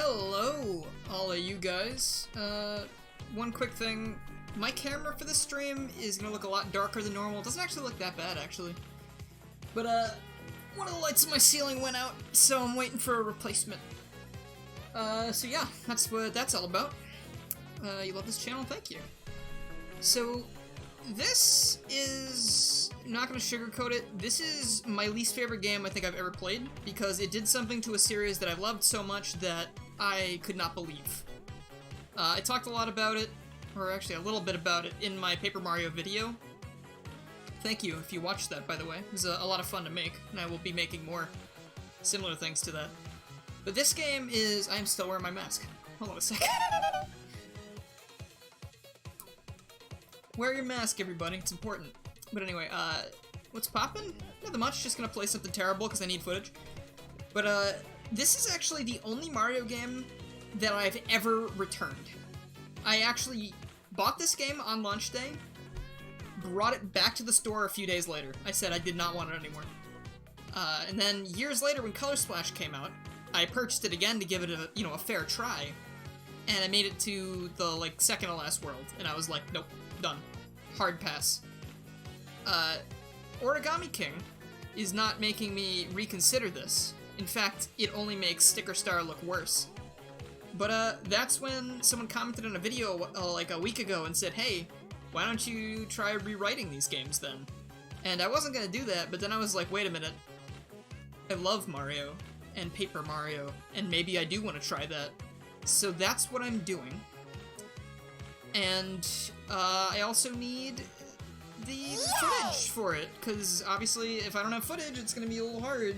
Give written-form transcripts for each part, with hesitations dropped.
Hello, all of you guys. One quick thing. My camera for this stream is gonna look a lot darker than normal. It doesn't actually look that bad, actually. But, one of the lights in my ceiling went out, so I'm waiting for a replacement. So yeah, that's what that's all about. You love this channel? Thank you. So, this is... I'm not gonna sugarcoat it. This is my least favorite game I think I've ever played, because it did something to a series that I loved so much that I could not believe. I talked a lot about it, or actually a little bit about it, in my Paper Mario video. Thank you if you watched that, by the way. It was a lot of fun to make, and I will be making more similar things to that. But this game is... I'm still wearing my mask. Hold on a second. Wear your mask, everybody. It's important. But anyway, what's poppin'? Nothing much. Just gonna play something terrible because I need footage. But, this is actually the only Mario game that I've ever returned. I actually bought this game on launch day, brought it back to the store a few days later. I said I did not want it anymore. And then years later when Color Splash came out, I purchased it again to give it a, a fair try. And I made it to the, second to last world, and I was like, nope, done. Hard pass. Origami King is not making me reconsider this. In fact, it only makes Sticker Star look worse. But, that's when someone commented on a video, like a week ago and said, hey, why don't you try rewriting these games then? And I wasn't gonna do that, but then I was like, wait a minute. I love Mario, and Paper Mario, and maybe I do want to try that. So that's what I'm doing. And, I also need the footage for it, because obviously if I don't have footage, it's gonna be a little hard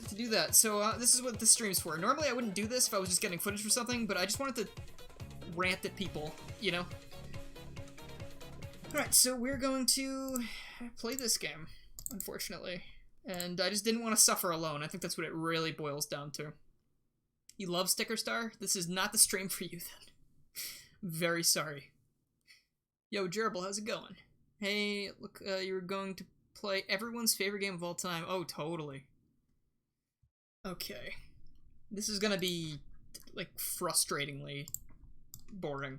to do that. So this is what this stream's for. Normally I wouldn't do this if I was just getting footage for something, but I just wanted to rant at people, you know? Alright, so we're going to play this game, unfortunately. And I just didn't want to suffer alone. I think that's what it really boils down to. You love Sticker Star? This is not the stream for you then. Very sorry. Yo, Gerbil, how's it going? Hey, look, you're going to play everyone's favorite game of all time. Oh, totally. Okay. This is gonna be, frustratingly boring.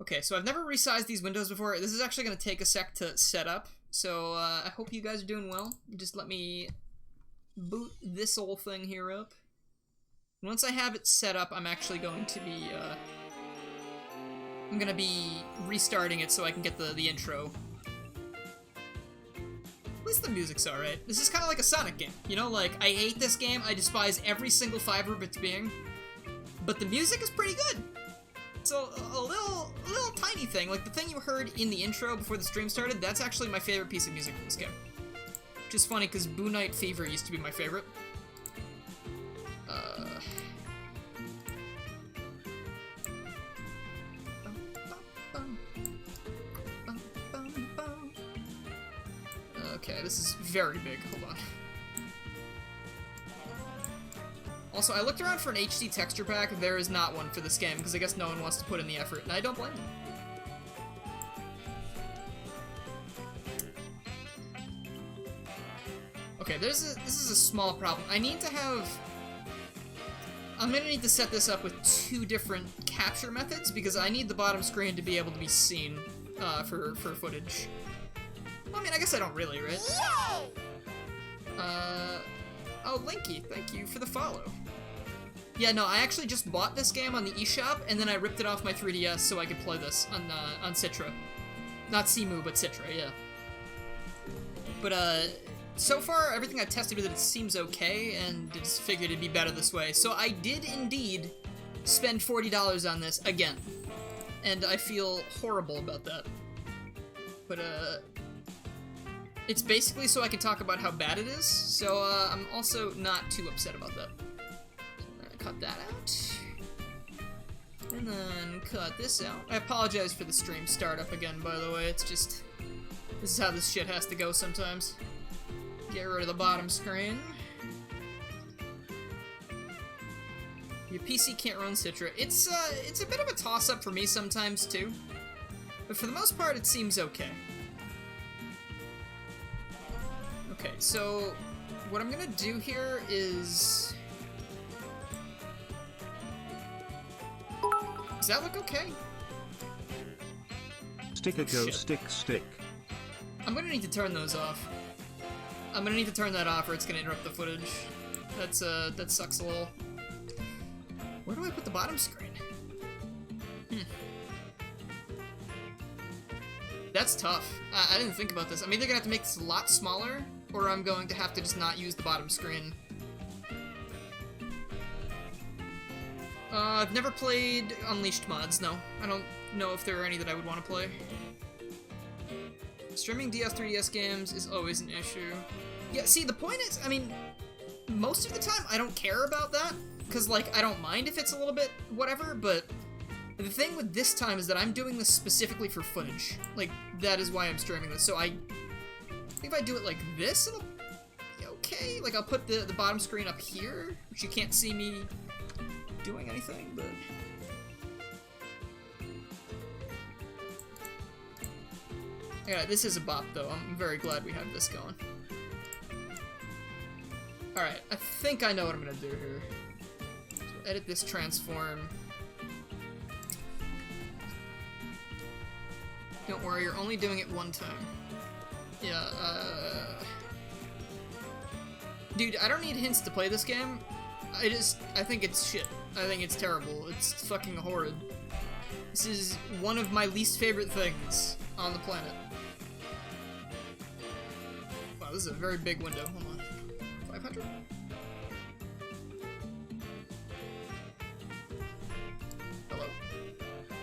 Okay, so I've never resized these windows before. This is actually gonna take a sec to set up, so I hope you guys are doing well. Just let me boot this whole thing here up. Once I have it set up, I'm actually going to be, I'm gonna be restarting it so I can get the intro. At least the music's alright. This is kind of like a Sonic game, you know? I hate this game, I despise every single fiber of its being, but the music is pretty good. It's a little tiny thing, like the thing you heard in the intro before the stream started, that's actually my favorite piece of music in this game. Which is funny, because Boo Night Fever used to be my favorite. Okay, this is very big. Hold on. Also, I looked around for an HD texture pack. There is not one for this game, because I guess no one wants to put in the effort, and I don't blame them. Okay, this is a small problem. I need to have... I'm gonna need to set this up with two different capture methods, because I need the bottom screen to be able to be seen for footage. Well, I mean, I guess I don't really, right? Oh, Linky, thank you for the follow. Yeah, no, I actually just bought this game on the eShop, and then I ripped it off my 3DS so I could play this on Citra. Not Cemu, but Citra, yeah. But, so far, everything I've tested with it seems okay, and I just figured it'd be better this way. So I did indeed spend $40 on this again. And I feel horrible about that. But, it's basically so I can talk about how bad it is, so I'm also not too upset about that. So I'm gonna cut that out. And then cut this out. I apologize for the stream startup again, by the way. It's just... this is how this shit has to go sometimes. Get rid of the bottom screen. Your PC can't run Citra. It's a bit of a toss-up for me sometimes, too. But for the most part, it seems okay. Okay, so what I'm gonna do here is Does that look okay? Sticker go stick. I'm gonna need to turn those off. I'm gonna need to turn that off or it's gonna interrupt the footage. That sucks a little. Where do I put the bottom screen? That's tough. I didn't think about this. I'm either gonna have to make this a lot smaller, or I'm going to have to just not use the bottom screen. I've never played Unleashed mods, no. I don't know if there are any that I would want to play. Streaming DS, 3DS games is always an issue. Yeah, see, the point is, I mean, most of the time I don't care about that, because, like, I don't mind if it's a little bit whatever, but the thing with this time is that I'm doing this specifically for footage. Like, that is why I'm streaming this. So I think if I do it like this, it'll be okay. Like, I'll put the bottom screen up here, which you can't see me doing anything, but... Yeah, this is a bop, though. I'm very glad we have this going. Alright, I think I know what I'm gonna do here. So edit this transform. Don't worry, you're only doing it one time. Yeah, dude, I don't need hints to play this game. I think it's shit. I think it's terrible. It's fucking horrid. This is one of my least favorite things on the planet. Wow, this is a very big window. Hold on. 500? Hello.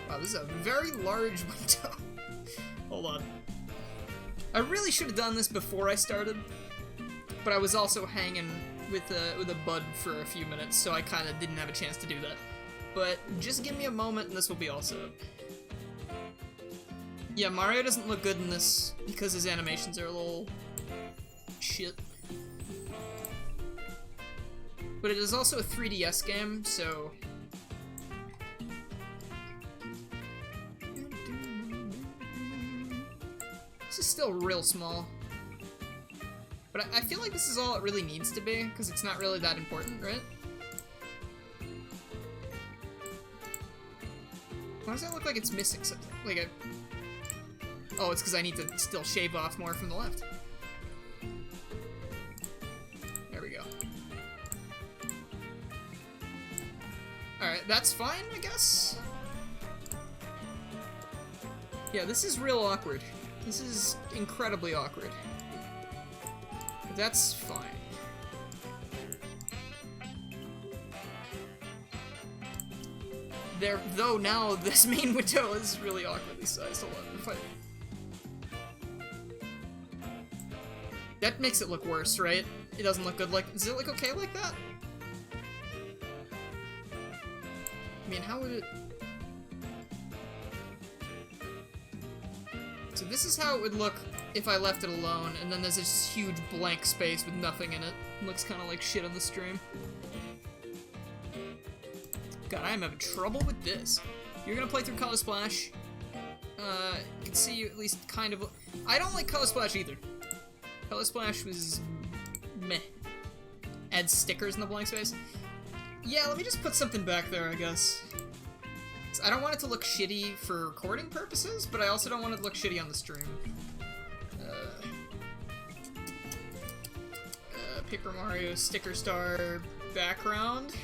Wow, this is a very large window. Hold on. I really should have done this before I started, but I was also hanging with a bud for a few minutes, so I kind of didn't have a chance to do that. But just give me a moment and this will be all set. Yeah, Mario doesn't look good in this because his animations are a little shit. But it is also a 3DS game, so... This is still real small. But I feel like this is all it really needs to be, because it's not really that important, right? Why does that look like it's missing something? Like a... Oh, it's because I need to still shave off more from the left. There we go. Alright, that's fine, I guess? Yeah, this is real awkward. This is incredibly awkward. But that's fine. There, though now this main window is really awkwardly sized. Hold on, if I... That makes it look worse, right? It doesn't look good like... Does it look okay like that? I mean, how would it... So this is how it would look if I left it alone, and then there's this huge blank space with nothing in it. It looks kind of like shit on the stream. God, I am having trouble with this. You're gonna play through Color Splash. You can see you at least kind of... I don't like Color Splash either. Color Splash was... meh. Add stickers in the blank space. Yeah, let me just put something back there, I guess. So I don't want it to look shitty for recording purposes, but I also don't want it to look shitty on the stream. Paper Mario Sticker Star background.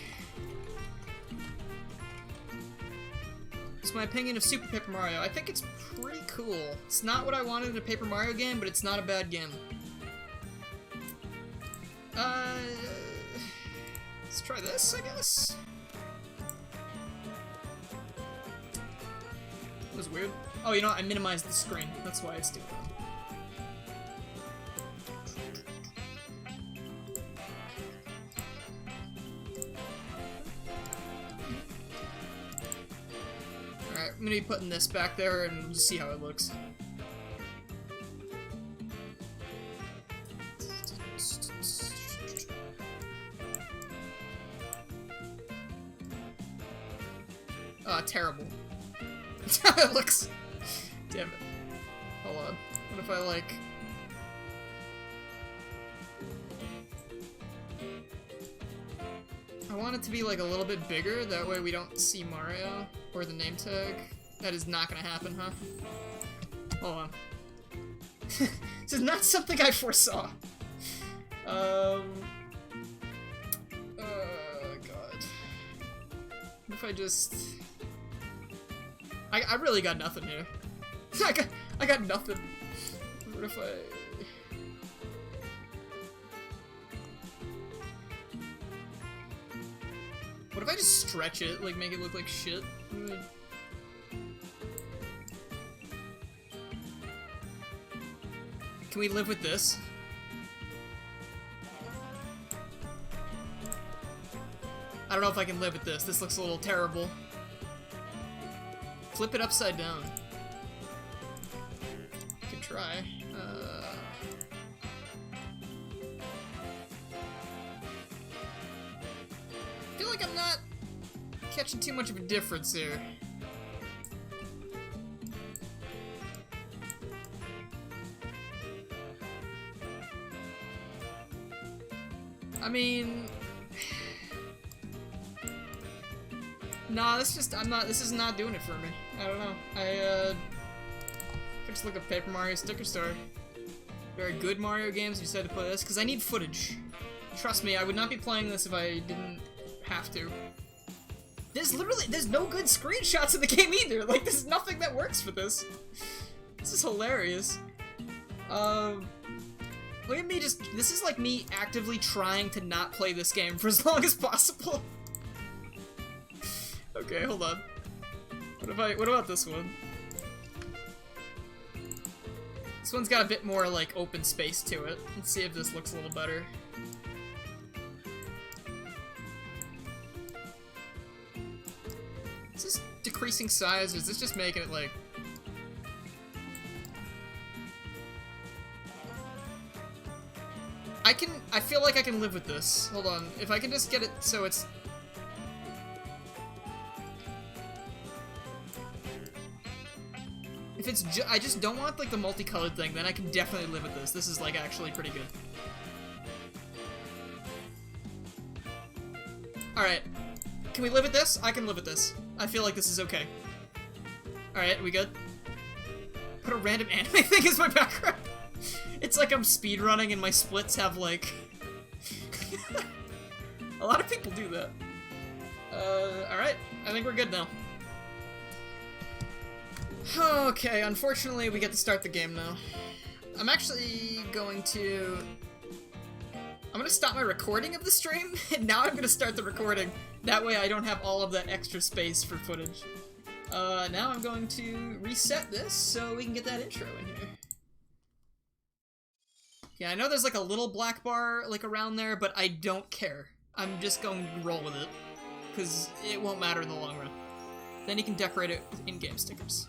It's my opinion of Super Paper Mario. I think it's pretty cool. It's not what I wanted in a Paper Mario game, but it's not a bad game. Let's try this, I guess? That was weird. Oh, you know what? I minimized the screen. That's why it's doing that. Alright, I'm gonna be putting this back there and we'll just see how it looks. Terrible. It looks... Damn it. Hold on. What if I, like... I want it to be, like, a little bit bigger, that way we don't see Mario. Or the name tag. That is not gonna happen, huh? Hold on. This is not something I foresaw. God. What if I just... I really got nothing here. I got nothing. What if I... What if I just stretch it, like make it look like shit? Can we live with this? I don't know if I can live with this. This looks a little terrible. Flip it upside down. Could try. I feel like I'm not catching too much of a difference here. I mean... Nah, this is not doing it for me. I don't know. Just look at Paper Mario Sticker Star. Very good Mario games, you decided to play this, because I need footage. Trust me, I would not be playing this if I didn't have to. There's no good screenshots of the game either. Like, there's nothing that works for this. This is hilarious. Look at me this is like me actively trying to not play this game for as long as possible. Okay, hold on. What about this one? This one's got a bit more, like, open space to it. Let's see if this looks a little better. Is this decreasing size, or is this just making it, like... I feel like I can live with this. Hold on. If I can just get it so it's... If it's I just don't want, like, the multicolored thing, then I can definitely live with this. This is, like, actually pretty good. Alright. Can we live with this? I can live with this. I feel like this is okay. Alright, we good? Put a random anime thing as my background. It's like I'm speedrunning and my splits have, like... A lot of people do that. Alright. I think we're good now. Okay, unfortunately we get to start the game now. I'm actually going to... I'm gonna stop my recording of the stream, and now I'm gonna start the recording. That way I don't have all of that extra space for footage. Now I'm going to reset this so we can get that intro in here. Yeah, I know there's like a little black bar like around there, but I don't care. I'm just going to roll with it, because it won't matter in the long run. Then you can decorate it with in-game stickers.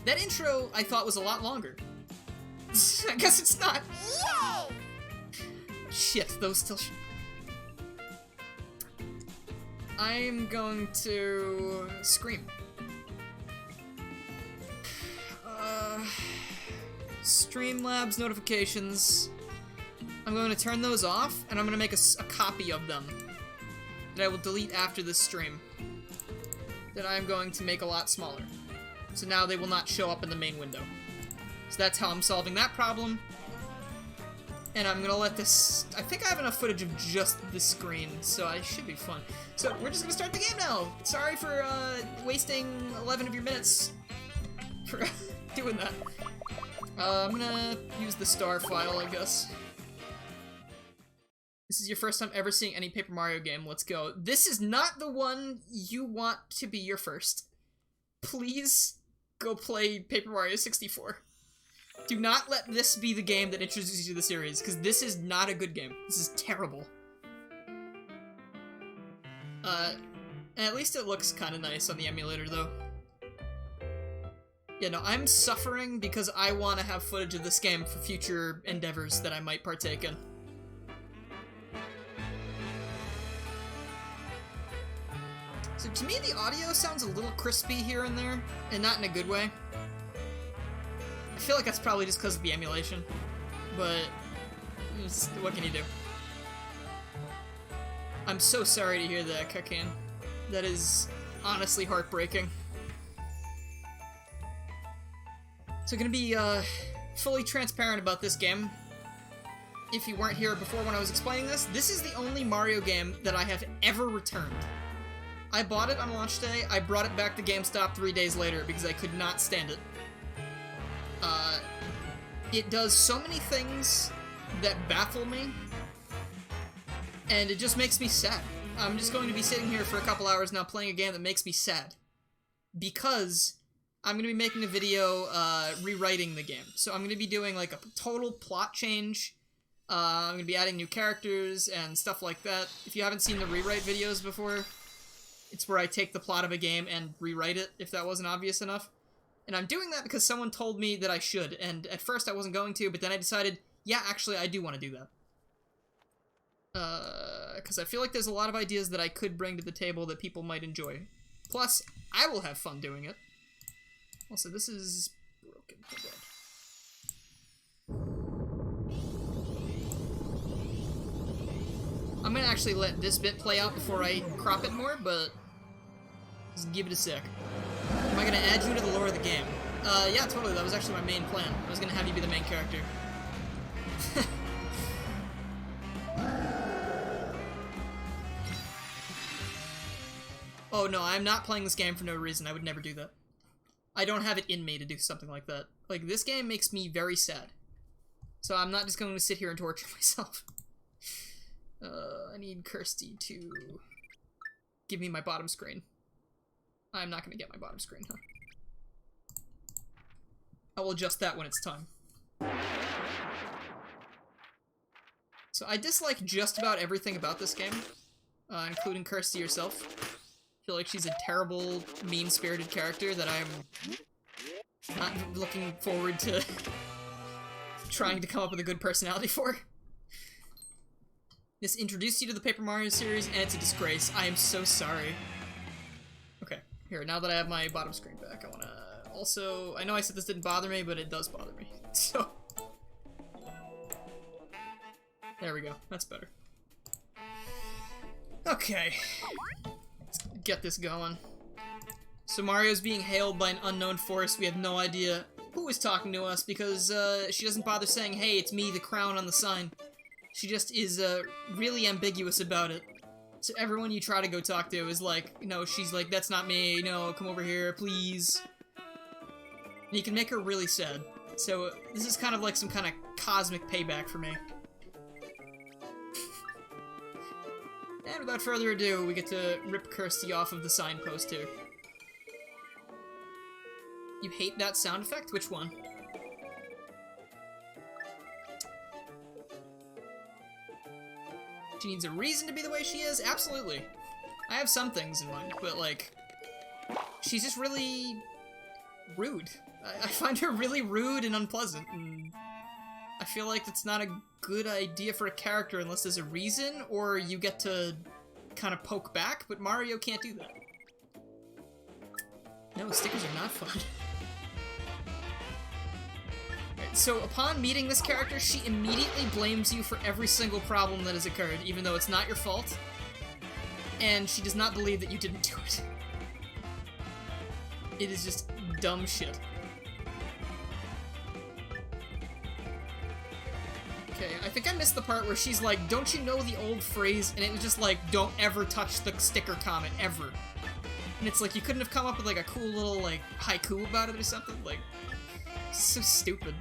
That intro, I thought, was a lot longer. I guess it's not. Yay! Shit, those still I'm going to... scream. Streamlabs notifications. I'm going to turn those off, and I'm going to make a copy of them that I will delete after this stream. That I'm going to make a lot smaller. So now they will not show up in the main window. So that's how I'm solving that problem. And I'm gonna let this... I think I have enough footage of just this screen, so I should be fun. So we're just gonna start the game now! Sorry for wasting 11 of your minutes for doing that. I'm gonna use the star file, I guess. This is your first time ever seeing any Paper Mario game. Let's go. This is not the one you want to be your first. Please go play Paper Mario 64. Do not let this be the game that introduces you to the series, because this is not a good game. This is terrible. At least it looks kind of nice on the emulator, though. Yeah, no, I'm suffering because I want to have footage of this game for future endeavors that I might partake in. So to me, the audio sounds a little crispy here and there, and not in a good way. I feel like that's probably just because of the emulation, but what can you do? I'm so sorry to hear that, Kakan. That is honestly heartbreaking. So gonna be fully transparent about this game. If you weren't here before when I was explaining this, this is the only Mario game that I have ever returned. I bought it on launch day, I brought it back to GameStop 3 days later because I could not stand it. It does so many things that baffle me, and it just makes me sad. I'm just going to be sitting here for a couple hours now playing a game that makes me sad. Because I'm going to be making a video rewriting the game. So I'm going to be doing like a total plot change. I'm going to be adding new characters and stuff like that. If you haven't seen the rewrite videos before, it's where I take the plot of a game and rewrite it, if that wasn't obvious enough. And I'm doing that because someone told me that I should, and at first I wasn't going to, but then I decided, yeah, actually, I do want to do that. Because I feel like there's a lot of ideas that I could bring to the table that people might enjoy. Plus, I will have fun doing it. Also, this is broken. I'm gonna actually let this bit play out before I crop it more, but just give it a sec. Am I gonna add you to the lore of the game? Yeah, totally. That was actually my main plan. I was gonna have you be the main character. Oh no, I'm not playing this game for no reason. I would never do that. I don't have it in me to do something like that. Like, this game makes me very sad. So I'm not just going to sit here and torture myself. I need Kirsty to give me my bottom screen. I'm not going to get my bottom screen, huh? I will adjust that when it's time. So I dislike just about everything about this game, including Kirsty herself. I feel like she's a terrible, mean-spirited character that I'm not looking forward to trying to come up with a good personality for. This introduced you to the Paper Mario series, and it's a disgrace. I am so sorry. Okay, here, now that I have my bottom screen back, I wanna also... I know I said this didn't bother me, but it does bother me. So... there we go. That's better. Okay. Let's get this going. So Mario's being hailed by an unknown force. We have no idea who is talking to us because she doesn't bother saying, hey, it's me, the crown on the sign. She just is really ambiguous about it. So everyone you try to go talk to is like, no, she's like, that's not me, no, come over here, please. And you can make her really sad. So this is kind of like some kind of cosmic payback for me. And without further ado, we get to rip Kirsty off of the signpost here. You hate that sound effect? Which one? She needs a reason to be the way she is? Absolutely. I have some things in mind, but like, she's just really rude. I find her really rude and unpleasant, and I feel like that's not a good idea for a character unless there's a reason, or you get to kind of poke back, but Mario can't do that. No, stickers are not fun. Right, so upon meeting this character, she immediately blames you for every single problem that has occurred, even though it's not your fault, and she does not believe that you didn't do it. It is just dumb shit. Okay, I think I missed the part where she's like, don't you know the old phrase? And it was just like, don't ever touch the sticker comment, ever. And it's like, you couldn't have come up with like a cool little like haiku about it or something? Like, so stupid.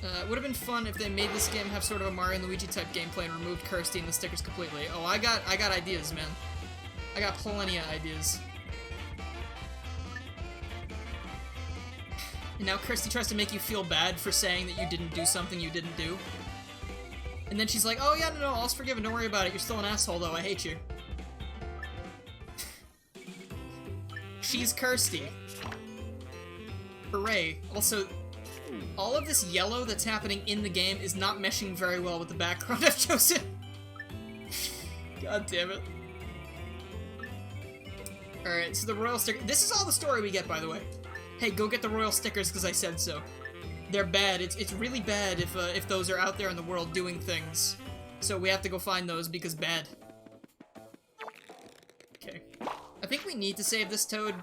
It would have been fun if they made this game have sort of a Mario and Luigi type gameplay and removed Kirsty and the stickers completely. Oh, I got ideas, man. I got plenty of ideas. And now Kirsty tries to make you feel bad for saying that you didn't do something you didn't do. And then she's like, oh yeah, no, all's forgiven, don't worry about it. You're still an asshole though, I hate you. She's Kirsty. Hooray. Also, all of this yellow that's happening in the game is not meshing very well with the background I've chosen. God damn it. Alright, so the royal sticker. This is all the story we get, by the way. Hey, go get the royal stickers because I said so. They're bad. It's really bad if those are out there in the world doing things. So we have to go find those because bad. Okay. I think we need to save this Toad.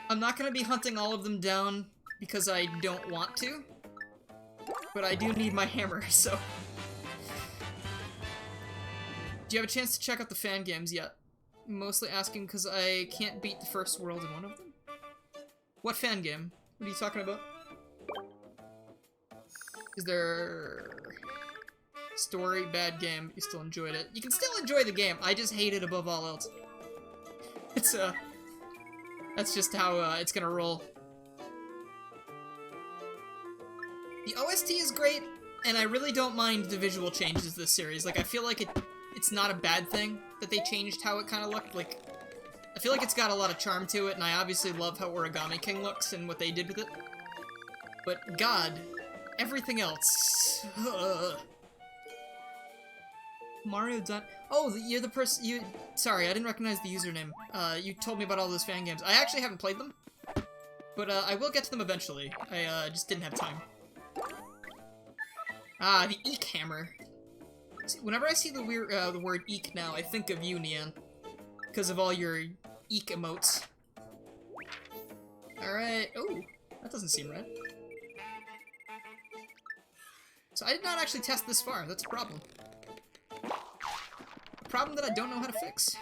I'm not gonna be hunting all of them down because I don't want to, but I do need my hammer, so. Do you have a chance to check out the fan games yet? Mostly asking because I can't beat the first world in one of them. What fan game? What are you talking about? Is there... story, bad game, you still enjoyed it? You can still enjoy the game, I just hate it above all else. It's, that's just how, it's gonna roll. The OST is great, and I really don't mind the visual changes this series. Like, I feel like it's not a bad thing that they changed how it kind of looked. Like, I feel like it's got a lot of charm to it, and I obviously love how Origami King looks and what they did with it. But, God, everything else... Mario done. Oh, you're the person. You. Sorry, I didn't recognize the username. You told me about all those fan games. I actually haven't played them, but I will get to them eventually. I just didn't have time. Ah, the Eek Hammer. See, whenever I see the word Eek now, I think of you, Nian, because of all your Eek emotes. All right. Oh, that doesn't seem right. So I did not actually test this far. That's a problem. Problem that I don't know how to fix.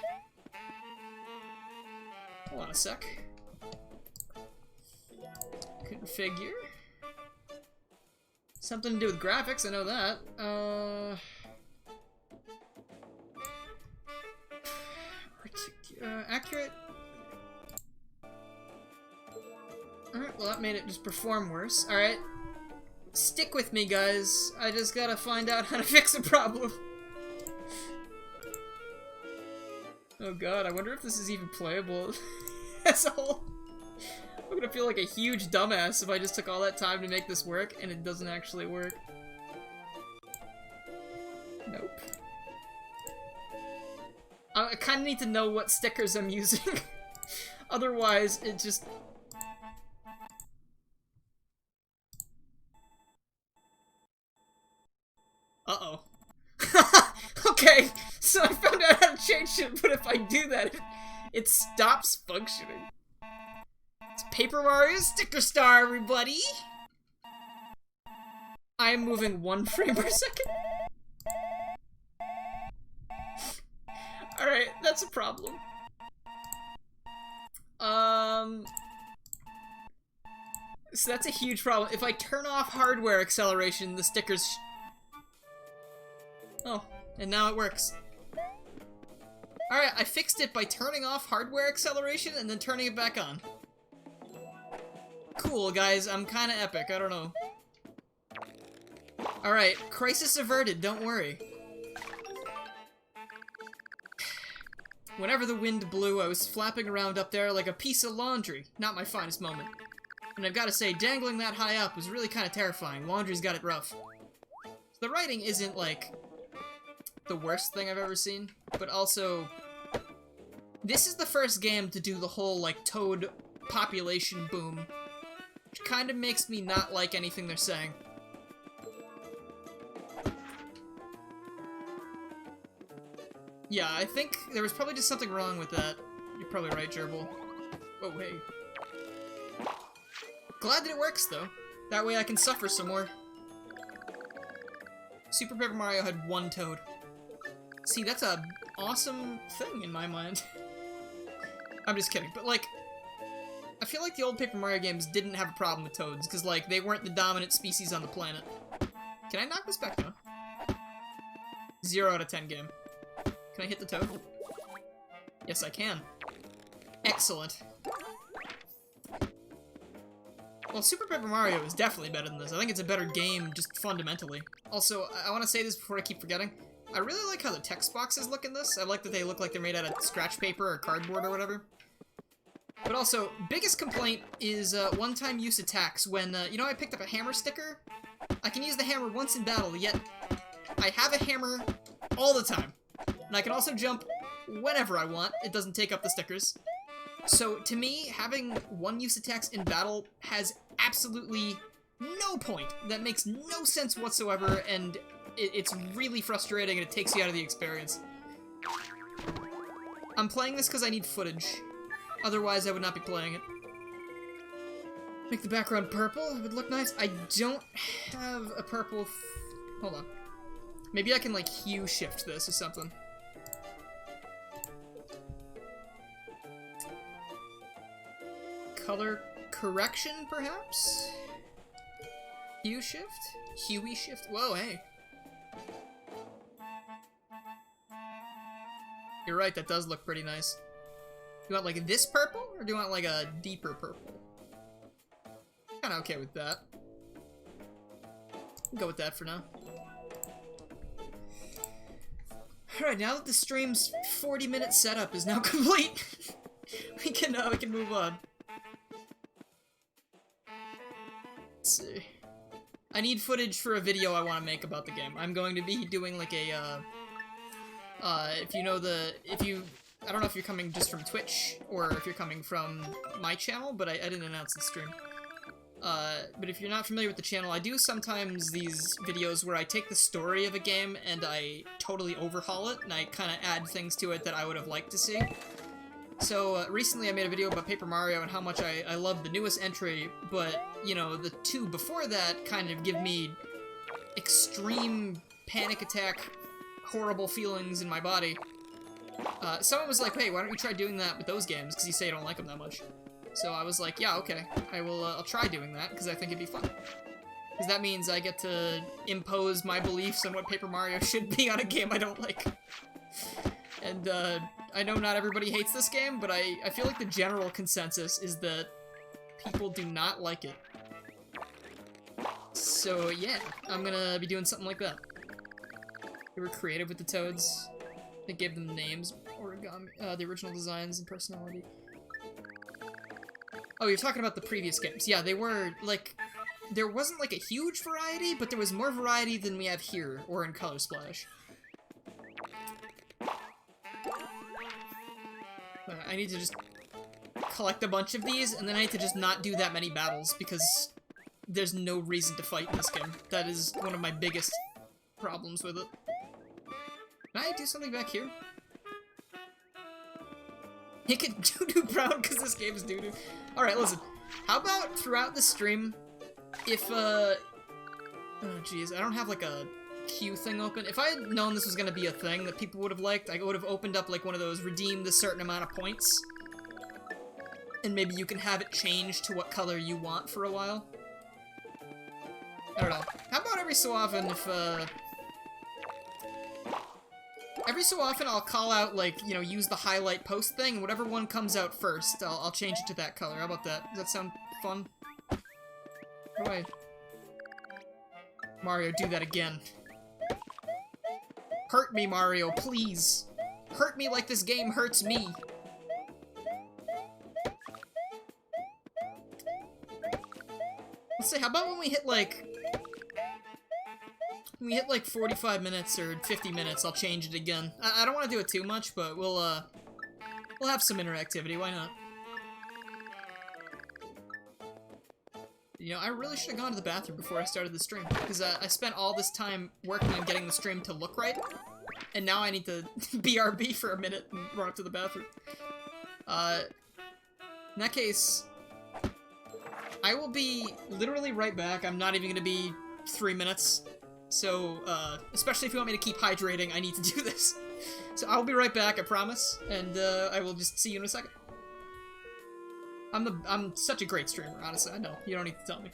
Hold on a sec. Configure. Something to do with graphics, I know that. Accurate. Alright, well that made it just perform worse. Alright. Stick with me, guys. I just gotta find out how to fix a problem. Oh god, I wonder if this is even playable as a whole. I'm gonna feel like a huge dumbass if I just took all that time to make this work and it doesn't actually work. Nope. I kinda need to know what stickers I'm using. Otherwise, it just... Uh-oh. Okay, so I found out how to change it, but if I do that, it stops functioning. It's Paper Mario Sticker Star, everybody! I am moving 1 frame per second. Alright, that's a problem. So that's a huge problem. If I turn off hardware acceleration, the stickers... Oh, and now it works. Alright, I fixed it by turning off hardware acceleration and then turning it back on. Cool, guys, I'm kinda epic, I don't know. Alright, crisis averted, don't worry. Whenever the wind blew, I was flapping around up there like a piece of laundry. Not my finest moment. And I've gotta say, dangling that high up was really kinda terrifying. Laundry's got it rough. The writing isn't, like, the worst thing I've ever seen, but also, this is the first game to do the whole, like, Toad population boom, which kind of makes me not like anything they're saying. Yeah, I think there was probably just something wrong with that. You're probably right, Gerbil. Oh, hey. Glad that it works, though. That way I can suffer some more. Super Paper Mario had 1 Toad. See, that's a awesome thing in my mind. I'm just kidding, but like, I feel like the old Paper Mario games didn't have a problem with Toads, because like, they weren't the dominant species on the planet. Can I knock this back down? 0 out of 10 game. Can I hit the Toad? Yes, I can. Excellent. Well, Super Paper Mario is definitely better than this. I think it's a better game, just fundamentally. Also, I want to say this before I keep forgetting. I really like how the text boxes look in this. I like that they look like they're made out of scratch paper or cardboard or whatever. But also, biggest complaint is one-time use attacks. When, you know, I picked up a hammer sticker? I can use the hammer once in battle, yet I have a hammer all the time. And I can also jump whenever I want. It doesn't take up the stickers. So, to me, having one-use attacks in battle has absolutely no point. That makes no sense whatsoever, and it's really frustrating, and it takes you out of the experience. I'm playing this because I need footage. Otherwise, I would not be playing it. Make the background purple. It would look nice. I don't have a purple... Hold on. Maybe I can, like, hue shift this or something. Color correction, perhaps? Hue shift? Huey shift? Whoa, hey. You're right, that does look pretty nice. Do you want, like, this purple? Or do you want, like, a deeper purple? Kinda okay with that. Go with that for now. Alright, now that the stream's 40-minute setup is now complete, we can move on. Let's see. I need footage for a video I want to make about the game. I'm going to be doing like a, if you know I don't know if you're coming just from Twitch, or if you're coming from my channel, but I didn't announce the stream. But if you're not familiar with the channel, I do sometimes these videos where I take the story of a game and I totally overhaul it, and I kind of add things to it that I would have liked to see. So, recently I made a video about Paper Mario and how much I love the newest entry, but, you know, the two before that kind of give me extreme panic attack, horrible feelings in my body. Someone was like, hey, why don't you try doing that with those games, because you say you don't like them that much. So I was like, yeah, okay, I'll try doing that, because I think it'd be fun. Because that means I get to impose my beliefs on what Paper Mario should be on a game I don't like. And, I know not everybody hates this game, but I feel like the general consensus is that people do not like it. So, yeah, I'm gonna be doing something like that. They were creative with the Toads. They gave them names, origami, the original designs and personality. Oh, you're talking about the previous games. Yeah, they were, like, there wasn't, like, a huge variety, but there was more variety than we have here, or in Color Splash. I need to just collect a bunch of these, and then I need to just not do that many battles, because there's no reason to fight in this game. That is one of my biggest problems with it. Can I do something back here? Make it doo-doo brown, because this game is doo-doo. Alright, listen. How about throughout the stream, if, oh jeez, I don't have, like, a queue thing open. If I had known this was gonna be a thing that people would have liked, I would have opened up like one of those redeem a certain amount of points. And maybe you can have it change to what color you want for a while. I don't know. How about every so often if, every so often I'll call out, like, you know, use the highlight post thing, and whatever one comes out first, I'll change it to that color. How about that? Does that sound fun? How do I... Mario, do that again. Hurt me, Mario, please. Hurt me like this game hurts me. Let's say, how about when we hit like... When we hit like 45 minutes or 50 minutes, I'll change it again. I don't want to do it too much, but we'll have some interactivity, why not? You know, I really should have gone to the bathroom before I started the stream, because I spent all this time working on getting the stream to look right, and now I need to BRB for a minute and run up to the bathroom. In that case, I will be literally right back. I'm not even going to be 3 minutes, so, especially if you want me to keep hydrating, I need to do this. So I'll be right back, I promise, and I will just see you in a second. I'm such a great streamer, honestly. I know. You don't need to tell me.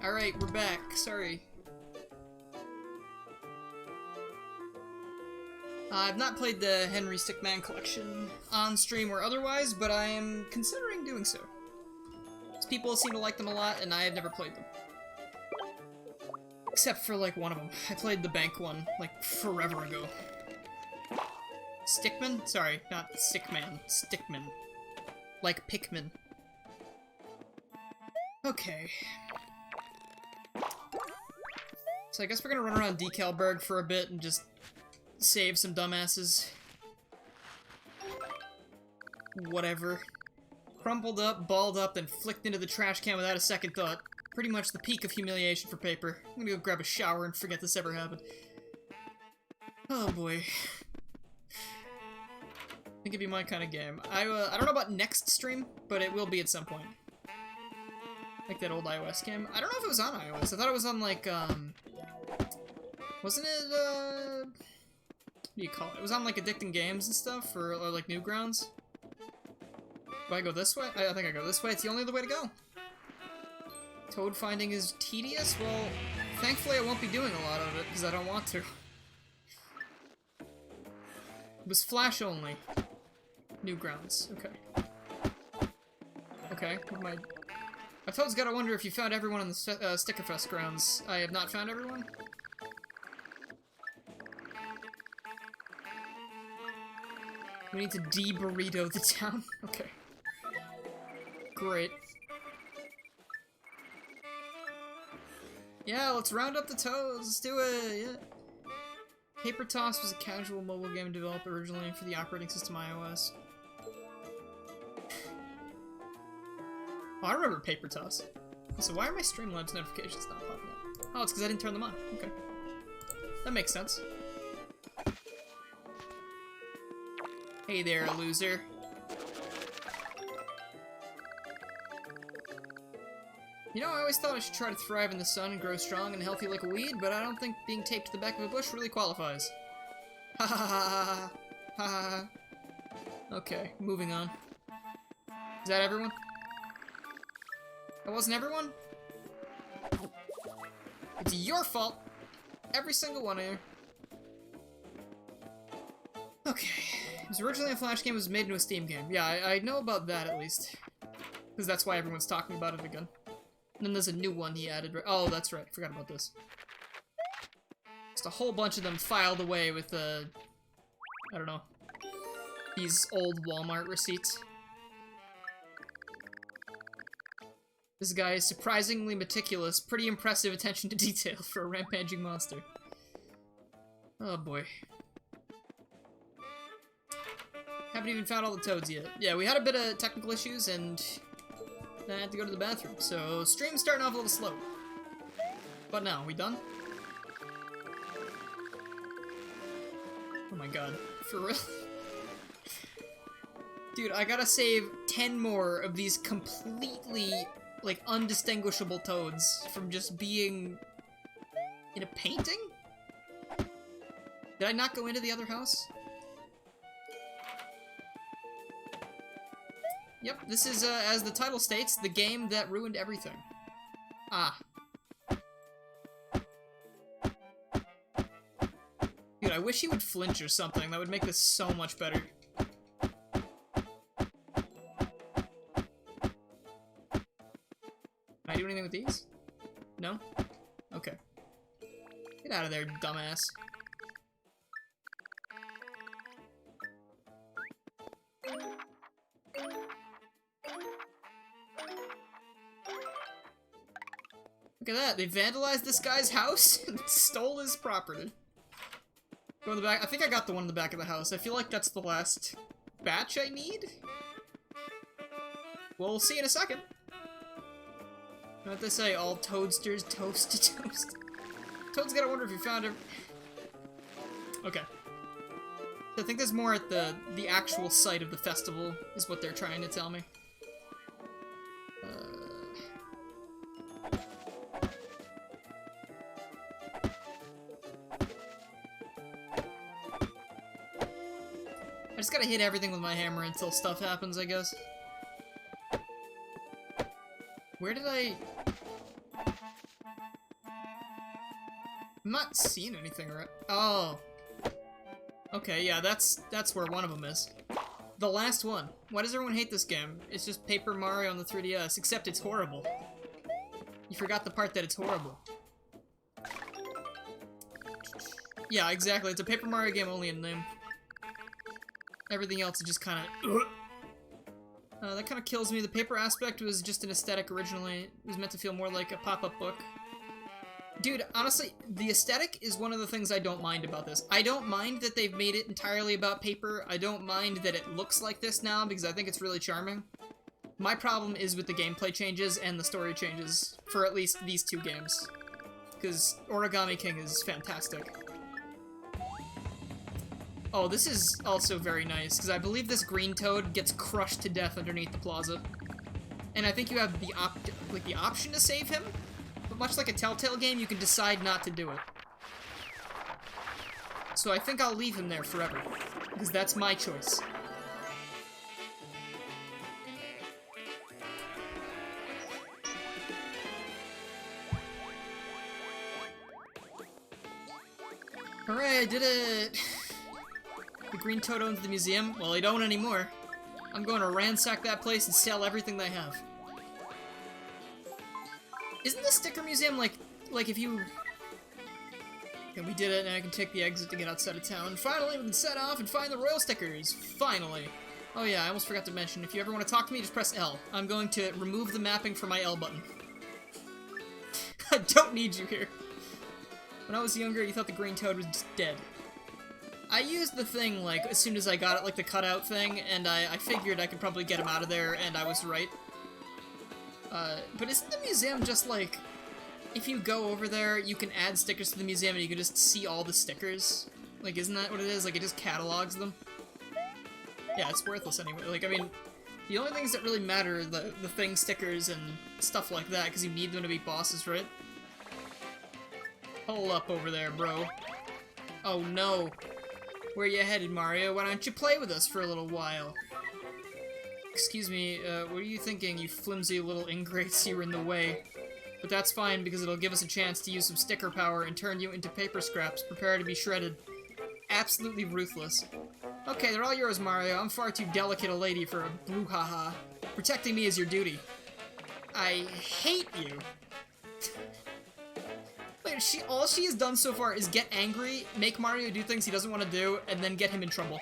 Alright, we're back. Sorry. I've not played the Henry Stickman collection on stream or otherwise, but I am considering doing so. People seem to like them a lot, and I have never played them. Except for, like, one of them. I played the bank one, like, forever ago. Stickman? Sorry, not Stickman. Stickman. Like Pikmin. Okay. So I guess we're gonna run around Decalburg for a bit and just save some dumbasses. Whatever. Crumpled up, balled up, then flicked into the trash can without a second thought. Pretty much the peak of humiliation for Paper. I'm gonna go grab a shower and forget this ever happened. Oh boy. I think it'd be my kind of game. I don't know about next stream, but it will be at some point. Like that old iOS game. I don't know if it was on iOS. I thought it was on, like, wasn't it, what do you call it? It was on, like, Addicting Games and stuff, or like, Newgrounds. Do I go this way? I think I go this way. It's the only other way to go. Toad finding is tedious? Well, thankfully I won't be doing a lot of it, because I don't want to. It was Flash only. Newgrounds. Okay. Okay, my Toad's gotta wonder if you found everyone in the Stickerfest grounds. I have not found everyone. We need to de-burrito the town. Okay. Great. Yeah, let's round up the Toads. Let's do it. Yeah. Paper Toss was a casual mobile game developed originally for the operating system iOS. Oh, I remember Paper Toss. So why are my Streamlabs notifications not popping up? Oh, it's because I didn't turn them on. Okay. That makes sense. Hey there, loser. You know, I always thought I should try to thrive in the sun and grow strong and healthy like a weed, but I don't think being taped to the back of a bush really qualifies. Ha ha ha ha ha ha. Okay, moving on. Is that everyone? That wasn't everyone? It's your fault. Every single one of you. Okay. It was originally a Flash game, it was made into a Steam game. Yeah, I know about that at least. Because that's why everyone's talking about it again. And then there's a new one he added. Oh, that's right. Forgot about this. Just a whole bunch of them filed away with, I don't know. These old Walmart receipts. This guy is surprisingly meticulous. Pretty impressive attention to detail for a rampaging monster. Oh boy. Haven't even found all the Toads yet. Yeah, we had a bit of technical issues and I had to go to the bathroom, so stream's starting off a little slow. But now, we done? Oh my god, for real? Dude, I gotta save 10 more of these completely, like, undistinguishable Toads from just being in a painting? Did I not go into the other house? Yep, this is, as the title states, the game that ruined everything. Ah. Dude, I wish he would flinch or something. That would make this so much better. Can I do anything with these? No? Okay. Get out of there, dumbass. Look at that, they vandalized this guy's house and stole his property. Go in the back. I think I got the one in the back of the house. I feel like that's the last batch I need. Well, we'll see in a second. You know what they say, all toadsters toast to toast. Toad's gotta wonder if you found him. Okay. I think there's more at the actual site of the festival, is what they're trying to tell me. I just gotta hit everything with my hammer until stuff happens, I guess. Where did I... I'm not seeing anything right... Oh. Okay, yeah, that's where one of them is. The last one. Why does everyone hate this game? It's just Paper Mario on the 3DS, except it's horrible. You forgot the part that it's horrible. Yeah, exactly. It's a Paper Mario game only in name. Everything else is just kind of... that kind of kills me. The paper aspect was just an aesthetic originally. It was meant to feel more like a pop-up book. Dude, honestly, the aesthetic is one of the things I don't mind about this. I don't mind that they've made it entirely about paper. I don't mind that it looks like this now, because I think it's really charming. My problem is with the gameplay changes and the story changes, for at least these two games. Because Origami King is fantastic. Oh, this is also very nice, because I believe this green toad gets crushed to death underneath the plaza. And I think you have the option to save him, but much like a Telltale game, you can decide not to do it. So I think I'll leave him there forever, because that's my choice. Alright, I did it! The green toad owns the museum. Well, they don't anymore. I'm going to ransack that place and sell everything they have. Isn't the sticker museum like if you... Okay, we did it, and I can take the exit to get outside of town. Finally, we can set off and find the royal stickers. Finally. Oh yeah, I almost forgot to mention, if you ever want to talk to me, just press L. I'm going to remove the mapping from my L button. I don't need you here. When I was younger, you thought the green toad was just dead. I used the thing, like, as soon as I got it, like the cutout thing, and I figured I could probably get him out of there, and I was right. But isn't the museum just, like, if you go over there, you can add stickers to the museum and you can just see all the stickers? Like, isn't that what it is? Like, it just catalogs them? Yeah, it's worthless anyway. Like, I mean, the only things that really matter are the thing stickers and stuff like that, because you need them to be bosses, right? Hold up over there, bro. Oh, no. Where you headed, Mario? Why don't you play with us for a little while? Excuse me, what are you thinking, you flimsy little ingrates? You were in the way. But that's fine, because it'll give us a chance to use some sticker power and turn you into paper scraps. Prepare to be shredded. Absolutely ruthless. Okay, they're all yours, Mario. I'm far too delicate a lady for a brouhaha. Protecting me is your duty. I hate you. Wait, all she has done so far is get angry, make Mario do things he doesn't want to do, and then get him in trouble.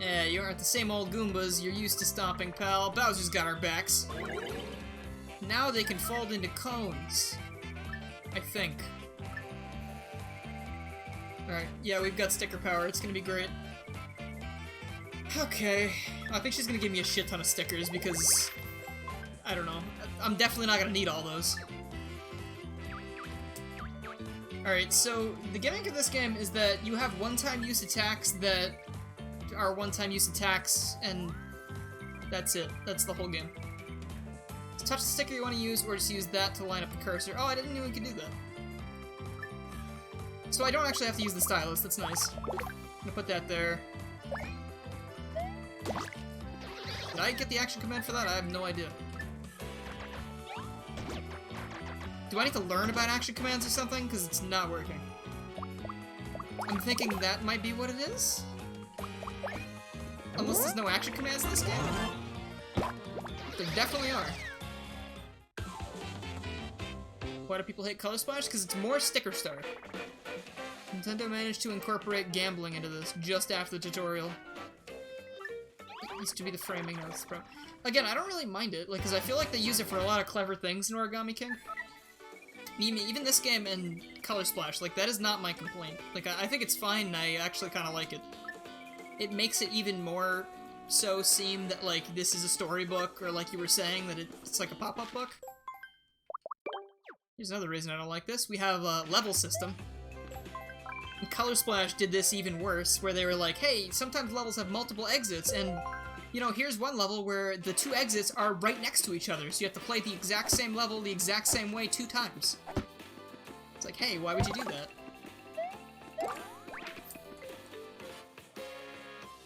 Yeah, you aren't the same old Goombas you're used to stomping, pal. Bowser's got our backs. Now they can fold into cones. I think. Alright, yeah, we've got sticker power. It's gonna be great. Okay. I think she's gonna give me a shit ton of stickers because... I don't know. I'm definitely not gonna need all those. Alright, so the gimmick of this game is that you have one-time use attacks that are one-time use attacks, and that's it. That's the whole game. Just touch the sticker you want to use, or just use that to line up the cursor. Oh, I didn't know you could do that. So I don't actually have to use the stylus, that's nice. I'm gonna put that there. Did I get the action command for that? I have no idea. Do I need to learn about action commands or something? Because it's not working. I'm thinking that might be what it is? Unless there's no action commands in this game? There definitely are. Why do people hate Color Splash? Because it's more Sticker Star. Nintendo managed to incorporate gambling into this just after the tutorial. It used to be the framing of this problem. Again, I don't really mind it, like, because I feel like they use it for a lot of clever things in Origami King. Even this game and Color Splash, like, that is not my complaint. Like, I think it's fine, and I actually kind of like it. It makes it even more so seem that, like, this is a storybook, or like you were saying, that it's like a pop-up book. Here's another reason I don't like this. We have a level system. And Color Splash did this even worse, where they were like, hey, sometimes levels have multiple exits, and, you know, here's one level where the two exits are right next to each other, so you have to play the exact same level the exact same way 2 times. It's like, hey, why would you do that?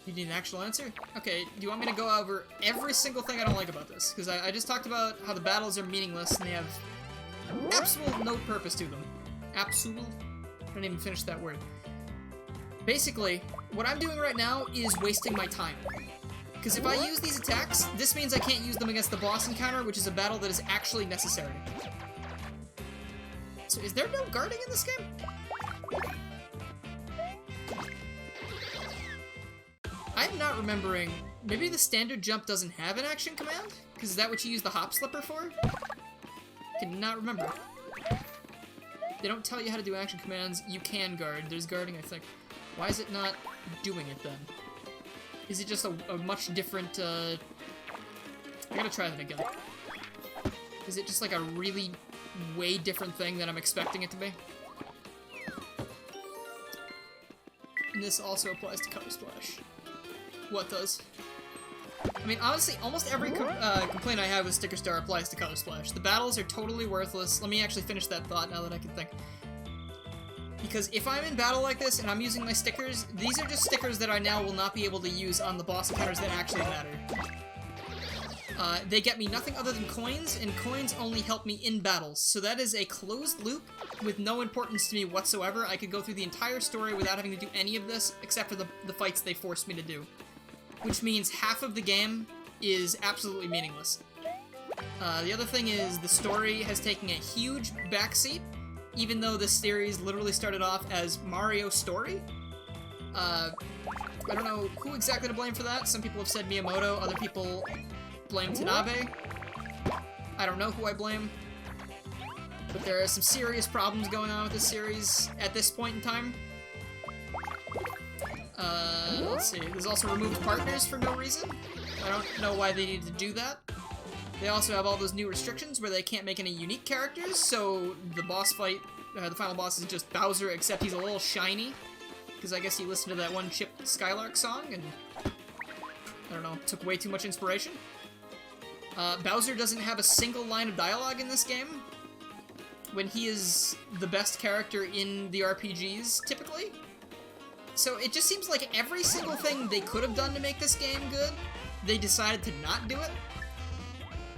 You need an actual answer? Okay, do you want me to go over every single thing I don't like about this? Because I just talked about how the battles are meaningless and they have absolute no purpose to them. Absolute? I didn't even finish that word. Basically, what I'm doing right now is wasting my time. Because if I use these attacks, this means I can't use them against the boss encounter, which is a battle that is actually necessary. So is there no guarding in this game? I'm not remembering. Maybe the standard jump doesn't have an action command? Because is that what you use the hop slipper for? Cannot remember. They don't tell you how to do action commands. You can guard. There's guarding, I think. Why is it not doing it then? Is it just a much different, I gotta try that again. Is it just like a really way different thing than I'm expecting it to be? And this also applies to Color Splash. What does? I mean, honestly, almost every complaint I have with Sticker Star applies to Color Splash. The battles are totally worthless. Let me actually finish that thought now that I can think. Because if I'm in battle like this and I'm using my stickers, these are just stickers that I now will not be able to use on the boss encounters that actually matter. They get me nothing other than coins, and coins only help me in battles. So that is a closed loop with no importance to me whatsoever. I could go through the entire story without having to do any of this, except for the fights they forced me to do. Which means half of the game is absolutely meaningless. The other thing is the story has taken a huge backseat, even though this series literally started off as Mario Story. I don't know who exactly to blame for that. Some people have said Miyamoto, other people blame Tanabe. I don't know who I blame. But there are some serious problems going on with this series at this point in time. Let's see, there's also removed partners for no reason. I don't know why they needed to do that. They also have all those new restrictions where they can't make any unique characters, so the boss fight, the final boss is just Bowser, except he's a little shiny. Because I guess he listened to that one Chip Skylark song, and I don't know, took way too much inspiration. Bowser doesn't have a single line of dialogue in this game, when he is the best character in the RPGs, typically. So it just seems like every single thing they could have done to make this game good, they decided to not do it.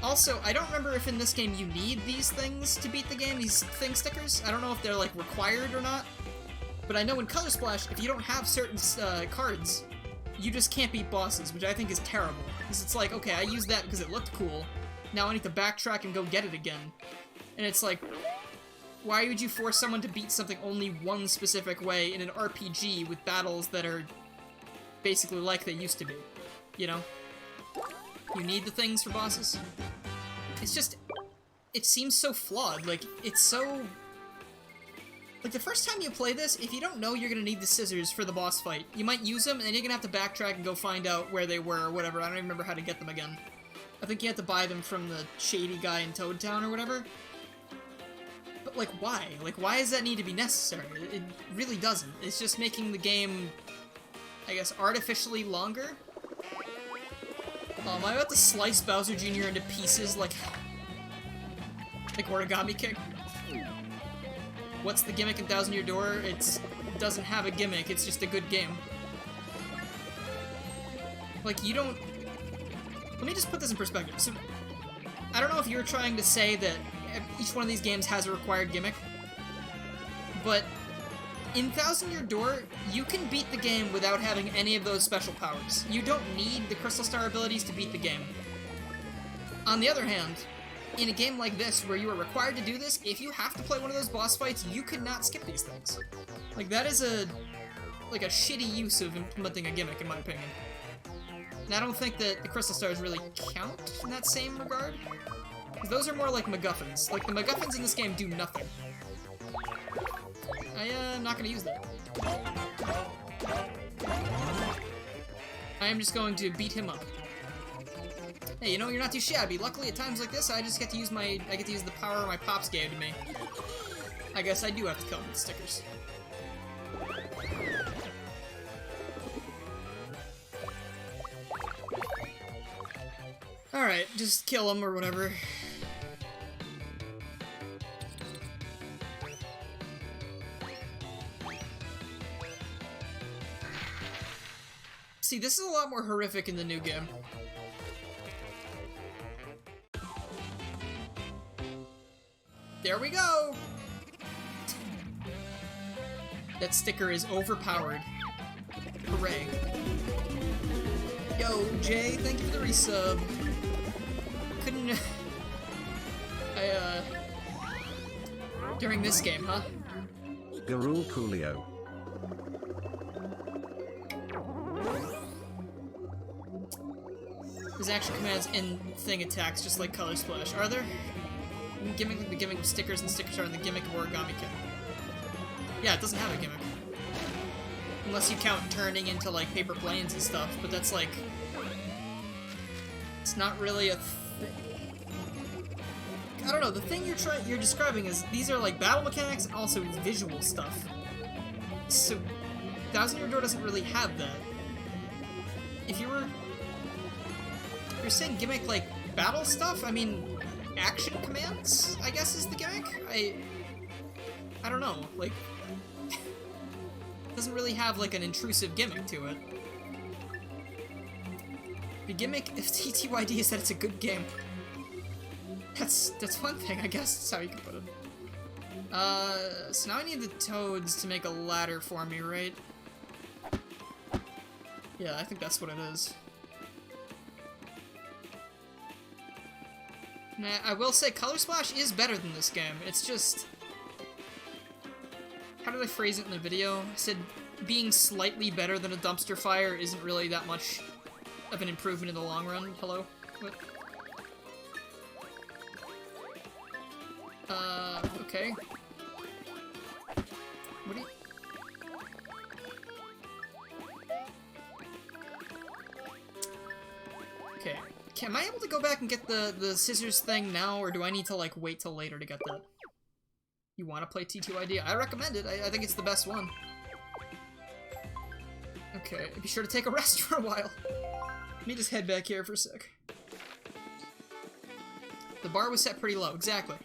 Also, I don't remember if in this game you need these things to beat the game, these thing stickers. I don't know if they're, like, required or not. But I know in Color Splash, if you don't have certain cards, you just can't beat bosses, which I think is terrible. Because it's like, okay, I used that because it looked cool. Now I need to backtrack and go get it again. And it's like, why would you force someone to beat something only one specific way in an RPG with battles that are basically like they used to be? You know? You need the things for bosses. It's just, it seems so flawed. Like, it's so... Like, the first time you play this, if you don't know you're gonna need the scissors for the boss fight, you might use them, and then you're gonna have to backtrack and go find out where they were or whatever. I don't even remember how to get them again. I think you have to buy them from the shady guy in Toad Town or whatever. But, like, why? Like, why does that need to be necessary? It really doesn't. It's just making the game, I guess, artificially longer. Am I about to slice Bowser Jr. into pieces like Origami King? What's the gimmick in Thousand Year Door? It doesn't have a gimmick, it's just a good game. Like, you don't... Let me just put this in perspective. So, I don't know if you're trying to say that each one of these games has a required gimmick, but in Thousand Year Door, you can beat the game without having any of those special powers. You don't need the Crystal Star abilities to beat the game. On the other hand, in a game like this, where you are required to do this, if you have to play one of those boss fights, you cannot skip these things. Like, that is a shitty use of implementing a gimmick, in my opinion. And I don't think that the Crystal Stars really count in that same regard. Because those are more like MacGuffins. Like, the MacGuffins in this game do nothing. I'm not gonna use that. I am just going to beat him up. Hey, you know, you're not too shabby. Luckily, at times like this, I just get to use the power my pops gave to me. I guess I do have to kill him with stickers. Alright, just kill him or whatever. See, this is a lot more horrific in the new game. There we go! That sticker is overpowered. Hooray. Yo, Jay, thank you for the resub. Couldn't... During this game, huh? Garul Coolio. There's action commands and thing attacks, just like Color Splash. Are there? The gimmick of stickers and stickers are in the gimmick of Origami Kid. Yeah, it doesn't have a gimmick. Unless you count turning into, like, paper planes and stuff, but that's, like... It's not really a thing. I don't know, the thing you're describing is, these are, like, battle mechanics and also visual stuff. So, Thousand Year Door doesn't really have that. If you're saying gimmick, like, battle stuff? I mean, action commands, I guess, is the gimmick? I don't know, like... doesn't really have, like, an intrusive gimmick to it. The gimmick of TTYD is that it's a good game. That's one thing, I guess. That's how you can put it. So now I need the toads to make a ladder for me, right? Yeah, I think that's what it is. Nah, I will say Color Splash is better than this game. It's just... How did I phrase it in the video? I said being slightly better than a dumpster fire isn't really that much of an improvement in the long run. Hello? What? Okay. What do you... Okay. Am I able to go back and get the scissors thing now, or do I need to, like, wait till later to get that? You want to play T2ID? I recommend it. I think it's the best one. Okay, be sure to take a rest for a while. Let me just head back here for a sec. The bar was set pretty low, exactly.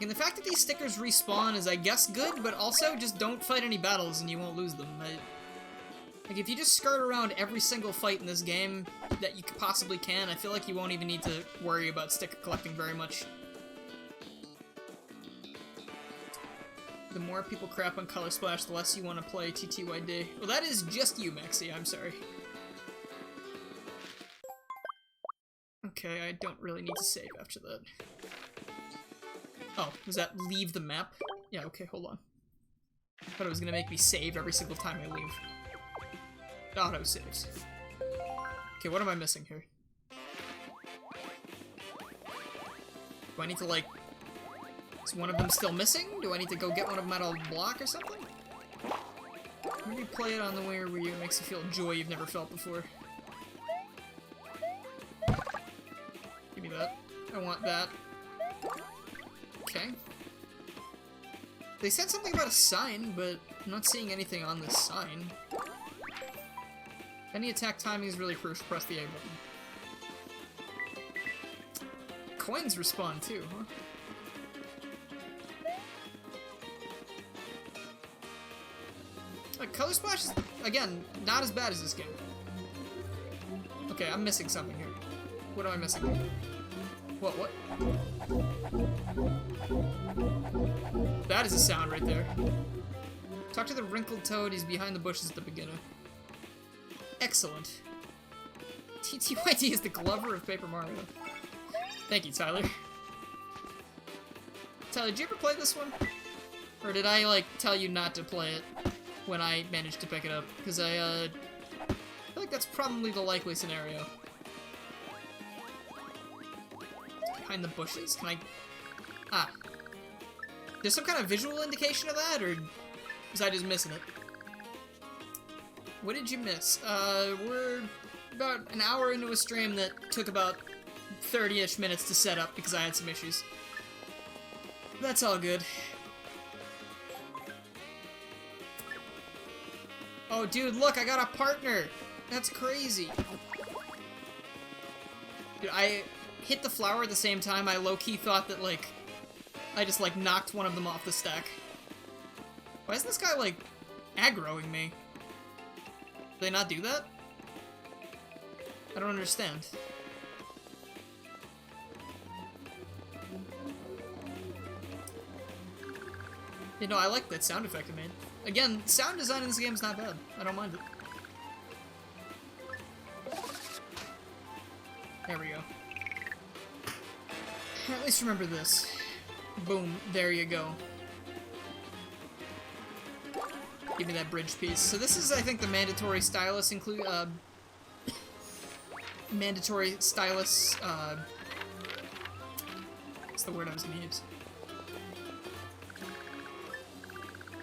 And the fact that these stickers respawn is, I guess, good, but also just don't fight any battles and you won't lose them. Like, if you just skirt around every single fight in this game that you possibly can, I feel like you won't even need to worry about sticker collecting very much. The more people crap on Color Splash, the less you want to play TTYD. Well, that is just you, Maxi. I'm sorry. Okay, I don't really need to save after that. Oh, does that leave the map? Yeah, okay, hold on. I thought it was gonna make me save every single time I leave. Auto saves. Okay, what am I missing here? Do I need to, like... Is one of them still missing? Do I need to go get one of them out of a block or something? Maybe play it on the way where it makes you feel joy you've never felt before. Give me that. I want that. Okay. They said something about a sign, but I'm not seeing anything on this sign. Any attack timing is really crucial. Press the A button. Coins respawn too, huh? Like, Color Splash is, again, not as bad as this game. Okay, I'm missing something here. What am I missing? What? That is a sound right there. Talk to the wrinkled toad, he's behind the bushes at the beginning. Excellent. TTYD is the Glover of Paper Mario. Thank you, Tyler. Tyler, did you ever play this one? Or did I, like, tell you not to play it when I managed to pick it up? Because I feel like that's probably the likely scenario. Behind the bushes? Can I... Ah. There's some kind of visual indication of that, or was I just missing it? What did you miss? We're about an hour into a stream that took about 30-ish minutes to set up because I had some issues. That's all good. Oh, dude, look, I got a partner! That's crazy. Dude, I hit the flower at the same time. I low-key thought that, like, I just, like, knocked one of them off the stack. Why isn't this guy, like, aggroing me? they not do that? I don't understand. You know, I like that sound effect it made. Again, sound design in this game is not bad. I don't mind it. There we go. At least remember this. Boom, there you go. Give me that bridge piece. So this is, I think, the mandatory stylus include, mandatory stylus, what's the word I was gonna use?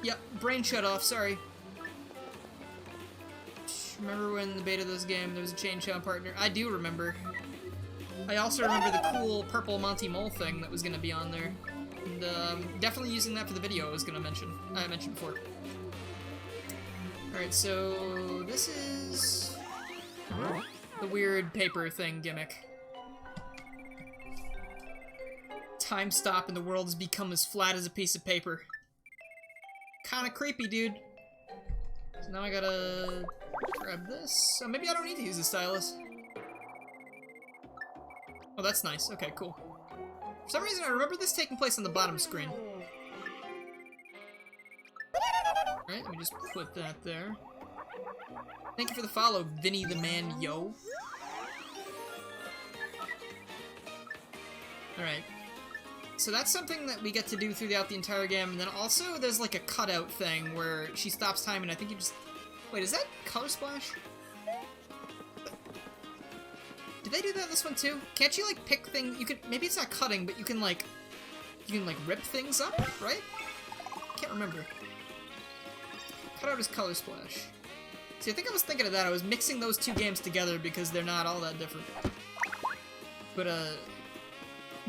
Yep, brain shut off, sorry. Remember when the beta of this game, there was a chainsaw partner? I do remember. I also remember the cool purple Monty Mole thing that was gonna be on there. And, definitely using that for the video I mentioned before. Alright, so this is the weird paper thing gimmick. Time stop and the world has become as flat as a piece of paper. Kinda creepy, dude. So now I gotta grab this. So maybe I don't need to use the stylus. Oh, that's nice. Okay, cool. For some reason, I remember this taking place on the bottom screen. Alright, let me just put that there. Thank you for the follow, Vinny the Man Yo. Alright. So that's something that we get to do throughout the entire game, and then also there's like a cutout thing where she stops time and I think you just... Wait, is that Color Splash? Did they do that in this one too? Can't you like pick things? You could... Maybe it's not cutting, but you can like rip things up, right? Can't remember. Cutout is Color Splash. See, I think I was thinking of that. I was mixing those two games together because they're not all that different. But,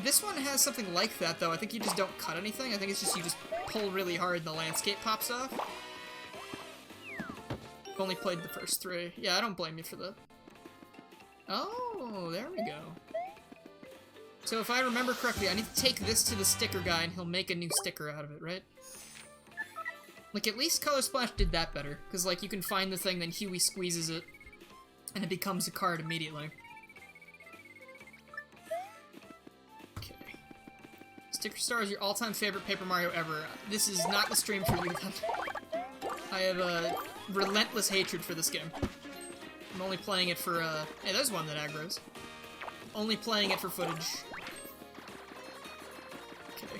this one has something like that, though. I think you just don't cut anything. I think it's just you just pull really hard and the landscape pops off. I've only played the first three. Yeah, I don't blame you for that. Oh, there we go. So if I remember correctly, I need to take this to the sticker guy and he'll make a new sticker out of it, right? Like, at least Color Splash did that better. Because, like, you can find the thing, then Huey squeezes it, and it becomes a card immediately. Okay. Sticker Star is your all-time favorite Paper Mario ever. This is not the stream for you, then. I have a relentless hatred for this game. I'm only playing it for, Hey, there's one that aggroes. Only playing it for footage. Okay.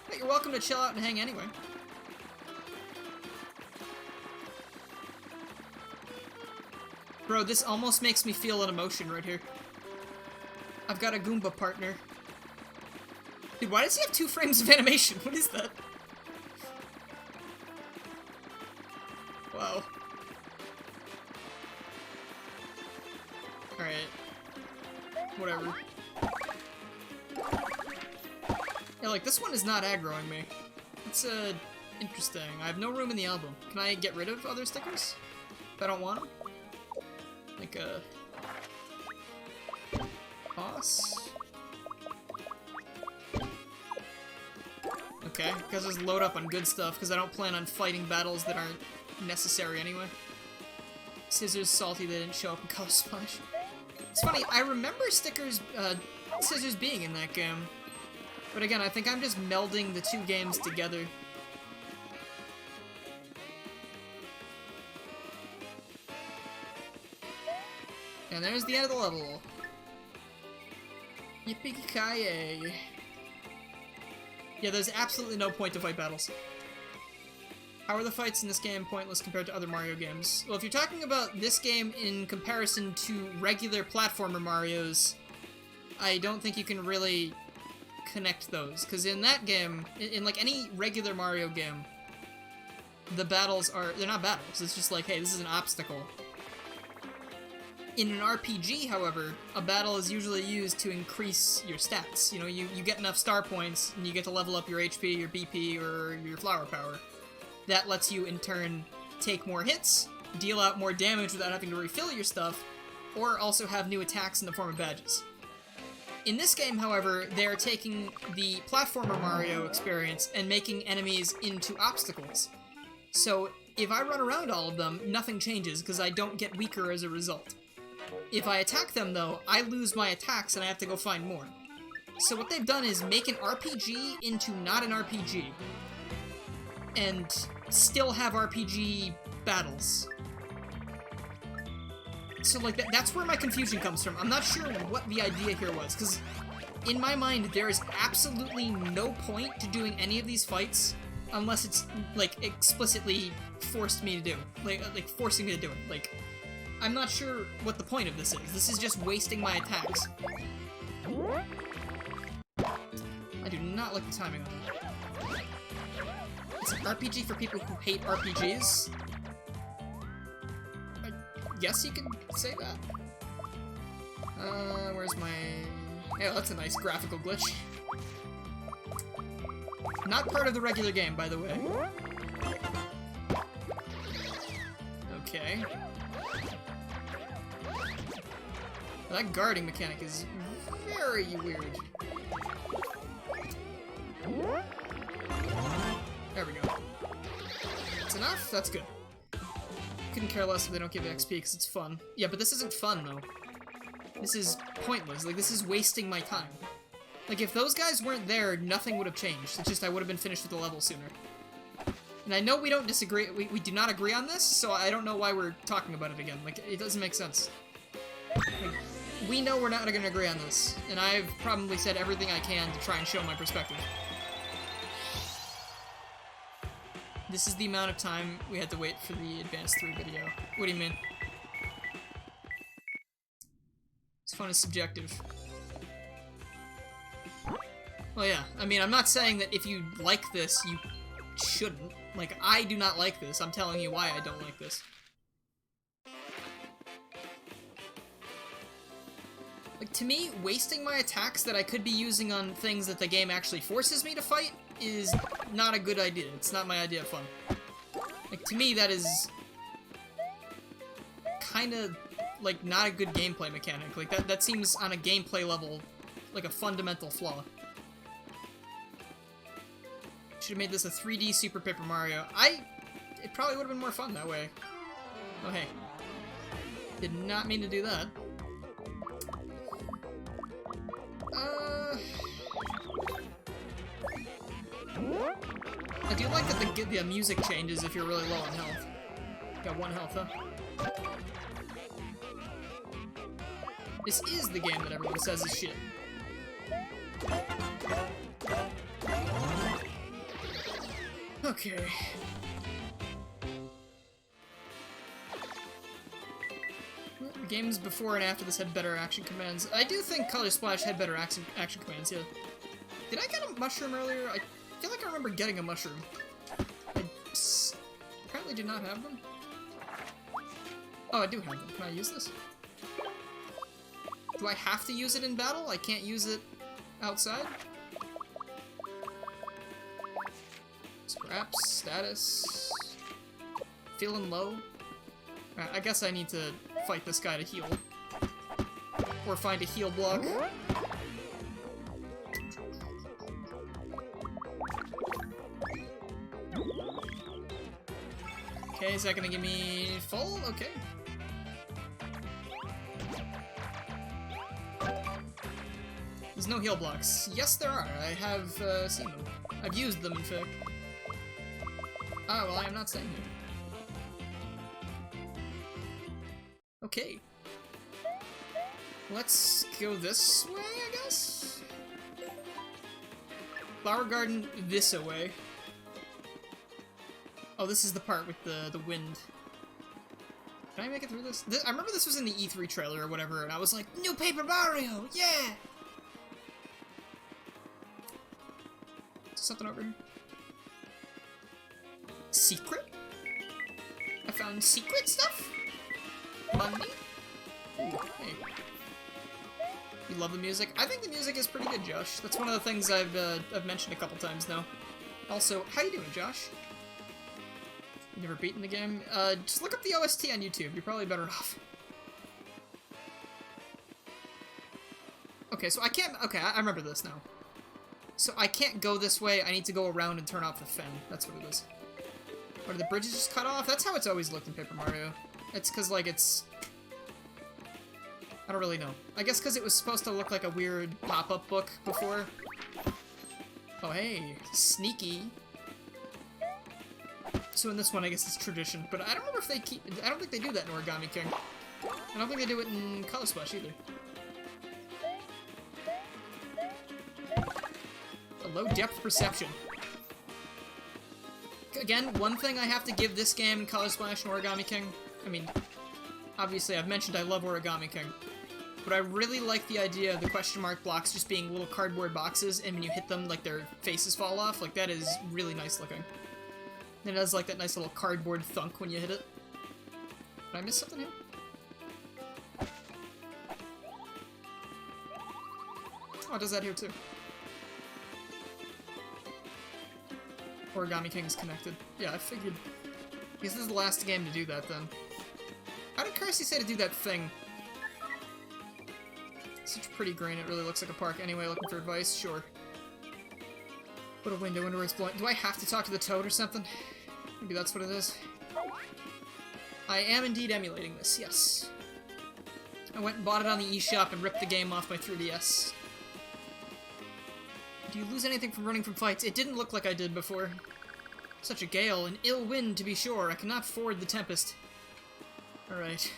But you're welcome to chill out and hang anyway. Bro, this almost makes me feel an emotion right here. I've got a Goomba partner. Dude, why does he have 2 frames of animation? What is that? Wow. Alright. Whatever. Yeah, like, this one is not aggroing me. It's, interesting. I have no room in the album. Can I get rid of other stickers? If I don't want them? Like a... boss? Okay, because just load up on good stuff, because I don't plan on fighting battles that aren't necessary anyway. Scissors, salty, they didn't show up in Color Splash. It's funny, I remember Scissors being in that game. But again, I think I'm just melding the 2 games together. And there's the end of the level. Yippee-ki-yay. Yeah, there's absolutely no point to fight battles. How are the fights in this game pointless compared to other Mario games? Well, if you're talking about this game in comparison to regular platformer Marios, I don't think you can really connect those. Because in that game, in like any regular Mario game, the battles are... they're not battles. It's just like, hey, this is an obstacle. In an RPG, however, a battle is usually used to increase your stats. You know, you get enough star points, and you get to level up your HP, your BP, or your flower power. That lets you, in turn, take more hits, deal out more damage without having to refill your stuff, or also have new attacks in the form of badges. In this game, however, they are taking the platformer Mario experience and making enemies into obstacles. So, if I run around all of them, nothing changes because I don't get weaker as a result. If I attack them, though, I lose my attacks and I have to go find more. So what they've done is make an RPG into not an RPG. And still have RPG battles. So, like, that's where my confusion comes from. I'm not sure what the idea here was, because in my mind, there is absolutely no point to doing any of these fights unless it's, like, explicitly forced me to do. Like forcing me to do it. Like, I'm not sure what the point of this is. This is just wasting my attacks. I do not like the timing on that. It's an RPG for people who hate RPGs. I guess you could say that. Where's my... Yeah, that's a nice graphical glitch. Not part of the regular game, by the way. Okay. That guarding mechanic is very weird. There we go. That's enough? That's good. Couldn't care less if they don't give XP because it's fun. Yeah, but this isn't fun, though. This is pointless. Like, this is wasting my time. Like, if those guys weren't there, nothing would have changed. It's just I would have been finished with the level sooner. And I know we don't disagree. We do not agree on this, so I don't know why we're talking about it again. Like, it doesn't make sense. Like, we know we're not going to agree on this, and I've probably said everything I can to try and show my perspective. This is the amount of time we had to wait for the Advanced 3 video. What do you mean? This fun is subjective. Well, yeah. I mean, I'm not saying that if you like this, you shouldn't. Like, I do not like this. I'm telling you why I don't like this. Like, to me, wasting my attacks that I could be using on things that the game actually forces me to fight is not a good idea. It's not my idea of fun. Like, to me, that is kind of, like, not a good gameplay mechanic. Like, that seems, on a gameplay level, like a fundamental flaw. Should have made this a 3D Super Paper Mario. It probably would have been more fun that way. Oh, hey. Did not mean to do that. I do like that the music changes if you're really low on health. Got 1 health, huh? This is the game that everyone says is shit. Okay. Games before and after this had better action commands. I do think Color Splash had better action commands, yeah. Did I get a mushroom earlier? I feel like I remember getting a mushroom. I apparently did not have them. Oh, I do have them. Can I use this? Do I have to use it in battle? I can't use it outside? Scraps, status, feeling low. I guess I need to fight this guy to heal. Or find a heal block. Okay, is that gonna give me full? Okay. There's no heal blocks. Yes, there are. I have seen them. I've used them, in fact. Ah, well, I am not staying here. Okay. Let's go this way, I guess? Flower Garden this way. Oh, this is the part with the wind. Can I make it through this? I remember this was in the E3 trailer or whatever, and I was like, New Paper Mario! Yeah! Is something over here? Secret? I found secret stuff? Money? Ooh, hey. You love the music? I think the music is pretty good, Josh. That's one of the things I've mentioned a couple times now. Also, how you doing, Josh? You never beaten the game? Just look up the OST on YouTube. You're probably better off. Okay, so I can't... Okay, I remember this now. So I can't go this way. I need to go around and turn off the fan. That's what it is. Or did the bridges just cut off? That's how it's always looked in Paper Mario. It's because, like, it's... I don't really know. I guess because it was supposed to look like a weird pop-up book before. Oh, hey. Sneaky. So in this one, I guess it's tradition. But I don't remember if they keep... I don't think they do that in Origami King. I don't think they do it in Color Splash either. A low depth perception. Again, one thing I have to give this game, Color Splash and Origami King, I mean, obviously I've mentioned I love Origami King, but I really like the idea of the question mark blocks just being little cardboard boxes, and when you hit them, like, their faces fall off. Like, that is really nice looking. And it has, like, that nice little cardboard thunk when you hit it. Did I miss something here? Oh, it does that here, too. Origami King is connected. Yeah, I figured. I guess this is the last game to do that, then. How did Kersey say to do that thing? Such pretty green, it really looks like a park. Anyway, looking for advice? Sure. Put a window into where it's blowing. Do I have to talk to the toad or something? Maybe that's what it is. I am indeed emulating this, yes. I went and bought it on the eShop and ripped the game off my 3DS. Do you lose anything from running from fights? It didn't look like I did before. Such a gale, an ill wind to be sure. I cannot ford the tempest. Alright.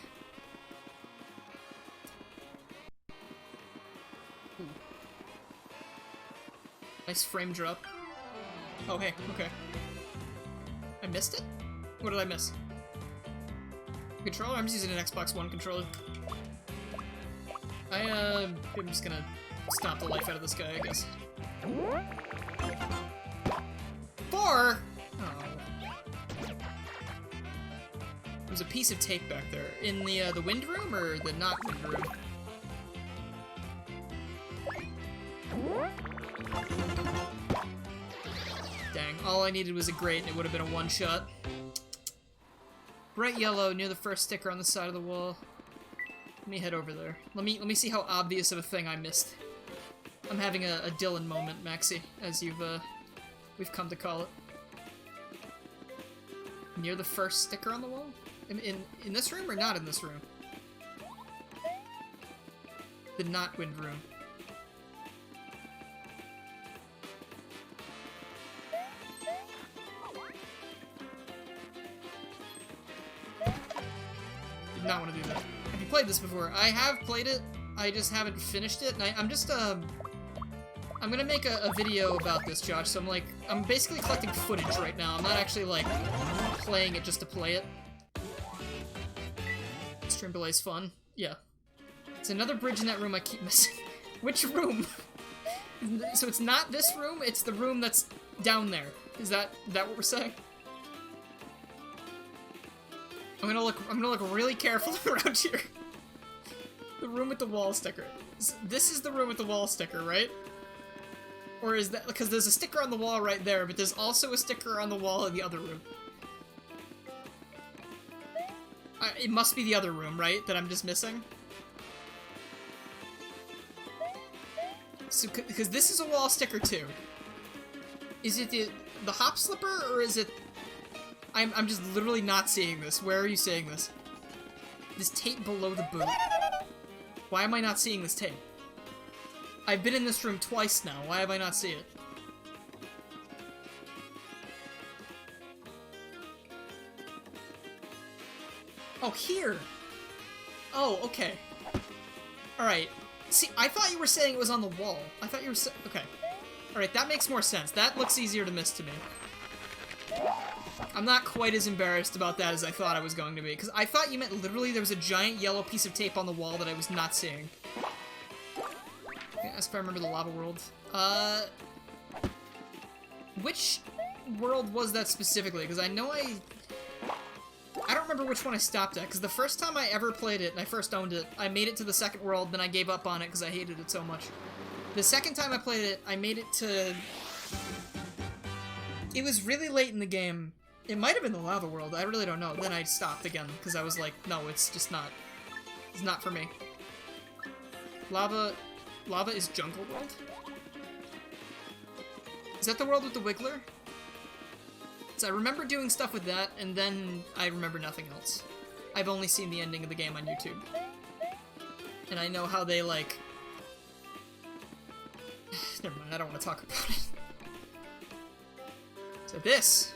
Nice frame drop. Oh, hey, okay. I missed it? What did I miss? Controller? I'm just using an Xbox One controller. I'm just gonna stomp the life out of this guy, I guess. 4? Oh. There's a piece of tape back there. In the wind room or the not wind room? Dang, all I needed was a grate and it would have been a one-shot. Bright yellow near the first sticker on the side of the wall. Let me head over there. Let me see how obvious of a thing I missed. I'm having a Dylan moment, Maxie, as we've come to call it. Near the first sticker on the wall? In this room or not in this room? The not wind room. Did not want to do that. Have you played this before? I have played it, I just haven't finished it, and I'm just, I'm gonna make a video about this, Josh, so I'm basically collecting footage right now. I'm not actually, like, playing it just to play it. Stream delay's fun. Yeah. It's another bridge in that room I keep missing. Which room? So it's not this room, it's the room that's down there. Is that what we're saying? I'm gonna look really careful around here. The room with the wall sticker. This is the room with the wall sticker, right? Or is that... because there's a sticker on the wall right there, but there's also a sticker on the wall in the other room. It must be the other room, right? That I'm just missing? So, because this is a wall sticker too. Is it the hop slipper, or is it... I'm just literally not seeing this. Where are you seeing this? This tape below the boot. Why am I not seeing this tape? I've been in this room twice now. Why have I not seen it? Oh, here! Oh, okay. Alright. See, I thought you were saying it was on the wall. I thought you were okay. Alright, that makes more sense. That looks easier to miss to me. I'm not quite as embarrassed about that as I thought I was going to be, because I thought you meant literally there was a giant yellow piece of tape on the wall that I was not seeing. Okay, ask if I remember the lava world. Which world was that specifically? Because I know I don't remember which one I stopped at, because the first time I ever played it, and I first owned it, I made it to the second world, then I gave up on it because I hated it so much. The second time I played it, I made it to... It was really late in the game. It might have been the lava world, I really don't know. Then I stopped again, because I was like, no, it's just not... It's not for me. Lava is Jungle World? Is that the world with the Wiggler? So I remember doing stuff with that, and then I remember nothing else. I've only seen the ending of the game on YouTube. And I know how they, like... Never mind, I don't want to talk about it. So this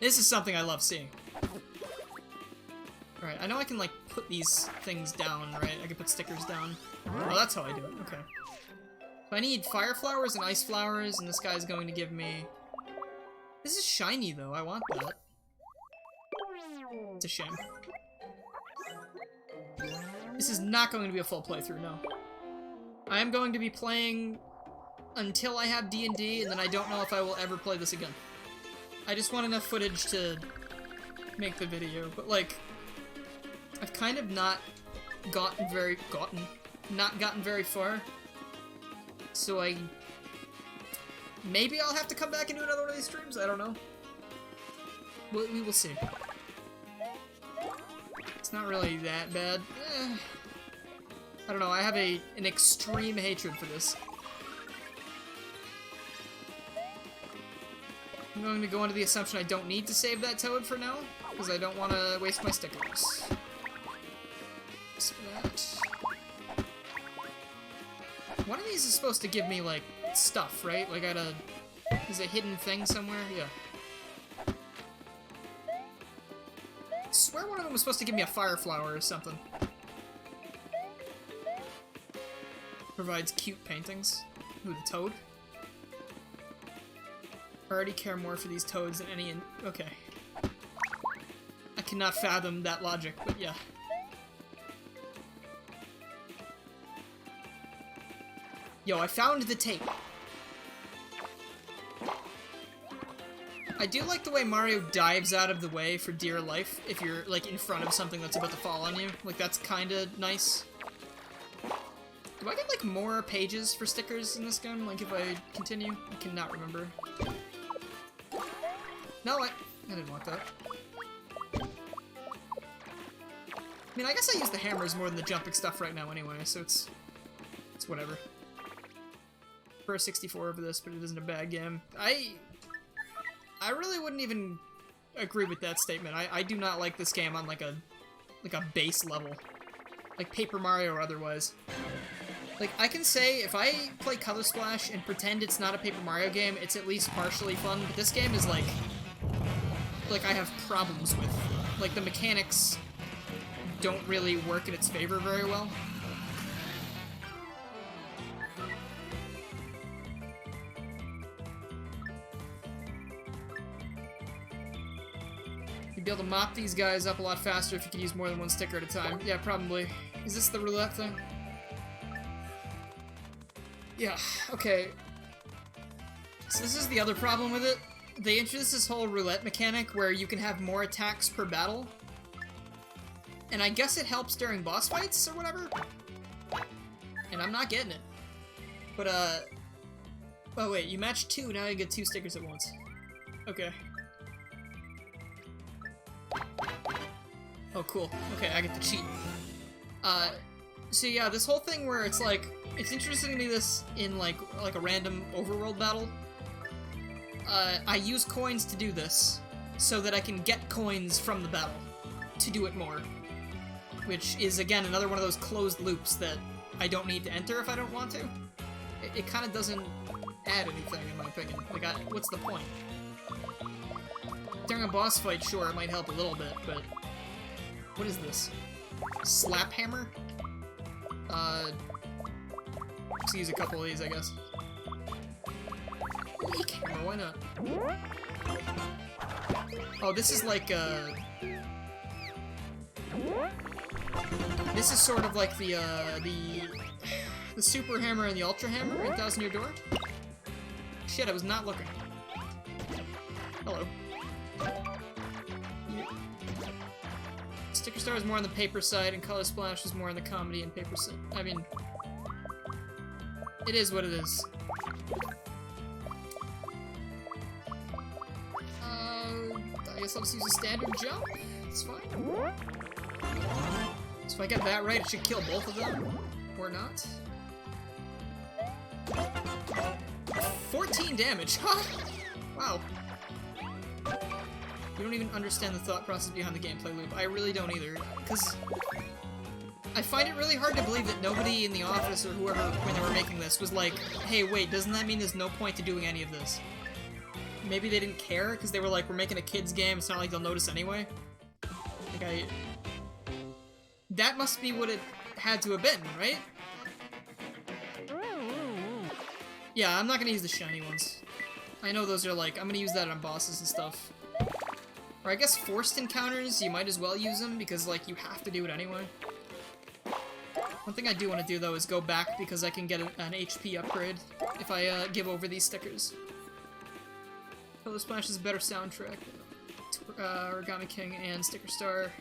is something I love seeing. Alright, I know I can, like, put these things down, right? I can put stickers down. Oh, that's how I do it, okay. So I need fire flowers and ice flowers, and this guy's going to give me... This is shiny, though. I want that. It's a shame. This is not going to be a full playthrough, no. I am going to be playing until I have D&D, and then I don't know if I will ever play this again. I just want enough footage to make the video, but, like... I've kind of not gotten very far. So maybe I'll have to come back and do another one of these streams, I don't know. We will see. It's not really that bad. I don't know, I have an extreme hatred for this. I'm going to go under the assumption I don't need to save that toad for now, because I don't want to waste my stickers. One of these is supposed to give me, like, stuff, right? Like, is a hidden thing somewhere? Yeah. I swear one of them was supposed to give me a fire flower or something. Provides cute paintings. Ooh, the toad. I already care more for these toads than any okay. I cannot fathom that logic, but yeah. Yo, I found the tape. I do like the way Mario dives out of the way for dear life if you're, like, in front of something that's about to fall on you. Like, that's kinda nice. Do I get, like, more pages for stickers in this game? Like, if I continue? I cannot remember. No, I didn't want that. I mean, I guess I use the hammers more than the jumping stuff right now anyway, so it's whatever. For a 64 over this, but it isn't a bad game. I really wouldn't even agree with that statement. I do not like this game on like a base level. Like Paper Mario or otherwise. Like, I can say if I play Color Splash and pretend it's not a Paper Mario game, it's at least partially fun, but this game is like I have problems with. Like, the mechanics don't really work in its favor very well. You'd be able to mop these guys up a lot faster if you could use more than one sticker at a time. Yeah, probably. Is this the roulette thing? Yeah, okay. So this is the other problem with it. They introduced this whole roulette mechanic where you can have more attacks per battle. And I guess it helps during boss fights or whatever. And I'm not getting it. But, oh wait, you match 2, now you get 2 stickers at once. Okay. Oh, cool. Okay, I get to cheat. So yeah, this whole thing where it's like, it's interesting to me this in like a random overworld battle. I use coins to do this, so that I can get coins from the battle to do it more. Which is, again, another one of those closed loops that I don't need to enter if I don't want to. It kind of doesn't add anything, in my opinion. Like, what's the point? During a boss fight, sure, it might help a little bit, but... What is this? Slap hammer? Let's use a couple of these, I guess. Weak hammer, why not? Oh, this is like, this is sort of like the Super Hammer and the Ultra Hammer in Thousand Year Door. Shit, I was not looking. Hello. Sticker Star is more on the paper side, and Color Splash is more on the comedy and paper side. I mean, it is what it is. I guess I'll just use a standard jump. It's fine. So if I get that right, it should kill both of them. Or not. 14 damage. Wow. You don't even understand the thought process behind the gameplay loop. I really don't either, because I find it really hard to believe that nobody in the office or whoever, when they were making this, was like, hey, wait, doesn't that mean there's no point to doing any of this? Maybe they didn't care, because they were like, we're making a kid's game, it's not like they'll notice anyway. Like, that must be what it had to have been, right? Yeah, I'm not gonna use the shiny ones. I know those are like, I'm gonna use that on bosses and stuff. Or I guess forced encounters, you might as well use them, because like, you have to do it anyway. One thing I do want to do though is go back because I can get an HP upgrade if I give over these stickers. Color Splash is a better soundtrack. Origami King and Sticker Star.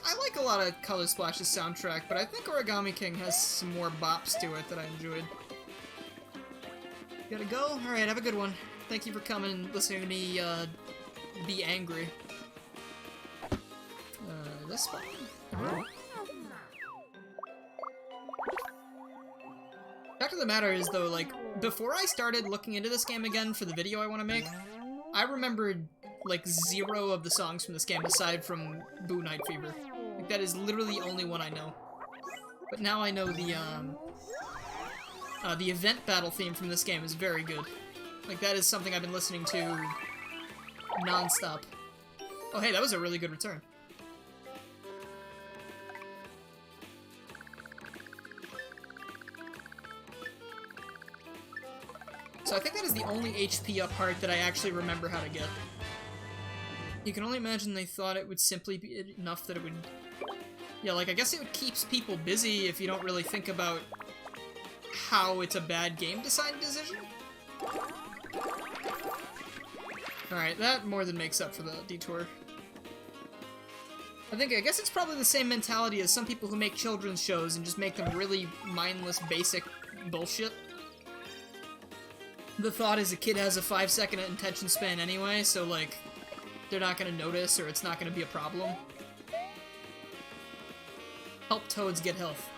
I like a lot of Color Splash's soundtrack, but I think Origami King has some more bops to it that I enjoyed. Gotta go? Alright, have a good one. Thank you for coming and listening to me be angry. This spot. Fact of the matter is, though, like, before I started looking into this game again for the video I want to make, I remembered, like, 0 of the songs from this game aside from Boo Night Fever. Like, that is literally the only one I know. But now I know the event battle theme from this game is very good. Like, that is something I've been listening to non-stop. Oh, hey, that was a really good return. So I think that is the only HP up part that I actually remember how to get. You can only imagine they thought it would simply be enough that it would... Yeah, like, I guess it keeps people busy if you don't really think about how it's a bad game design decision. Alright, that more than makes up for the detour. I guess it's probably the same mentality as some people who make children's shows and just make them really mindless, basic bullshit. The thought is a kid has a 5-second attention span anyway, so, like, they're not gonna notice or it's not gonna be a problem. Help Toads get health.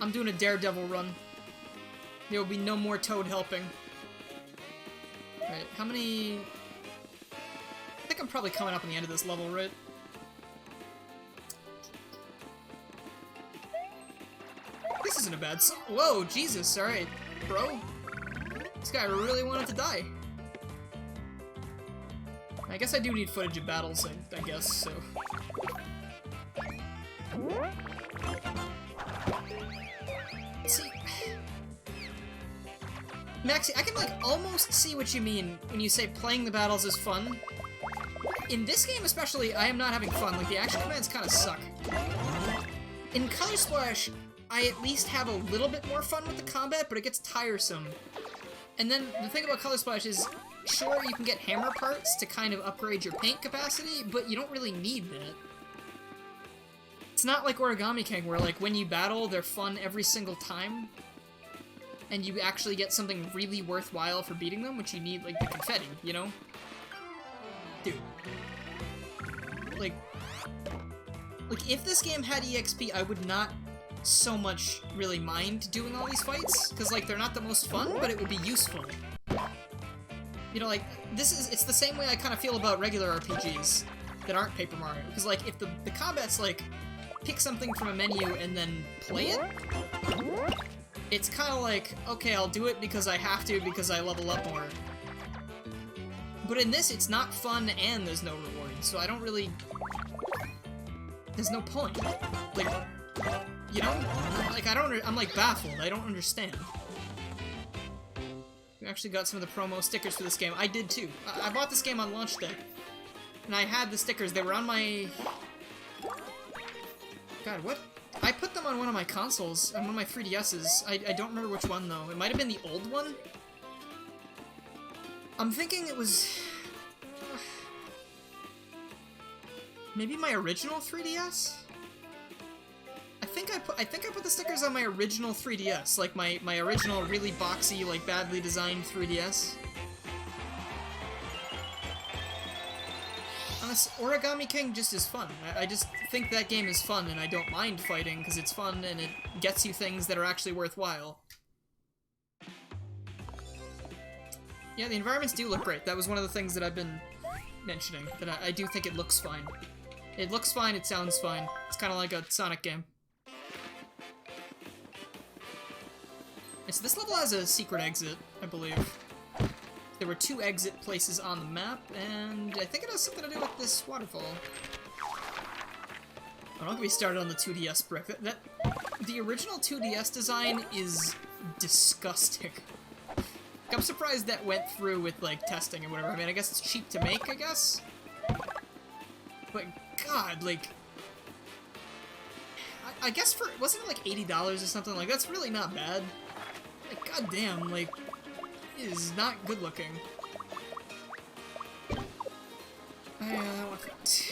I'm doing a Daredevil run. There will be no more Toad helping. Alright, how many... I think I'm probably coming up on the end of this level, right? This isn't a bad song. Whoa, Jesus, alright, bro. This guy really wanted to die. I guess I do need footage of battles, I guess, so... See... Maxie, I can, like, almost see what you mean when you say playing the battles is fun. In this game especially, I am not having fun. Like, the action commands kind of suck. In Color Splash, I at least have a little bit more fun with the combat, but it gets tiresome. And then the thing about Color Splash is, sure, you can get hammer parts to kind of upgrade your paint capacity, but you don't really need that. It's not like Origami King, where, like, when you battle, they're fun every single time, and you actually get something really worthwhile for beating them, which you need, like, the confetti, you know? Dude. Like, if this game had EXP, I would not so much really mind doing all these fights, because, like, they're not the most fun, but it would be useful. You know, like, it's the same way I kind of feel about regular RPGs that aren't Paper Mario, because, like, if the combat's, like, pick something from a menu and then play it, it's kind of like, okay, I'll do it because I have to, because I level up more. But in this, it's not fun and there's no reward, so I don't really... There's no point. Like, you know? Like, I'm, like, baffled. I don't understand. We actually got some of the promo stickers for this game. I did, too. I bought this game on launch day. And I had the stickers. They were on my... God, what? I put them on one of my consoles, on one of my 3DS's. I don't remember which one, though. It might have been the old one? I'm thinking it was... Maybe my original 3DS? I think I put the stickers on my original 3DS, like my original really boxy, like badly designed 3DS. Honest, Origami King just is fun. I just think that game is fun, and I don't mind fighting because it's fun and it gets you things that are actually worthwhile. Yeah, the environments do look great. That was one of the things that I've been mentioning, that I do think it looks fine. It looks fine, it sounds fine. It's kind of like a Sonic game. And so this level has a secret exit, I believe. There were 2 exit places on the map, and I think it has something to do with this waterfall. Oh, don't get me started on the 2DS brick. The original 2DS design is disgusting. I'm surprised that went through with, like, testing and whatever. I mean, I guess it's cheap to make, I guess? But, God, like... I guess for... Wasn't it, like, $80 or something? Like, that's really not bad. Like, goddamn, like... It is not good looking. I want that.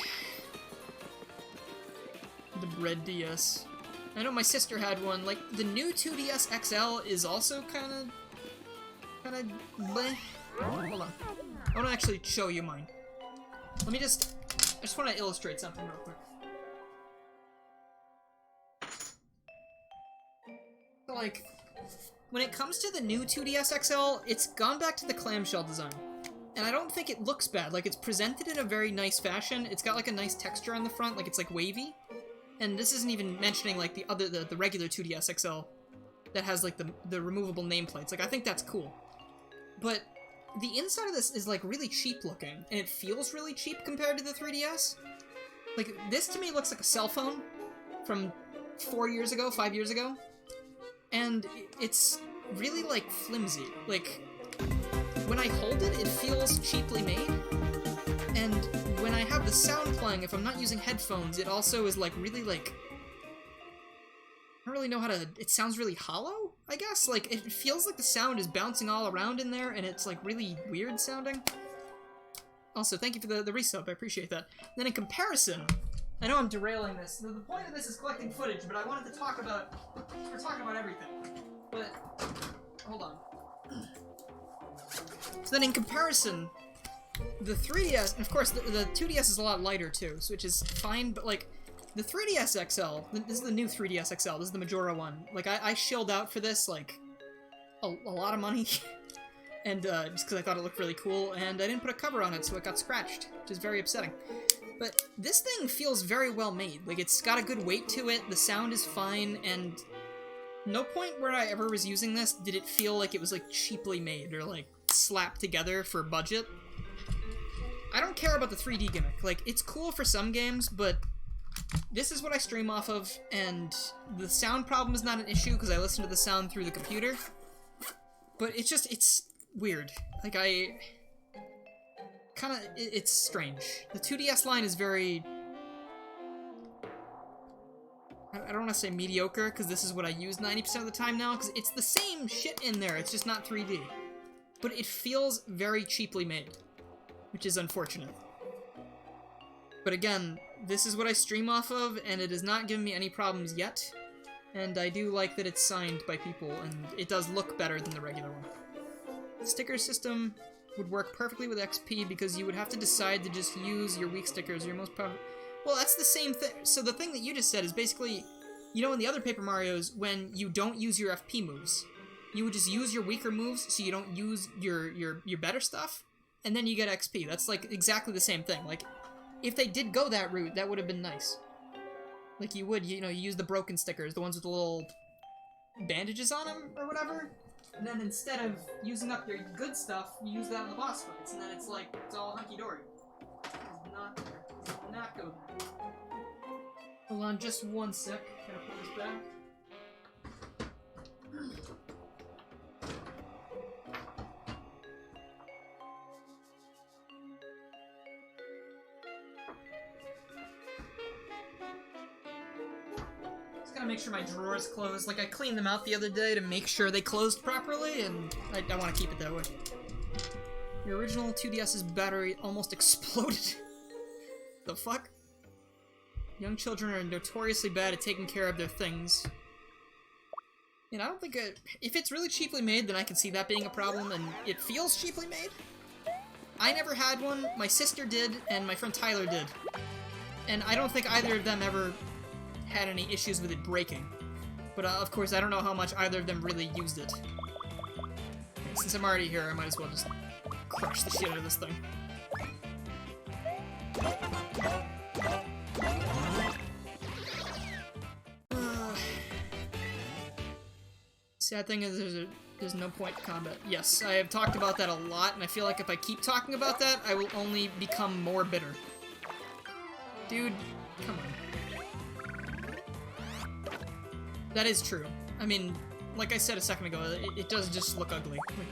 The Bread DS. I know my sister had one. Like, the new 2DS XL is also kinda bleh. Hold on. I want to actually show you mine. Let me just... I just want to illustrate something real quick. So, like, when it comes to the new 2DS XL, it's gone back to the clamshell design. And I don't think it looks bad. Like, it's presented in a very nice fashion. It's got, like, a nice texture on the front. Like, it's, like, wavy. And this isn't even mentioning, like, the regular 2DS XL that has, like, the removable nameplates. Like, I think that's cool. But the inside of this is, like, really cheap looking, and it feels really cheap compared to the 3DS. Like, this to me looks like a cell phone from 4 years ago, 5 years ago. And it's really, like, flimsy. Like, when I hold it, it feels cheaply made. And when I have the sound playing, if I'm not using headphones, it also is, like, really, like... I don't really know how to... It sounds really hollow, I guess? Like, it feels like the sound is bouncing all around in there, and it's, like, really weird sounding. Also, thank you for the resub, I appreciate that. Then in comparison, I know I'm derailing this. The point of this is collecting footage, but I wanted to talk about... We're talking about everything. But... Hold on. So then in comparison, the 3DS... And of course, the 2DS is a lot lighter, too, which is fine, but, like... The 3DS XL, this is the new 3DS XL, this is the Majora one. Like, I shelled out for this, like, a lot of money. And, just because I thought it looked really cool, and I didn't put a cover on it, so it got scratched, which is very upsetting. But this thing feels very well made. Like, it's got a good weight to it, the sound is fine, and no point where I ever was using this did it feel like it was, like, cheaply made, or, like, slapped together for budget. I don't care about the 3D gimmick. Like, it's cool for some games, but... This is what I stream off of, and the sound problem is not an issue because I listen to the sound through the computer. But it's just, it's weird. Like, it's strange. The 2DS line is very... I don't want to say mediocre, because this is what I use 90% of the time now, because it's the same shit in there, it's just not 3D. But it feels very cheaply made, which is unfortunate. But again, this is what I stream off of, and it has not given me any problems yet. And I do like that it's signed by people, and it does look better than the regular one. The sticker system would work perfectly with XP because you would have to decide to just use your weak stickers, your most powerful... Well, that's the same thing. So the thing that you just said is basically, you know in the other Paper Marios, when you don't use your FP moves, you would just use your weaker moves so you don't use your better stuff, and then you get XP. That's like exactly the same thing. Like, if they did go that route, that would have been nice. Like you would, you know, you use the broken stickers, the ones with the little bandages on them or whatever, and then instead of using up your good stuff, you use that in the boss fights, and then it's like, it's all hunky-dory. It's not there. It's not go there. Hold on just one sec. Gotta pull this back. Make sure my drawers close. Like, I cleaned them out the other day to make sure they closed properly, and I want to keep it that way. Your original 2DS's battery almost exploded. The fuck? Young children are notoriously bad at taking care of their things. And I don't think if it's really cheaply made, then I can see that being a problem, and it feels cheaply made. I never had one, my sister did, and my friend Tyler did. And I don't think either of them ever had any issues with it breaking. But of course, I don't know how much either of them really used it. Okay, since I'm already here, I might as well just crush the shit out of this thing. Sad thing is there's no point to combat. Yes, I have talked about that a lot, and I feel like if I keep talking about that, I will only become more bitter. Dude, come on. That is true. I mean, like I said a second ago, it does just look ugly, like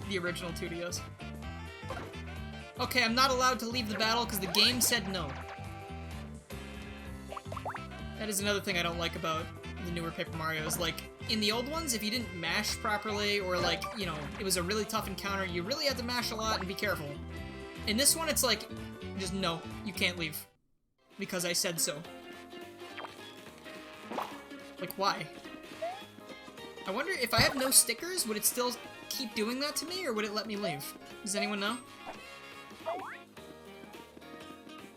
the original 2DS. Okay, I'm not allowed to leave the battle because the game said no. That is another thing I don't like about the newer Paper Marios. Like, in the old ones, if you didn't mash properly, or like, you know, it was a really tough encounter, you really had to mash a lot and be careful. In this one, it's like, just no, you can't leave. Because I said so. Like, why? I wonder if I have no stickers, would it still keep doing that to me, or would it let me leave? Does anyone know?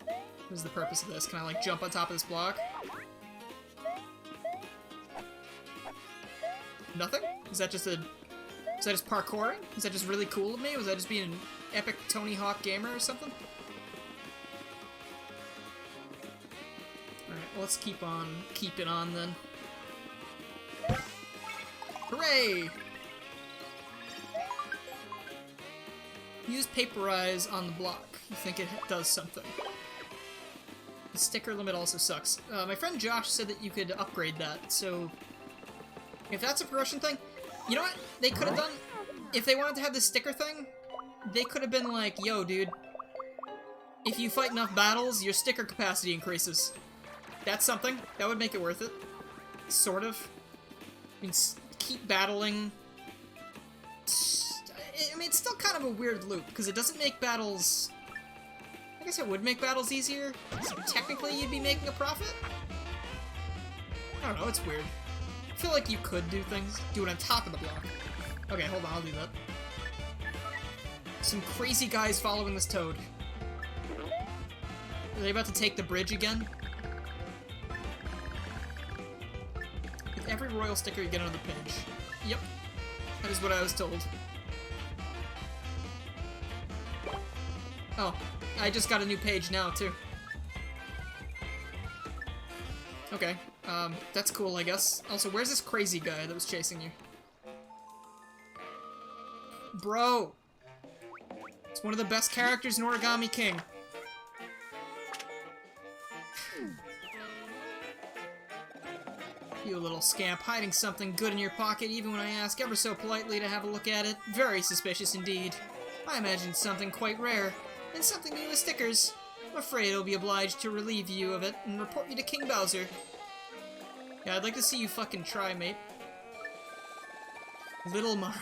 What is the purpose of this? Can I, like, jump on top of this block? Nothing? Is that just parkouring? Is that just really cool of me? Was I just being an epic Tony Hawk gamer or something? Alright, well, let's keep it on then. Hooray! Use Paperize on the block. You think it does something. The sticker limit also sucks. My friend Josh said that you could upgrade that, so if that's a progression thing, you know what they could have done? If they wanted to have this sticker thing, they could have been like, yo, dude, if you fight enough battles, your sticker capacity increases. That's something. That would make it worth it. Sort of. I mean, keep battling. I mean, it's still kind of a weird loop, because it doesn't make battles... I guess it would make battles easier. So technically, you'd be making a profit? I don't know, it's weird. I feel like you could do things. Do it on top of the block. Okay, hold on, I'll do that. Some crazy guys following this toad. Are they about to take the bridge again? With every royal sticker, you get another page. Yep. That is what I was told. Oh, I just got a new page now, too. Okay, that's cool, I guess. Also, where's this crazy guy that was chasing you? Bro! It's one of the best characters in Origami King. You little scamp, hiding something good in your pocket even when I ask ever so politely to have a look at it. Very suspicious indeed. I imagine something quite rare, and something new with stickers. I'm afraid I'll be obliged to relieve you of it and report you to King Bowser. Yeah, I'd like to see you fucking try, mate. Little Mario.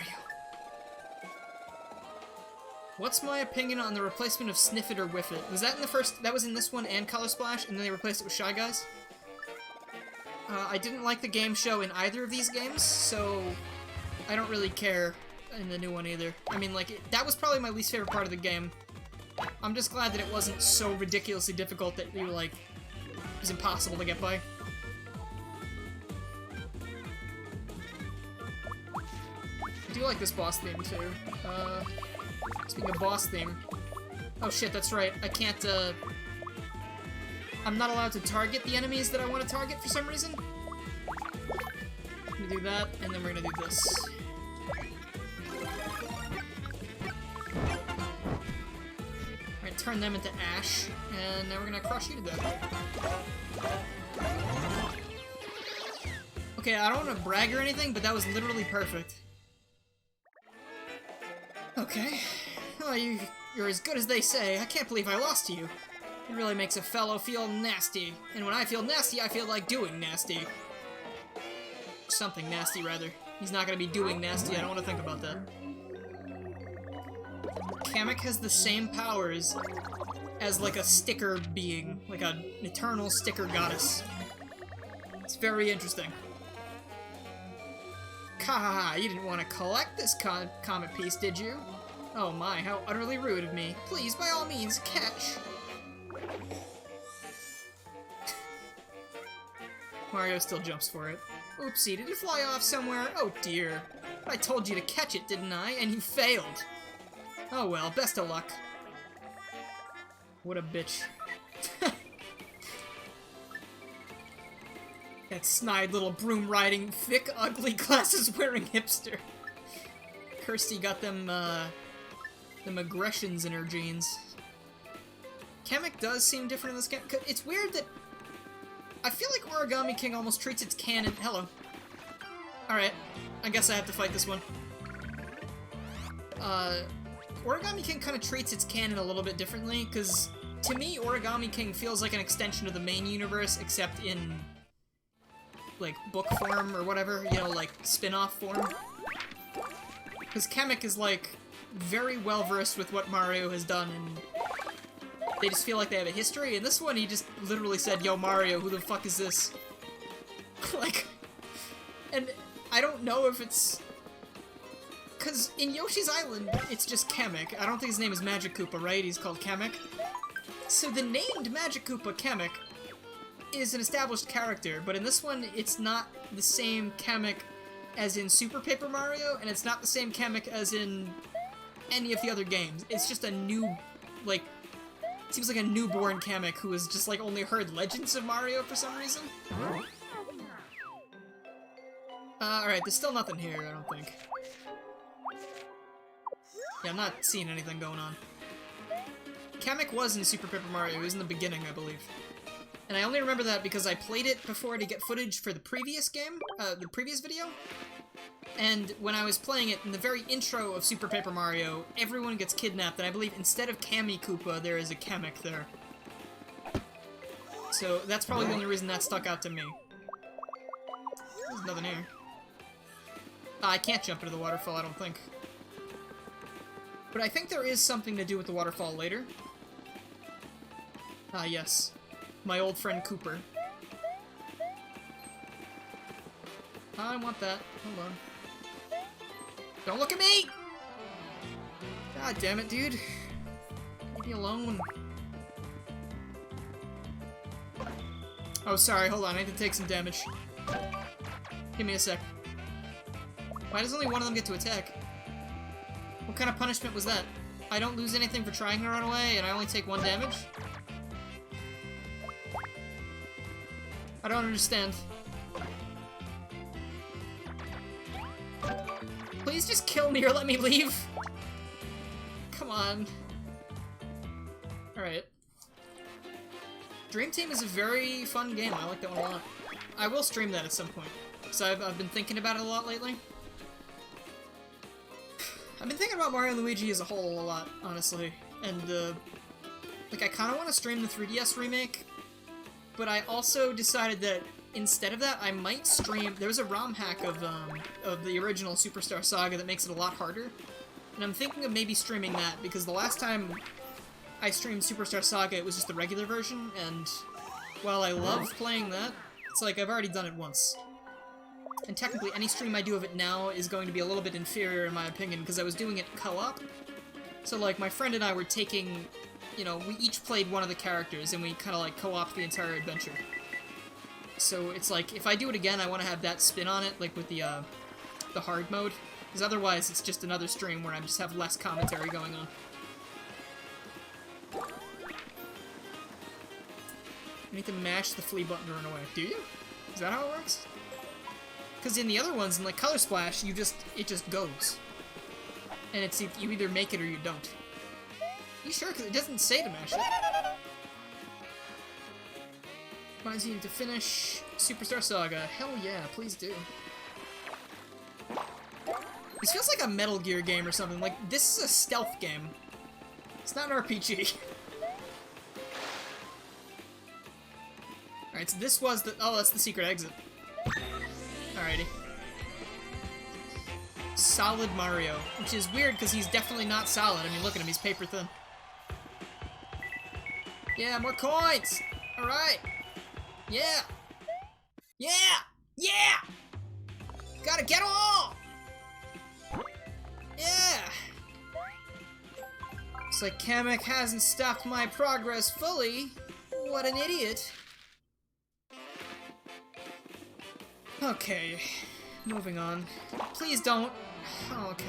What's my opinion on the replacement of Sniff It or Whiff It? Was that in the first... That was in this one and Color Splash, and then they replaced it with Shy Guys? I didn't like the game show in either of these games, so I don't really care in the new one either. I mean, like, that was probably my least favorite part of the game. I'm just glad that it wasn't so ridiculously difficult that you were like, it was impossible to get by. I do like this boss theme, too. Speaking of boss theme... Oh shit, that's right, I can't, I'm not allowed to target the enemies that I want to target for some reason. Let me do that, and then we're gonna do this. Alright, turn them into ash, and now we're gonna crush you to death. Okay, I don't want to brag or anything, but that was literally perfect. Okay. Oh, you're as good as they say. I can't believe I lost to you. It really makes a fellow feel nasty. And when I feel nasty, I feel like doing nasty. Something nasty, rather. He's not gonna be doing nasty, I don't want to think about that. Kamek has the same powers as, like, a sticker being. Like an eternal sticker goddess. It's very interesting. Kahaha, you didn't want to collect this comet piece, did you? Oh my, how utterly rude of me. Please, by all means, catch. Mario still jumps for it. Oopsie, did you fly off somewhere? Oh dear. I told you to catch it, didn't I? And you failed. Oh well, best of luck. What a bitch. That snide little broom-riding, thick, ugly, glasses-wearing hipster. Kirsty got them aggressions in her genes. Kamek does seem different in this game. It's weird that... I feel like Origami King almost treats its canon... Hello. Alright. I guess I have to fight this one. Origami King kind of treats its canon a little bit differently, because to me, Origami King feels like an extension of the main universe, except in, like, book form or whatever, you know, like, spin-off form. Because Kamek is, like, very well-versed with what Mario has done, and they just feel like they have a history. In this one, he just literally said, "Yo, Mario, who the fuck is this?" Like, and I don't know if it's... Because in Yoshi's Island, it's just Kamek. I don't think his name is Magic Koopa, right? He's called Kamek. So the named Magic Koopa, Kamek, is an established character, but in this one, it's not the same Kamek as in Super Paper Mario, and it's not the same Kamek as in any of the other games. It's just a new, like, it seems like a newborn Kamek who has just, like, only heard legends of Mario for some reason. Alright, there's still nothing here, I don't think. Yeah, I'm not seeing anything going on. Kamek was in Super Paper Mario, he was in the beginning, I believe. And I only remember that because I played it before to get footage for the previous game, the previous video. And when I was playing it, in the very intro of Super Paper Mario, everyone gets kidnapped, and I believe instead of Kami Koopa, there is a Kamek there. So that's probably the only reason that stuck out to me. There's nothing here. I can't jump into the waterfall, I don't think. But I think there is something to do with the waterfall later. Ah, yes. My old friend Cooper. I want that. Hold on. Don't look at me! God damn it, dude. Leave me alone. Oh, sorry, hold on. I need to take some damage. Give me a sec. Why does only one of them get to attack? What kind of punishment was that? I don't lose anything for trying to run away, and I only take 1 damage? I don't understand. Please just kill me or let me leave. Come on. Alright. Dream Team is a very fun game. I like that one a lot. I will stream that at some point. So I've been thinking about it a lot lately. I've been thinking about Mario & Luigi as a whole a lot, honestly. And, like, I kind of want to stream the 3DS remake, but I also decided that instead of that, I might stream... There's a ROM hack of the original Superstar Saga that makes it a lot harder. And I'm thinking of maybe streaming that, because the last time I streamed Superstar Saga, it was just the regular version, and while I love playing that, it's like I've already done it once. And technically, any stream I do of it now is going to be a little bit inferior in my opinion, because I was doing it co-op. So, like, my friend and I were taking, you know, we each played one of the characters, and we kind of, like, co-opted the entire adventure. So, it's like, if I do it again, I want to have that spin on it, like with the hard mode. Because otherwise, it's just another stream where I just have less commentary going on. You need to mash the flee button to run away. Do you? Is that how it works? Because in the other ones, in like Color Splash, it just goes. And it's you either make it or you don't. You sure? Because it doesn't say to mash it. Reminds you to finish Superstar Saga. Hell yeah, please do. This feels like a Metal Gear game or something. Like, this is a stealth game. It's not an RPG. Alright, so this was the... Oh, that's the secret exit. Alrighty. Solid Mario, which is weird because he's definitely not solid. I mean, look at him, he's paper thin. Yeah, more coins! Alright! Yeah! Yeah! Yeah! Gotta get 'em all! Yeah! Looks like Kamek hasn't stopped my progress fully. What an idiot. Okay, moving on. Please don't. Oh, okay.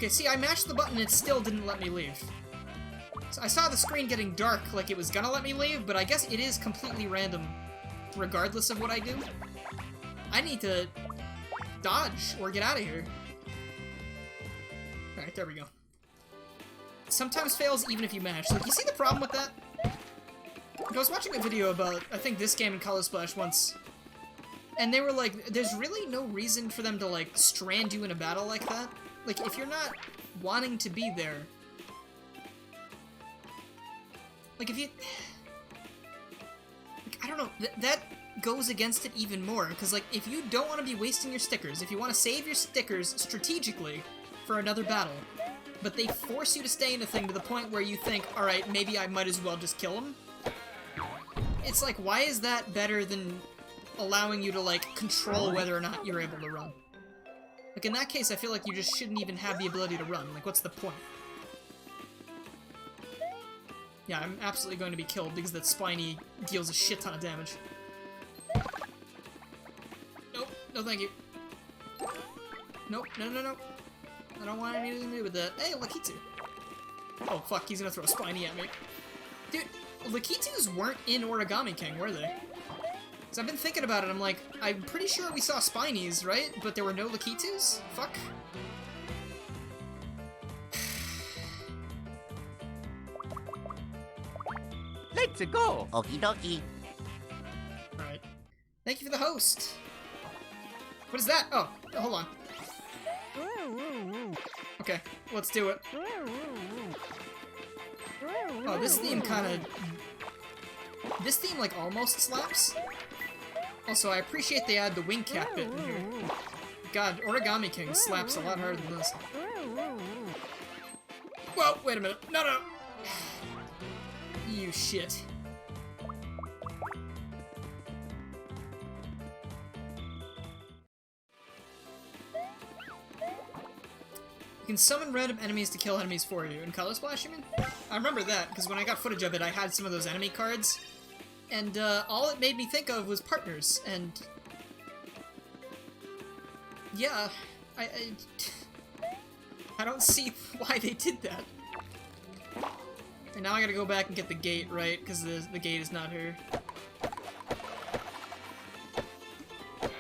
Okay, see, I mashed the button and it still didn't let me leave. So I saw the screen getting dark like it was gonna let me leave, but I guess it is completely random, regardless of what I do. I need to dodge or get out of here. Alright, there we go. Sometimes fails even if you mash. Like, you see the problem with that? Like, I was watching a video about, I think, this game in Color Splash once, and they were like, there's really no reason for them to, like, strand you in a battle like that. Like, if you're not wanting to be there, like, if you... Like, I don't know, that goes against it even more, because, like, if you don't want to be wasting your stickers, if you want to save your stickers strategically for another battle, but they force you to stay in a thing to the point where you think, alright, maybe I might as well just kill him, it's like, why is that better than allowing you to, like, control whether or not you're able to run? Like, in that case, I feel like you just shouldn't even have the ability to run. Like, what's the point? Yeah, I'm absolutely going to be killed because that Spiny deals a shit ton of damage. Nope, no thank you. Nope, no, no, no. I don't want anything to do with that. Hey, Lakitu! Oh, fuck, he's gonna throw a Spiny at me. Dude, Lakitus weren't in Origami King, were they? So I've been thinking about it, I'm like, I'm pretty sure we saw Spinies, right? But there were no Lakitus? Fuck. Let's go! Okie dokie. Alright. Thank you for the host! What is that? Oh, hold on. Okay, let's do it. Oh, this theme kinda... This theme, like, almost slaps. Also, I appreciate they add the wing cap bit in here. God, Origami King slaps a lot harder than this. Whoa, wait a minute. No, no! You shit. You can summon random enemies to kill enemies for you. In Color Splash, you mean? I remember that, because when I got footage of it, I had some of those enemy cards, and all it made me think of was partners, and... Yeah, I don't see why they did that. And now I gotta go back and get the gate, right? Because the gate is not here.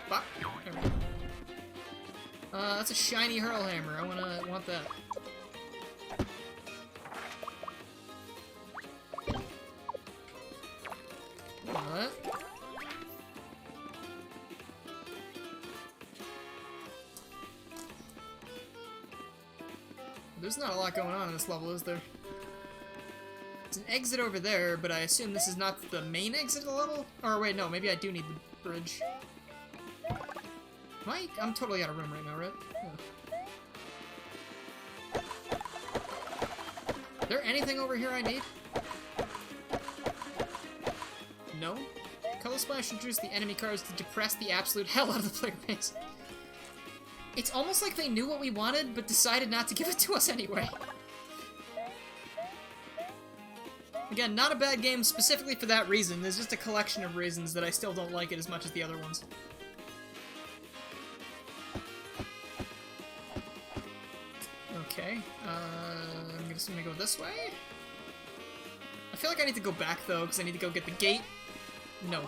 Bop. There we go. That's a shiny Hurl Hammer. I want that. What? There's not a lot going on in this level, is there? There's an exit over there, but I assume this is not the main exit of the level? Or wait, no, maybe I do need the bridge. I'm totally out of room right now, right? Yeah. Is there anything over here I need? No? Color Splash introduced the enemy cards to depress the absolute hell out of the player base. It's almost like they knew what we wanted, but decided not to give it to us anyway. Again, not a bad game specifically for that reason. There's just a collection of reasons that I still don't like it as much as the other ones. Okay, I'm gonna go this way. I feel like I need to go back though, because I need to go get the gate. No.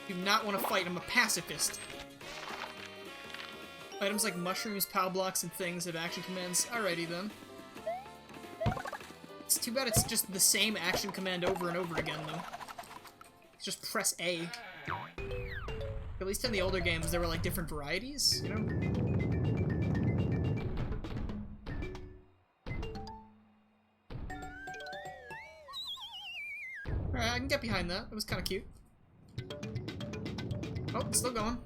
Do not want to fight, I'm a pacifist. Items like mushrooms, power blocks, and things have action commands. Alrighty then. It's too bad it's just the same action command over and over again though. Just press A. At least in the older games there were like different varieties, you know? Alright, I can get behind that. It was kind of cute. Oh, it's still going.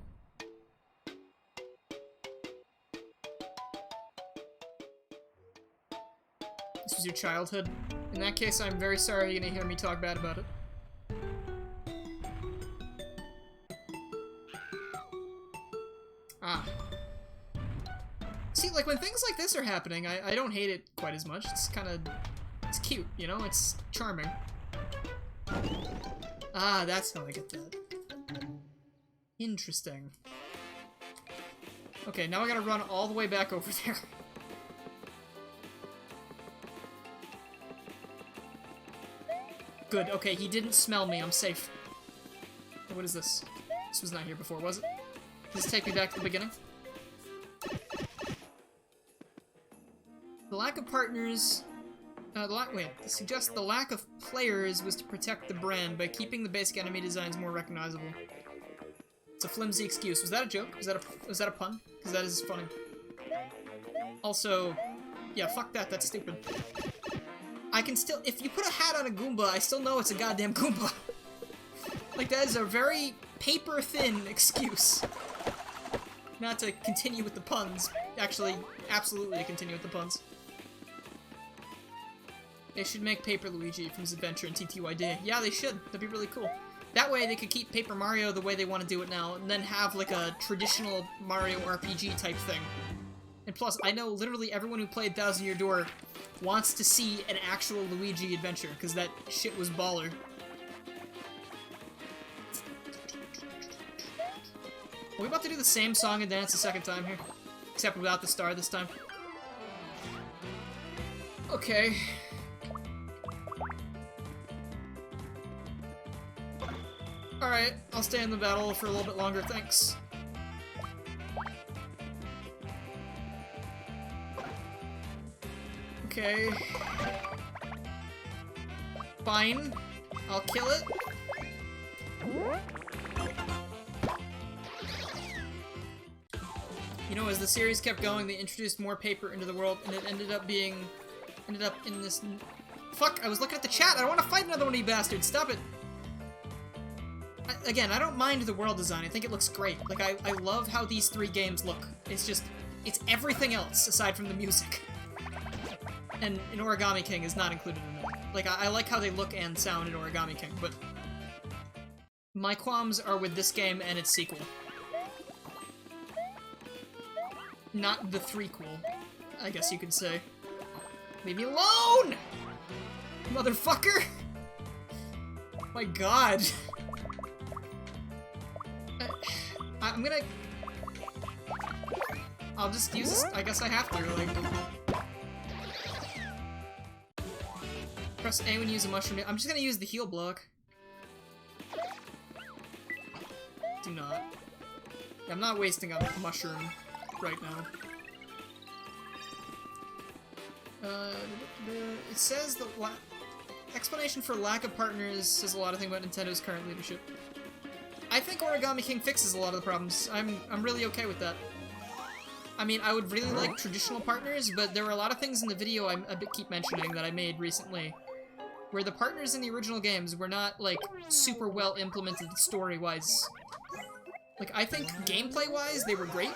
This was your childhood. In that case, I'm very sorry you're gonna hear me talk bad about it. Ah. See, like, when things like this are happening, I don't hate it quite as much. It's kind of... It's cute, you know? It's charming. Ah, that's how I get that. Interesting. Okay, now I gotta run all the way back over there. Good, okay, he didn't smell me, I'm safe. What is this? This was not here before, was it? Does this take me back to the beginning? The lack of partners... suggests the lack of players was to protect the brand by keeping the basic enemy designs more recognizable. It's a flimsy excuse. Was that a joke? Was that a pun? Because that is funny. Also, yeah, fuck that, that's stupid. I can still, if you put a hat on a Goomba, I still know it's a goddamn Goomba. Like, that is a very paper-thin excuse. Not to continue with the puns. Actually, absolutely to continue with the puns. They should make Paper Luigi from his adventure in TTYD. Yeah, they should. That'd be really cool. That way they could keep Paper Mario the way they want to do it now, and then have, like, a traditional Mario RPG type thing. And plus, I know literally everyone who played Thousand Year Door wants to see an actual Luigi adventure, because that shit was baller. Are we about to do the same song and dance a second time here? Except without the star this time. Okay. Alright, I'll stay in the battle for a little bit longer, thanks. Okay. Fine. I'll kill it. You know, as the series kept going, they introduced more paper into the world, and it ended up in this... Fuck, I was looking at the chat! I don't want to fight another one of you bastards! Stop it! Again, I don't mind the world design. I think it looks great. Like, I love how these three games look. It's just... it's everything else, aside from the music. And Origami King is not included in it. Like, I like how they look and sound in Origami King, but... my qualms are with this game and its sequel. Not the threequel, I guess you could say. Leave me alone! Motherfucker! My god. I'm gonna... I'll just use this, I guess I have to, like... Press A when you use a mushroom. I'm just gonna use the heal block. Do not. I'm not wasting a mushroom right now. It says the explanation for lack of partners says a lot of things about Nintendo's current leadership. I think Origami King fixes a lot of the problems. I'm really okay with that. I mean, I would really like traditional partners, but there were a lot of things in the video I keep mentioning that I made recently where the partners in the original games were not, like, super well implemented story-wise. Like, I think gameplay-wise, they were great.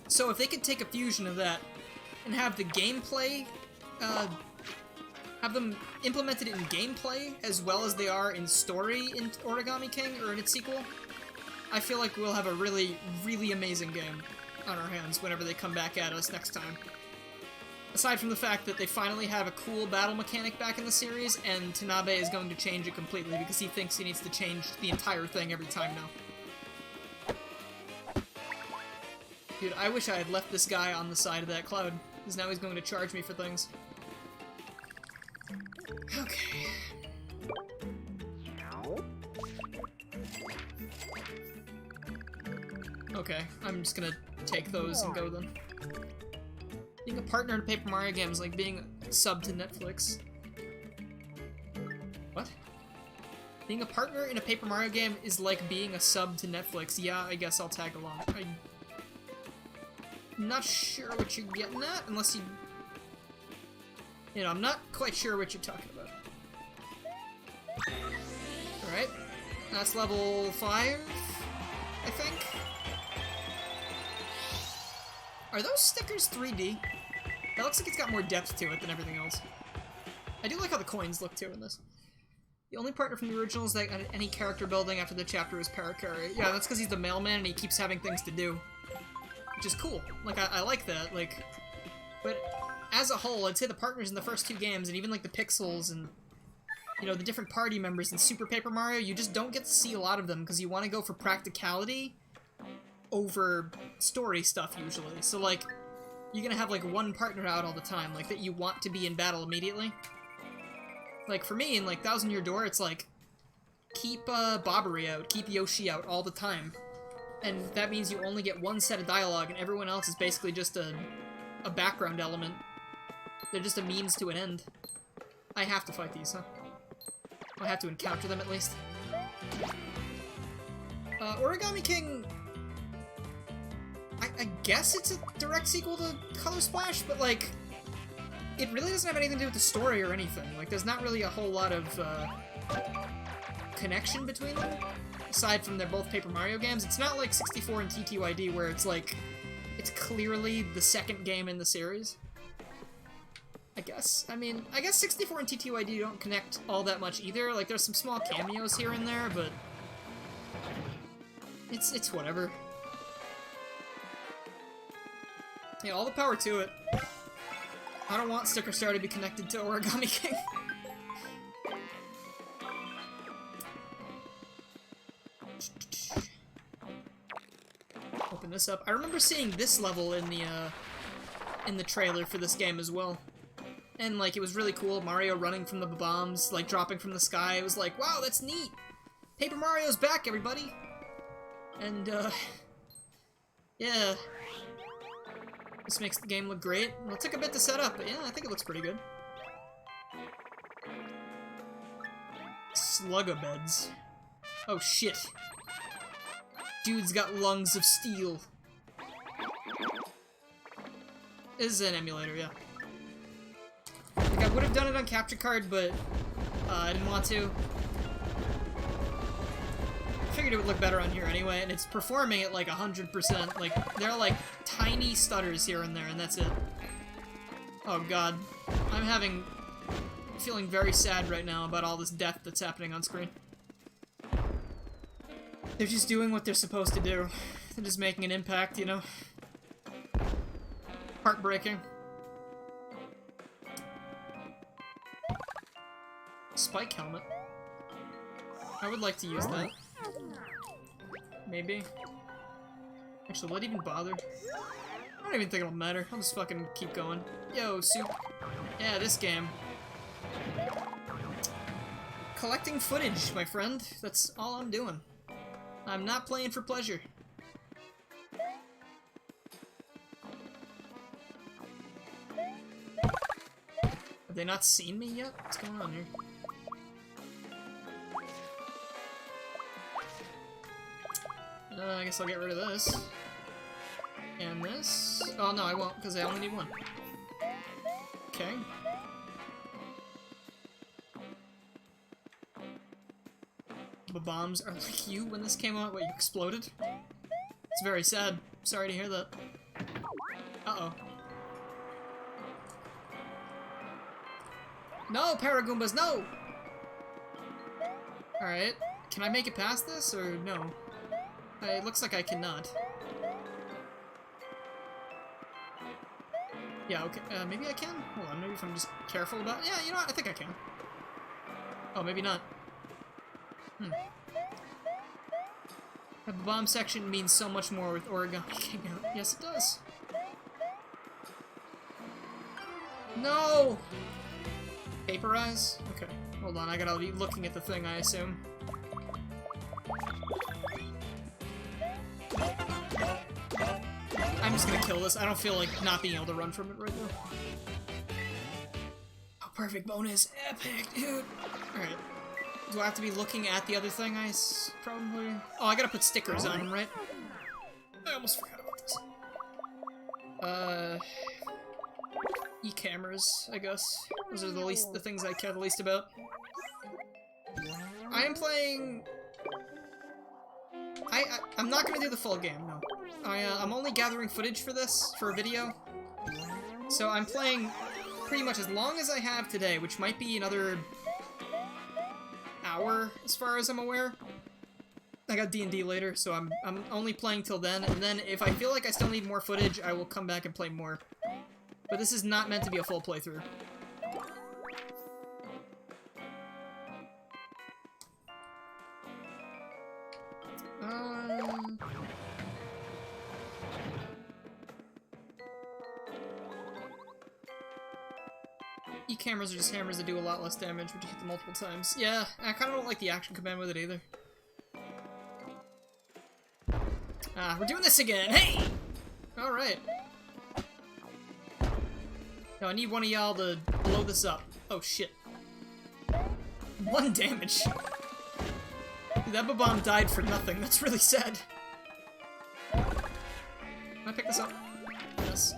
So if they could take a fusion of that and have the gameplay, have them implemented in gameplay as well as they are in story in Origami King or in its sequel, I feel like we'll have a really, really amazing game on our hands whenever they come back at us next time. Aside from the fact that they finally have a cool battle mechanic back in the series, and Tanabe is going to change it completely because he thinks he needs to change the entire thing every time now. Dude, I wish I had left this guy on the side of that cloud, because now he's going to charge me for things. Okay. Okay, I'm just gonna take those and go then. Being a partner in a Paper Mario game is like being a sub to Netflix. What? Being a partner in a Paper Mario game is like being a sub to Netflix. Yeah, I guess I'll tag along. I'm not sure what you're getting at, unless you... You know, I'm not quite sure what you're talking about. Alright. That's level 5, I think. Are those stickers 3D? That looks like it's got more depth to it than everything else. I do like how the coins look too in this. The only partner from the originals that had any character building after the chapter is Parakarry. Yeah, that's because he's the mailman and he keeps having things to do. Which is cool. Like, I like that, like... But as a whole, I'd say the partners in the first two games, and even like the pixels and, you know, the different party members in Super Paper Mario, you just don't get to see a lot of them because you want to go for practicality over story stuff usually. So like, you're gonna have like one partner out all the time, like that you want to be in battle immediately. Like, for me, in, like, Thousand Year Door, it's like, keep Bobbery out, keep Yoshi out all the time. And that means you only get one set of dialogue, and everyone else is basically just a background element. They're just a means to an end. I have to fight these, huh? I have to encounter them, at least. Origami King... I guess it's a direct sequel to Color Splash, but, like, it really doesn't have anything to do with the story or anything. Like, there's not really a whole lot of, connection between them, aside from they're both Paper Mario games. It's not like 64 and TTYD, where it's, like, it's clearly the second game in the series. I guess. I mean, I guess 64 and TTYD don't connect all that much either. Like, there's some small cameos here and there, but... It's whatever. Yeah, all the power to it. I don't want Sticker Star to be connected to Origami King. Open this up. I remember seeing this level in the trailer for this game as well. And, like, it was really cool. Mario running from the bombs, like, dropping from the sky. It was like, wow, that's neat! Paper Mario's back, everybody! And, yeah. This makes the game look great. It'll take a bit to set up, but yeah, I think it looks pretty good. Slugabeds. Oh shit. Dude's got lungs of steel. This is an emulator, yeah. Like, I would have done it on capture card, but I didn't want to. I figured it would look better on here anyway, and it's performing at like 100%. Like, there are like tiny stutters here and there, and that's it. Oh god. I'm feeling very sad right now about all this death that's happening on screen. They're just doing what they're supposed to do. They're just making an impact, you know? Heartbreaking. Spike helmet. I would like to use that. Maybe. Actually, will it even bother? I don't even think it'll matter. I'll just fucking keep going. Yo, Soup. Yeah, this game. Collecting footage, my friend. That's all I'm doing. I'm not playing for pleasure. Have they not seen me yet? What's going on here? I guess I'll get rid of this. And this. Oh no, I won't, because I only need one. Okay. The bombs are like you when this came out. What, you exploded? It's very sad. Sorry to hear that. Uh-oh. No, Paragoombas, no! Alright. Can I make it past this, or no? It looks like I cannot. Yeah, okay. Maybe I can? Hold on, maybe if I'm just careful about it. Yeah, you know what? I think I can. Oh, maybe not. The bomb section means so much more with Origami King out. Yes, it does. No! Paper eyes? Okay. Hold on, I gotta be looking at the thing, I assume. I'm just gonna kill this. I don't feel like not being able to run from it right now. Oh, perfect bonus. Epic, dude. Alright. Do I have to be looking at the other thing? Probably. Oh, I gotta put stickers on them, right? I almost forgot about this. E-cameras, I guess. Those are the things I care the least about. I am playing... I'm not gonna do the full game, no. I'm only gathering footage for this, for a video. So I'm playing pretty much as long as I have today, which might be another hour, as far as I'm aware. I got D&D later, so I'm only playing till then, and then if I feel like I still need more footage, I will come back and play more. But this is not meant to be a full playthrough. E-cameras are just hammers that do a lot less damage when you hit them multiple times. Yeah, I kind of don't like the action command with it either. Ah, we're doing this again! Hey! Alright. Now I need one of y'all to blow this up. Oh shit. 1 damage. Dude, that bomb died for nothing. That's really sad. Can I pick this up? Yes.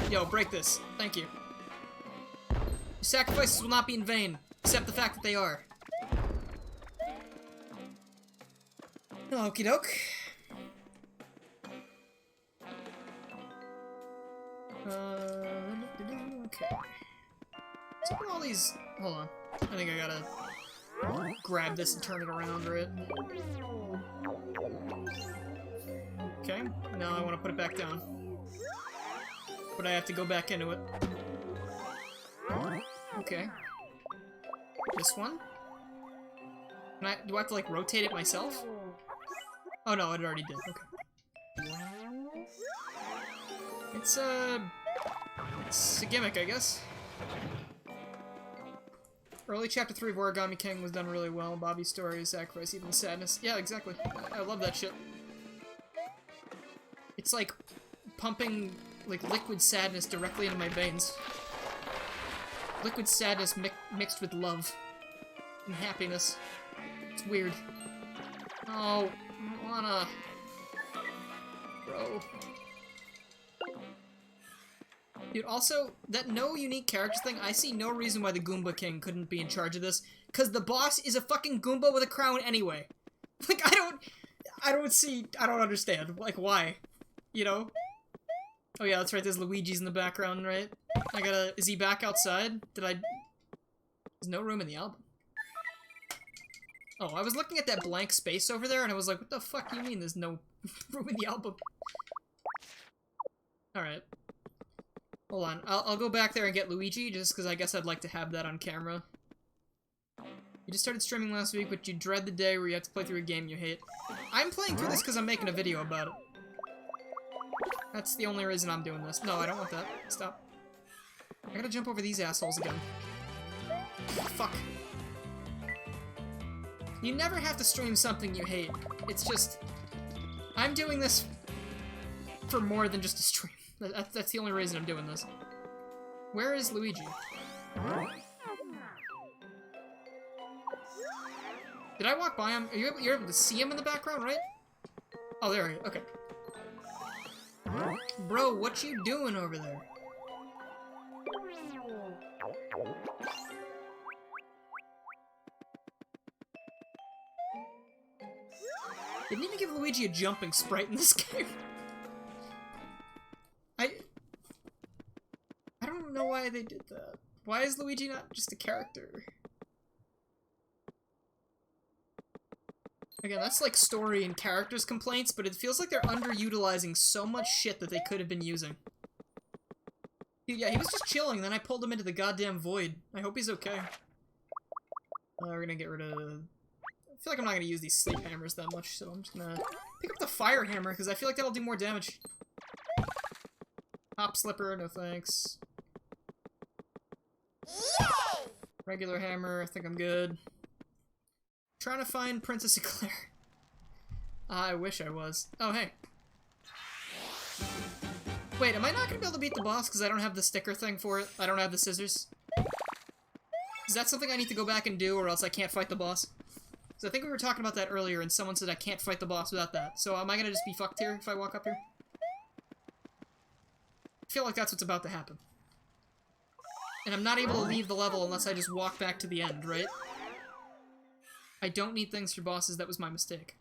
Yo, break this. Thank you. Your sacrifices will not be in vain, except the fact that they are. Okie doke. Okay. So all these... Hold on. I think I gotta grab this and turn it around, right? Okay. Now I want to put it back down. But I have to go back into it. Okay. This one? Do I have to, like, rotate it myself? Oh no, it already did. Okay. It's a gimmick, I guess. Early Chapter 3 of Origami King was done really well. Bobby's story, sacrifice, even sadness. Yeah, exactly. I love that shit. It's like pumping, like, liquid sadness directly into my veins. Liquid sadness mixed with love. And happiness. It's weird. Oh, I don't wanna... Bro. Dude, also, that no unique character thing, I see no reason why the Goomba King couldn't be in charge of this, because the boss is a fucking Goomba with a crown anyway. Like, I don't understand. Like, why? You know? Oh yeah, that's right, there's Luigi's in the background, right? Is he back outside? There's no room in the album. Oh, I was looking at that blank space over there, and I was like, what the fuck do you mean there's no room in the album? Alright. Hold on, I'll go back there and get Luigi, just because I guess I'd like to have that on camera. You just started streaming last week, but you dread the day where you have to play through a game you hate. I'm playing through this because I'm making a video about it. That's the only reason I'm doing this. No, I don't want that. Stop. I gotta jump over these assholes again. Fuck. You never have to stream something you hate. It's just... I'm doing this for more than just a stream. That's the only reason I'm doing this. Where is Luigi? Did I walk by him? You're able to see him in the background, right? Oh, there he is. Okay. Bro, what you doing over there? Didn't even give Luigi a jumping sprite in this game. I don't know why they did that. Why is Luigi not just a character? Again, that's like story and characters complaints, but it feels like they're underutilizing so much shit that they could have been using. Yeah, he was just chilling, then I pulled him into the goddamn void. I hope he's okay. We're gonna get rid of... I feel like I'm not gonna use these sleep hammers that much, so I'm just gonna pick up the fire hammer, because I feel like that'll do more damage. Hop slipper, no thanks. Regular hammer, I think I'm good. Trying to find Princess Eclair. I wish I was. Oh, hey. Wait, am I not gonna be able to beat the boss because I don't have the sticker thing for it? I don't have the scissors? Is that something I need to go back and do, or else I can't fight the boss? Because I think we were talking about that earlier, and someone said I can't fight the boss without that. So am I gonna just be fucked here if I walk up here? I feel like that's what's about to happen. And I'm not able to leave the level unless I just walk back to the end, right? I don't need things for bosses, that was my mistake.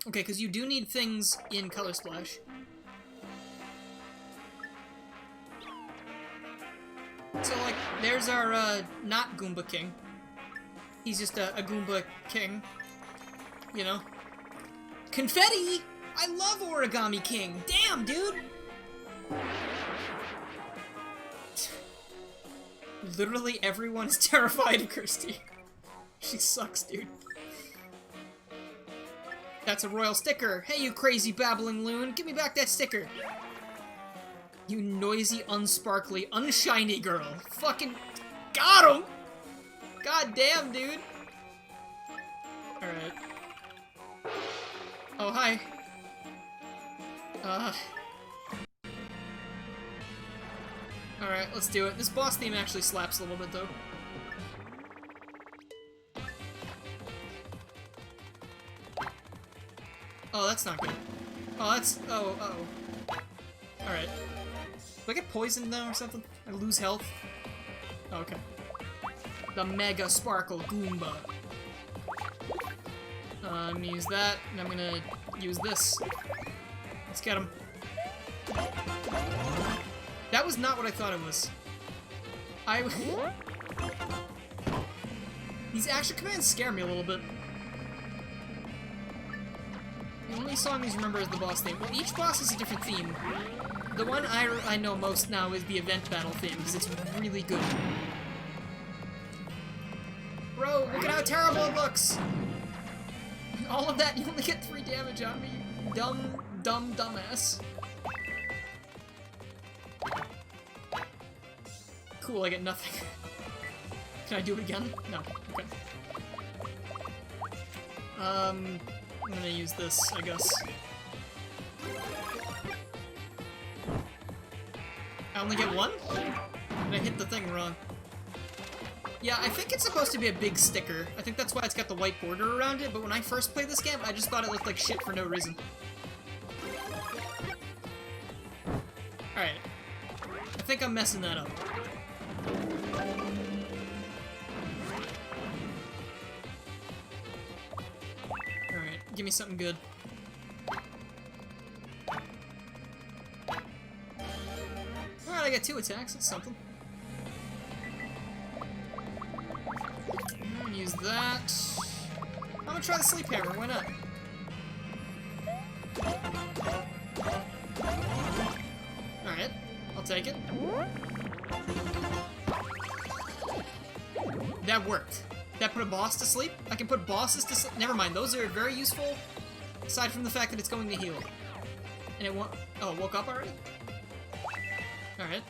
Okay, because you do need things in Color Splash. So, like, there's our, not Goomba King. He's just a Goomba King. You know? Confetti! I love Origami King! Damn, dude! Literally everyone is terrified of Kirsty. She sucks, dude. That's a royal sticker. Hey, you crazy babbling loon, give me back that sticker. You noisy, unsparkly, unshiny girl. Fucking got him! God damn, dude. Alright. Oh, hi. Alright, let's do it. This boss theme actually slaps a little bit, though. Oh, that's not good. Oh, that's... Oh. Alright. Do I get poisoned now or something? I lose health? Oh, okay. The Mega Sparkle Goomba. I'm gonna use that, and I'm gonna use this. Let's get him. That was not what I thought it was. These action commands scare me a little bit. The only song I remember is the boss theme. Well, each boss is a different theme. The one I know most now is the event battle theme, because it's really good. Bro, look at how terrible it looks! All of that, you only get 3 damage on me, you dumbass. Cool, I get nothing. Can I do it again? No, okay. I'm gonna use this, I guess. I only get 1? And I hit the thing wrong. Yeah, I think it's supposed to be a big sticker. I think that's why it's got the white border around it, but when I first played this game, I just thought it looked like shit for no reason. Alright. I think I'm messing that up. Alright, give me something good. Alright, I got 2 attacks, that's something. I'm gonna use that. I'm gonna try the sleep hammer, why not? Alright, I'll take it. That worked. That put a boss to sleep? I can put bosses to sleep. Never mind, those are very useful, aside from the fact that it's going to heal. And it won't. Oh, it woke up already? Alright,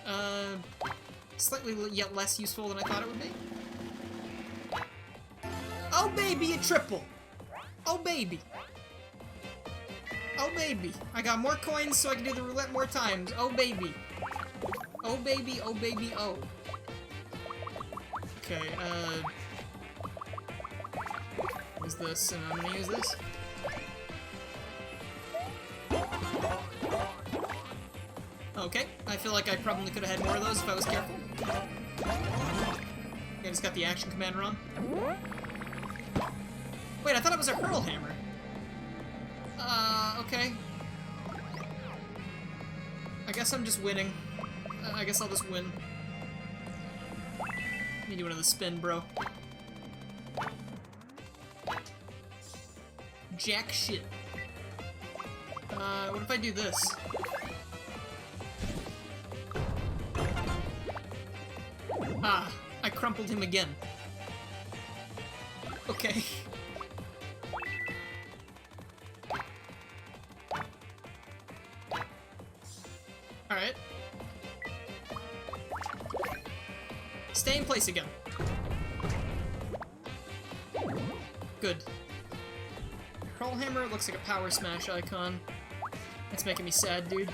slightly yet less useful than I thought it would be. Oh baby, a triple! Oh baby! Oh baby! I got more coins so I can do the roulette more times. Oh baby! Oh baby, oh baby, oh. Okay, use this, and I'm gonna use this. Okay, I feel like I probably could have had more of those if I was careful. I just got the action command wrong. Wait, I thought it was a hurl hammer. Okay. I guess I'm just winning. I guess I'll just win. Let me do another spin, bro. Jack shit. What if I do this? Ah, I crumpled him again. Okay. Alright. Stay in place again. Good. Hurl hammer looks like a power smash icon. That's making me sad, dude.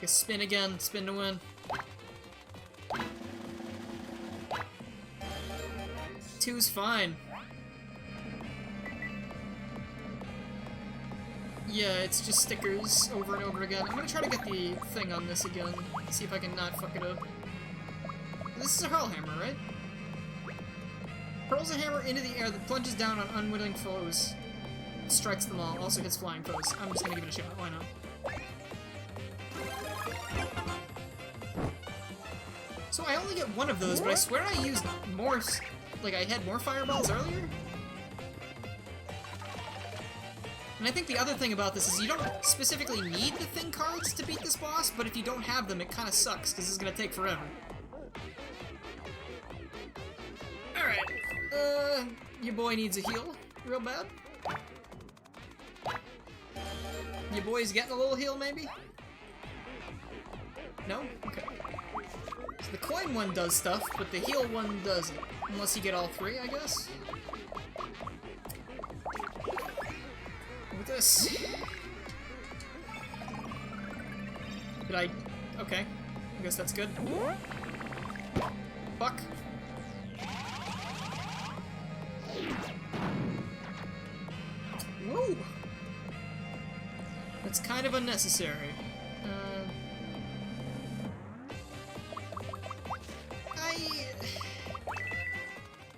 Guess spin again, spin to win. Two's fine. Yeah, it's just stickers over and over again. I'm gonna try to get the thing on this again. See if I can not fuck it up. This is a hurl hammer, right? Hurls a hammer into the air that plunges down on unwitting foes. Strikes them all. Also hits flying foes. I'm just gonna give it a shot. Why not? So I only get 1 of those, but I swear I used more... Like, I had more fireballs earlier? And I think the other thing about this is you don't specifically need the thing cards to beat this boss, but if you don't have them, it kind of sucks, because it's going to take forever. Alright. Your boy needs a heal real bad. Your boy's getting a little heal, maybe? No? Okay. So the coin one does stuff, but the heal one doesn't. Unless you get all three, I guess? With this... Did I... Okay. I guess that's good. Fuck. Whoa! That's kind of unnecessary.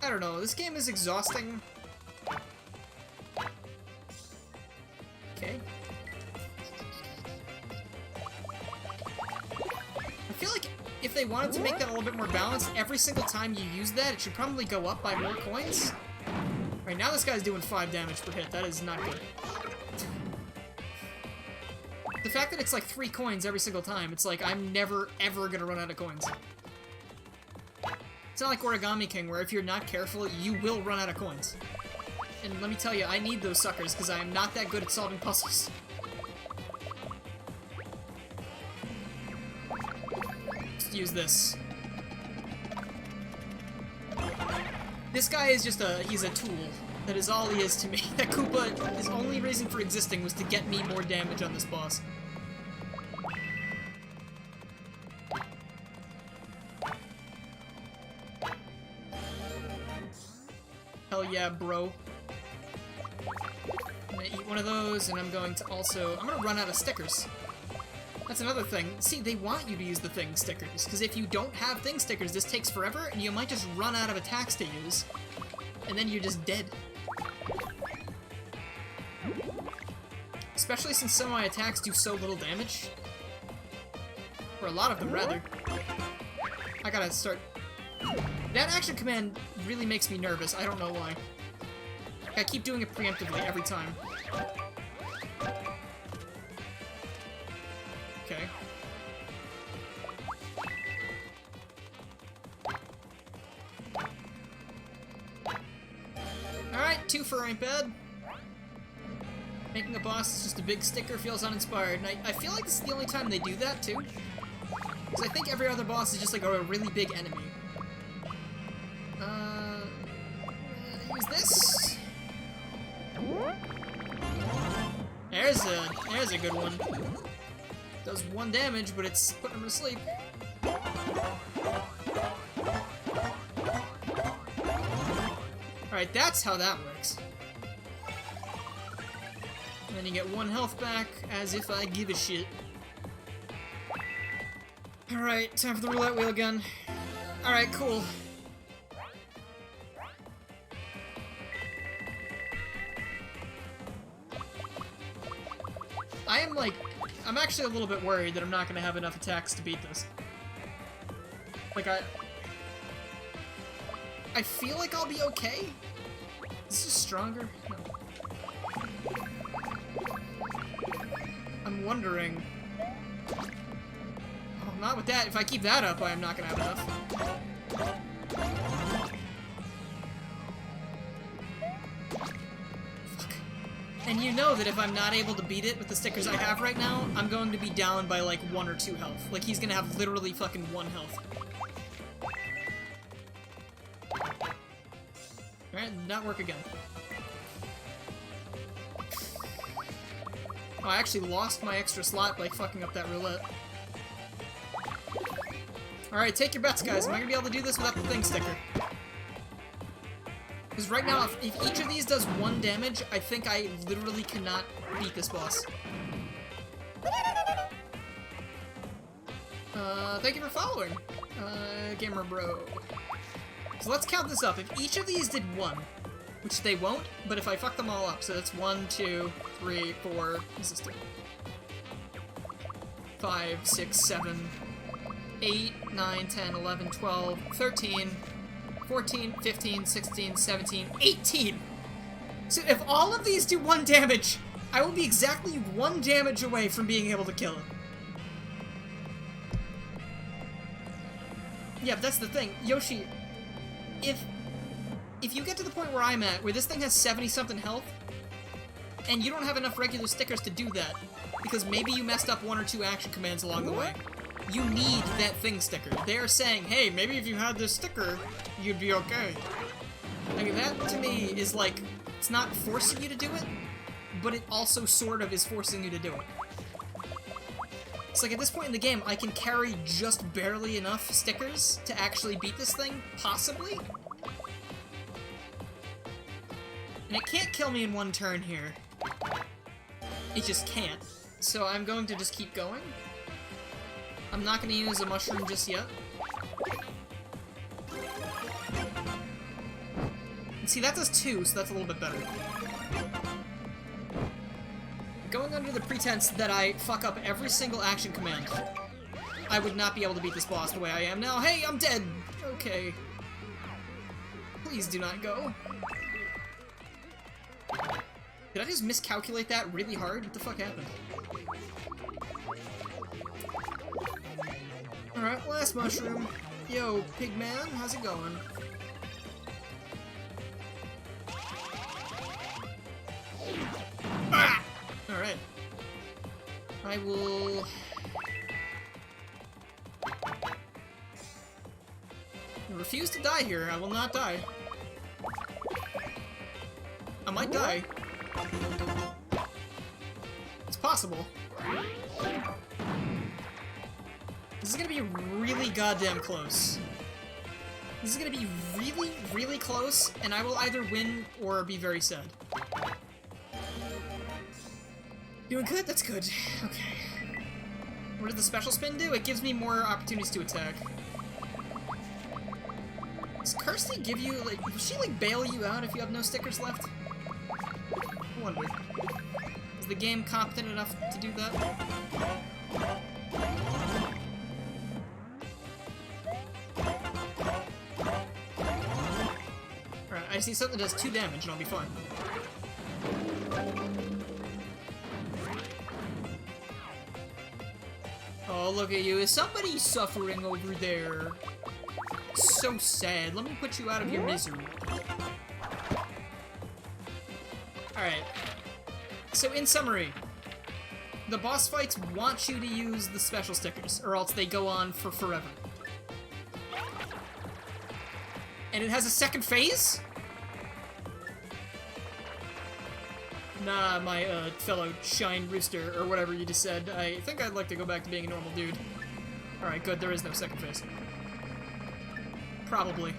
I don't know, this game is exhausting. Okay. I feel like if they wanted to make that a little bit more balanced, every single time you use that, it should probably go up by more coins. Right now this guy's doing 5 damage per hit, that is not good. The fact that it's like 3 coins every single time, it's like I'm never ever gonna run out of coins. It's not like Origami King, where if you're not careful, you will run out of coins. And let me tell you, I need those suckers, because I am not that good at solving puzzles. Just use this. This guy is just he's a tool. That is all he is to me. That Koopa, his only reason for existing was to get me more damage on this boss. Hell yeah, bro. I'm gonna eat one of those, and I'm going to also... I'm gonna run out of stickers. That's another thing. See, they want you to use the thing stickers, because if you don't have thing stickers, this takes forever, and you might just run out of attacks to use. And then you're just dead. Especially since some of my attacks do so little damage. Or a lot of them, rather. I gotta start... That action command really makes me nervous. I don't know why. I keep doing it preemptively every time. Okay. Alright, 2 for ain't bad. Making a boss is just a big sticker feels uninspired, and I feel like this is the only time they do that, too. Because I think every other boss is just like a really big enemy. Use this? There's a good one. Does 1 damage, but it's putting him to sleep. Alright, that's how that works. And then you get 1 health back, as if I give a shit. Alright, time for the roulette wheel again. Alright, cool. I'm actually a little bit worried that I'm not gonna have enough attacks to beat this. Like, I feel like I'll be okay. Is this stronger? No. I'm wondering. Oh, not with that. If I keep that up, I am not gonna have enough. And you know that if I'm not able to beat it with the stickers I have right now, I'm going to be down by like 1 or 2 health. Like, he's gonna have literally fucking 1 health. Alright, not work again. Oh, I actually lost my extra slot by fucking up that roulette. Alright, take your bets, guys. Am I gonna be able to do this without the thing sticker? Because right now, if each of these does 1 damage, I think I literally cannot beat this boss. Thank you for following, Gamer Bro. So let's count this up. If each of these did 1, which they won't, but if I fuck them all up, so that's 1, 2, 3, 4, this is 2, 5, 6, 7, 8, 9, 10, 11, 12, 13, 14, 15, 16, 17, 18! So if all of these do 1 damage, I will be exactly 1 damage away from being able to kill it. Yeah, but that's the thing. Yoshi, if you get to the point where I'm at, where this thing has 70-something health, and you don't have enough regular stickers to do that, because maybe you messed up 1 or 2 action commands along the way, You need that thing sticker. They're saying, hey, maybe if you had this sticker, you'd be okay. Like, that to me is like, it's not forcing you to do it, but it also sort of is forcing you to do it. It's like, at this point in the game, I can carry just barely enough stickers to actually beat this thing, possibly. And it can't kill me in one turn here. It just can't. So I'm going to just keep going. I'm not going to use a mushroom just yet. And see, that does 2, so that's a little bit better. Going under the pretense that I fuck up every single action command, I would not be able to beat this boss the way I am now. Hey, I'm dead! Okay. Please do not go. Did I just miscalculate that really hard? What the fuck happened? Alright, last mushroom. Yo, Pigman, how's it going? Ah! Alright. I will... refuse to die here. I will not die. I might die. It's possible. This is gonna be really goddamn close. This is gonna be really, really close, and I will either win or be very sad. Doing good? That's good. Okay. What did the special spin do? It gives me more opportunities to attack. Does Kirsty give you, like, will she, like, bail you out if you have no stickers left? I wonder. Is the game competent enough to do that? Alright, I see something that does 2 damage and I'll be fine. Oh, look at you. Is somebody suffering over there? So sad. Let me put you out of your misery. Alright. So, in summary, the boss fights want you to use the special stickers, or else they go on for forever. And it has a second phase? Nah, my fellow Shine Rooster, or whatever you just said. I think I'd like to go back to being a normal dude. Alright, good, there is no second phase. Probably.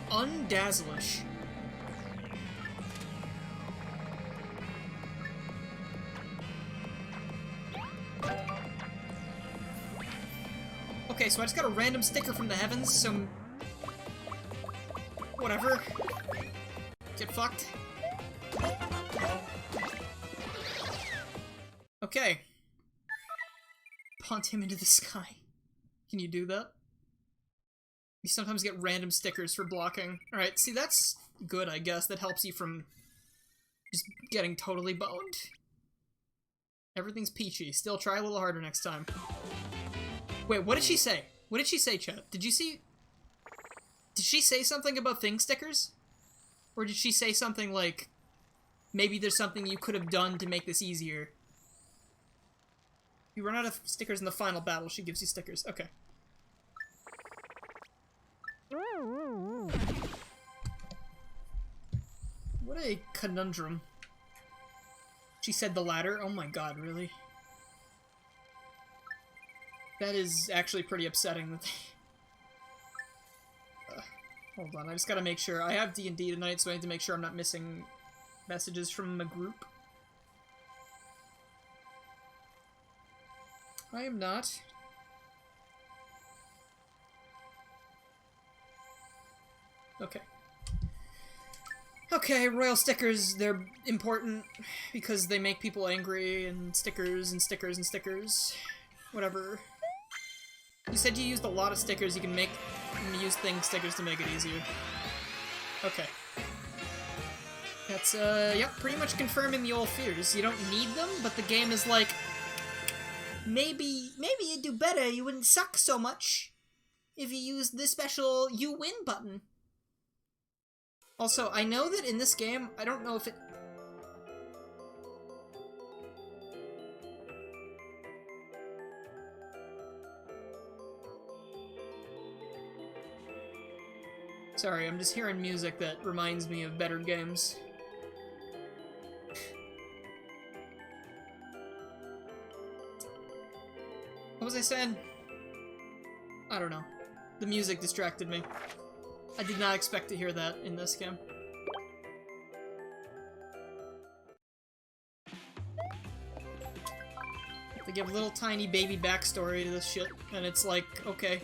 Undazzlish. Okay, so I just got a random sticker from the heavens, so... whatever. Get fucked. Okay. Punt him into the sky. Can you do that? You sometimes get random stickers for blocking. Alright, see, that's good, I guess. That helps you from just getting totally boned. Everything's peachy. Still try a little harder next time. Wait, what did she say? What did she say, chat? Did you see... did she say something about thing stickers? Or did she say something like, maybe there's something you could have done to make this easier? If you run out of stickers in the final battle, she gives you stickers. Okay. What a conundrum. She said the latter? Oh my god, really? That is actually pretty upsetting that they... hold on, I just gotta make sure. I have D&D tonight, so I need to make sure I'm not missing messages from the group. I am not. Okay. Okay, royal stickers, they're important because they make people angry, and stickers and stickers and stickers. Whatever. You said you used a lot of stickers, you can use thing stickers to make it easier. Okay. That's, yep, pretty much confirming the old fears. You don't need them, but the game is like, maybe you'd do better, you wouldn't suck so much if you used the special you win button. Also, I know that in this game, I don't know if it... Sorry, I'm just hearing music that reminds me of better games. What was I saying? I don't know. The music distracted me. I did not expect to hear that in this game. They give a little tiny baby backstory to this shit, and it's like, okay.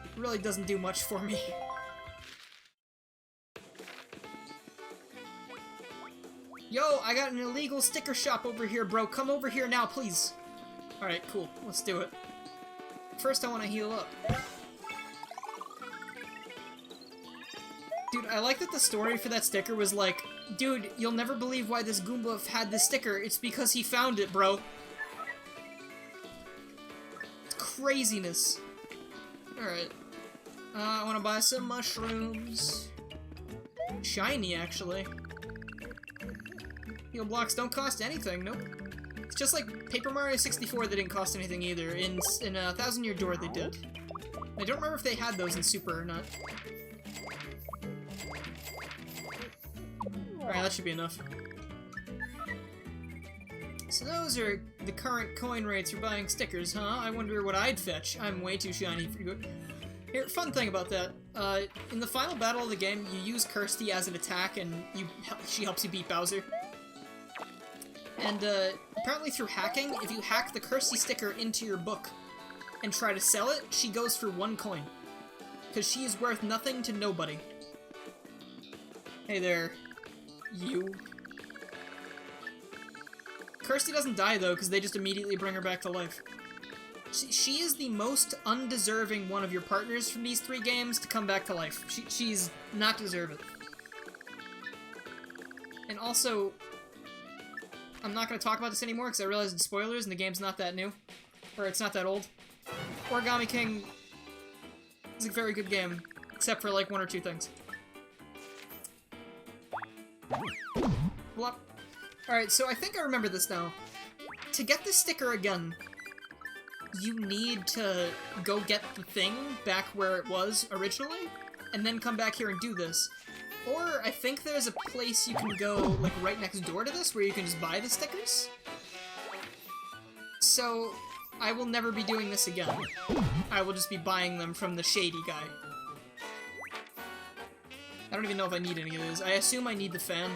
It really doesn't do much for me. Yo, I got an illegal sticker shop over here, bro. Come over here now, please. Alright, cool. Let's do it. First, I want to heal up. Dude, I like that the story for that sticker was like, dude, you'll never believe why this Goomba had this sticker. It's because he found it, bro. Craziness. Alright. I want to buy some mushrooms. Shiny, actually. Heal blocks don't cost anything, nope. It's just like Paper Mario 64 that didn't cost anything either. In a 1000 Year Door they did. I don't remember if they had those in Super or not. Alright, that should be enough. So those are the current coin rates for buying stickers, huh? I wonder what I'd fetch. I'm way too shiny for good. Here, fun thing about that. In the final battle of the game, you use Kirsty as an attack, and she helps you beat Bowser. And apparently through hacking, if you hack the Kirsty sticker into your book and try to sell it, she goes for 1 coin. Because she is worth nothing to nobody. Hey there, you. Kirsty doesn't die, though, because they just immediately bring her back to life. She is the most undeserving one of your partners from these 3 games to come back to life. She's not deserving. And also, I'm not going to talk about this anymore because I realize it's spoilers and the game's not that new. Or it's not that old. Origami King is a very good game, except for like 1 or 2 things. Blop. Alright, so I think I remember this now. To get this sticker again, you need to go get the thing back where it was originally, and then come back here and do this. Or I think there's a place you can go, like, right next door to this, where you can just buy the stickers. So, I will never be doing this again. I will just be buying them from the shady guy. I don't even know if I need any of those. I assume I need the fan.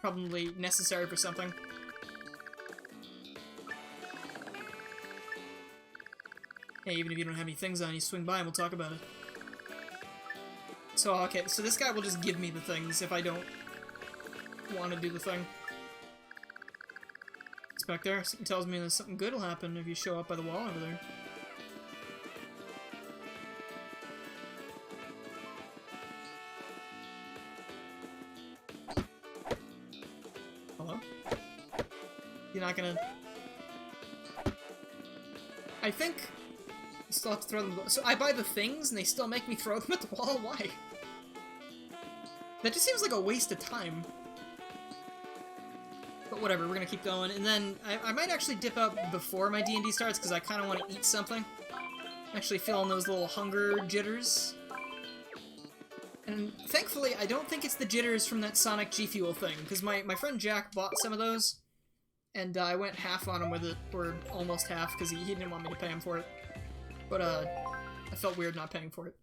Probably necessary for something. Hey, even if you don't have any things on, you swing by and we'll talk about it. So, okay, so this guy will just give me the things if I don't want to do the thing. It's back there. Something tells me that something good will happen if you show up by the wall over there. Hello? You're not gonna... I think... I still have to throw them... So I buy the things and they still make me throw them at the wall? Why? That just seems like a waste of time. But whatever, we're gonna keep going. And then I might actually dip out before my D&D starts because I kind of want to eat something. Actually feeling those little hunger jitters. And thankfully, I don't think it's the jitters from that Sonic G Fuel thing, because my friend Jack bought some of those, and I went half on him with it, or almost half, because he didn't want me to pay him for it. But, I felt weird not paying for it.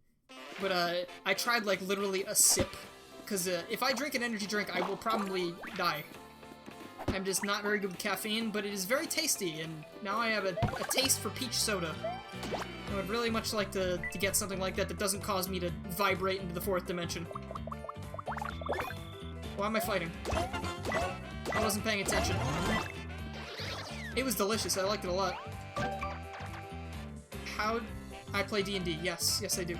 But, I tried, like, literally a sip, because, if I drink an energy drink, I will probably die. I'm just not very good with caffeine, but it is very tasty, and now I have a taste for peach soda. I would really much like to get something like that that doesn't cause me to vibrate into the 4th dimension. Why am I fighting? I wasn't paying attention. It was delicious, I liked it a lot. How I play D&D, yes, I do.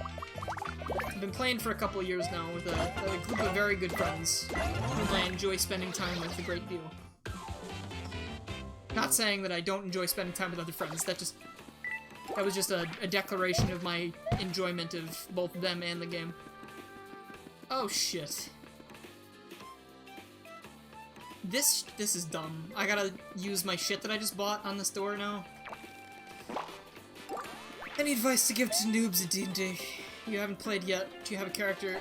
I've been playing for a couple of years now with a group of very good friends whom I enjoy spending time with a great deal. Not saying that I don't enjoy spending time with other friends, that was just a declaration of my enjoyment of both them and the game. Oh shit. This is dumb. I gotta use my shit that I just bought on this door now. Any advice to give to noobs at D&D? You haven't played yet. Do you have a character?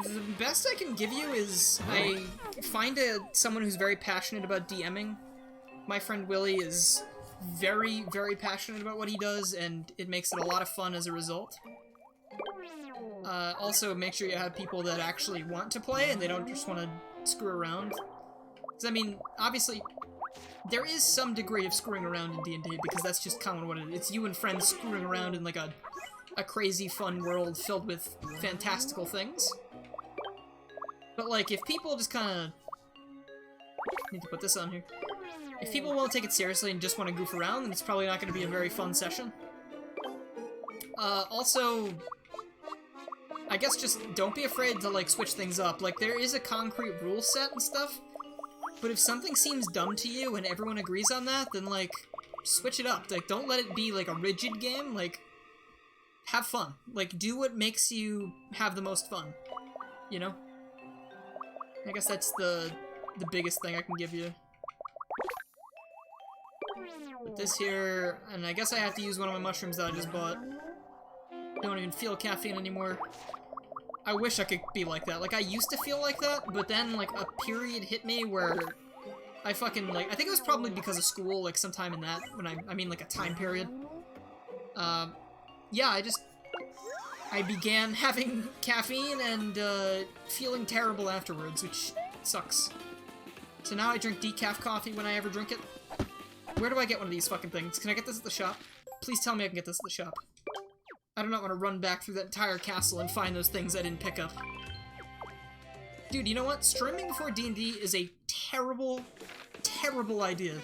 The best I can give you is I find someone who's very passionate about DMing. My friend Willie is very, very passionate about what he does, and it makes it a lot of fun as a result. Also, make sure you have people that actually want to play, and they don't just want to screw around. Because, I mean, obviously, there is some degree of screwing around in D&D, because that's just kind of what it is. It's you and friends screwing around in, like, a crazy, fun world filled with fantastical things. But, like, if people just kind of... Need to put this on here. If people won't take it seriously and just want to goof around, then it's probably not going to be a very fun session. Also, I guess just don't be afraid to, like, switch things up. Like, there is a concrete rule set and stuff, but if something seems dumb to you and everyone agrees on that, then, like, switch it up. Like, don't let it be, like, a rigid game. Like, have fun. Like, do what makes you have the most fun. You know? I guess that's the biggest thing I can give you. Put this here, and I guess I have to use one of my mushrooms that I just bought. Don't even feel caffeine anymore. I wish I could be like that. Like, I used to feel like that, but then, like, a period hit me where I fucking, like, I think it was probably because of school, like, sometime in that, when I mean, like, a time period. Yeah, I began having caffeine and, feeling terrible afterwards, which sucks. So now I drink decaf coffee when I ever drink it. Where do I get one of these fucking things? Can I get this at the shop? Please tell me I can get this at the shop. I do not want to run back through that entire castle and find those things I didn't pick up. Dude, you know what? Streaming before D&D is a terrible, terrible idea.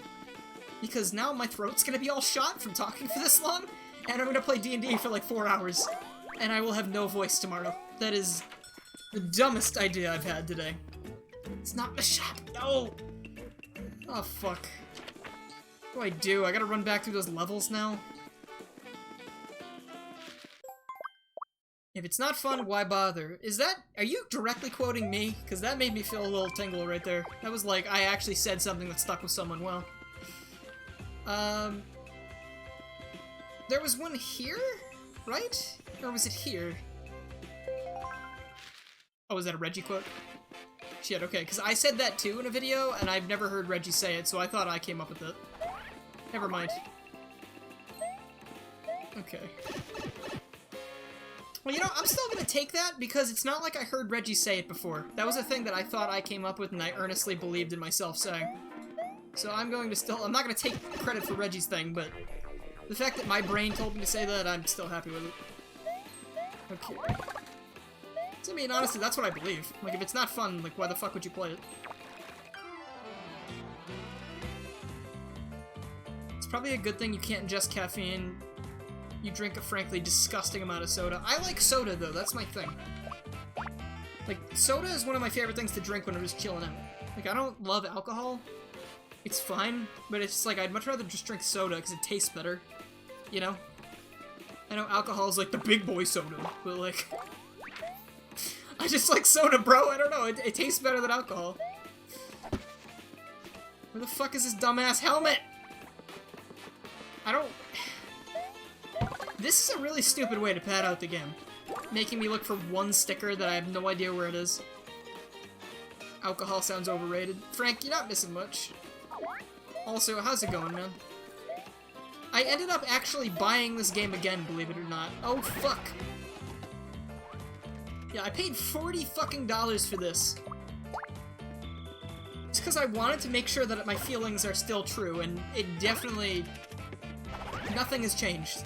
Because now my throat's gonna be all shot from talking for this long, and I'm gonna play D&D for like 4 hours. And I will have no voice tomorrow. That is the dumbest idea I've had today. It's not the shop, no! Oh, fuck. What do I do? I gotta run back through those levels now? If it's not fun, why bother? Are you directly quoting me? Because that made me feel a little tingle right there. That was like, I actually said something that stuck with someone well. There was one here? Right? Or was it here? Oh, was that a Reggie quote? Shit, okay, because I said that too in a video, and I've never heard Reggie say it, so I thought I came up with it. Never mind. Okay. Well, you know, I'm still gonna take that, because it's not like I heard Reggie say it before. That was a thing that I thought I came up with, and I earnestly believed in myself saying. So I'm going to still... I'm not gonna take credit for Reggie's thing, but... the fact that my brain told me to say that, I'm still happy with it. Okay. So, I mean, honestly, that's what I believe. Like, if it's not fun, like, why the fuck would you play it? It's probably a good thing you can't ingest caffeine. You drink a frankly disgusting amount of soda. I like soda, though. That's my thing. Like, soda is one of my favorite things to drink when I'm just chilling out. Like, I don't love alcohol. It's fine, but it's just like, I'd much rather just drink soda because it tastes better. You know? I know alcohol is like the big boy soda, but like... I just like soda, bro. I don't know. It tastes better than alcohol. Where the fuck is this dumbass helmet? I don't... This is a really stupid way to pad out the game. Making me look for one sticker that I have no idea where it is. Alcohol sounds overrated. Frank, you're not missing much. Also, how's it going, man? I ended up actually buying this game again, believe it or not. Oh, fuck. Yeah, I paid $40 fucking for this. It's because I wanted to make sure that my feelings are still true, and it definitely... Nothing has changed.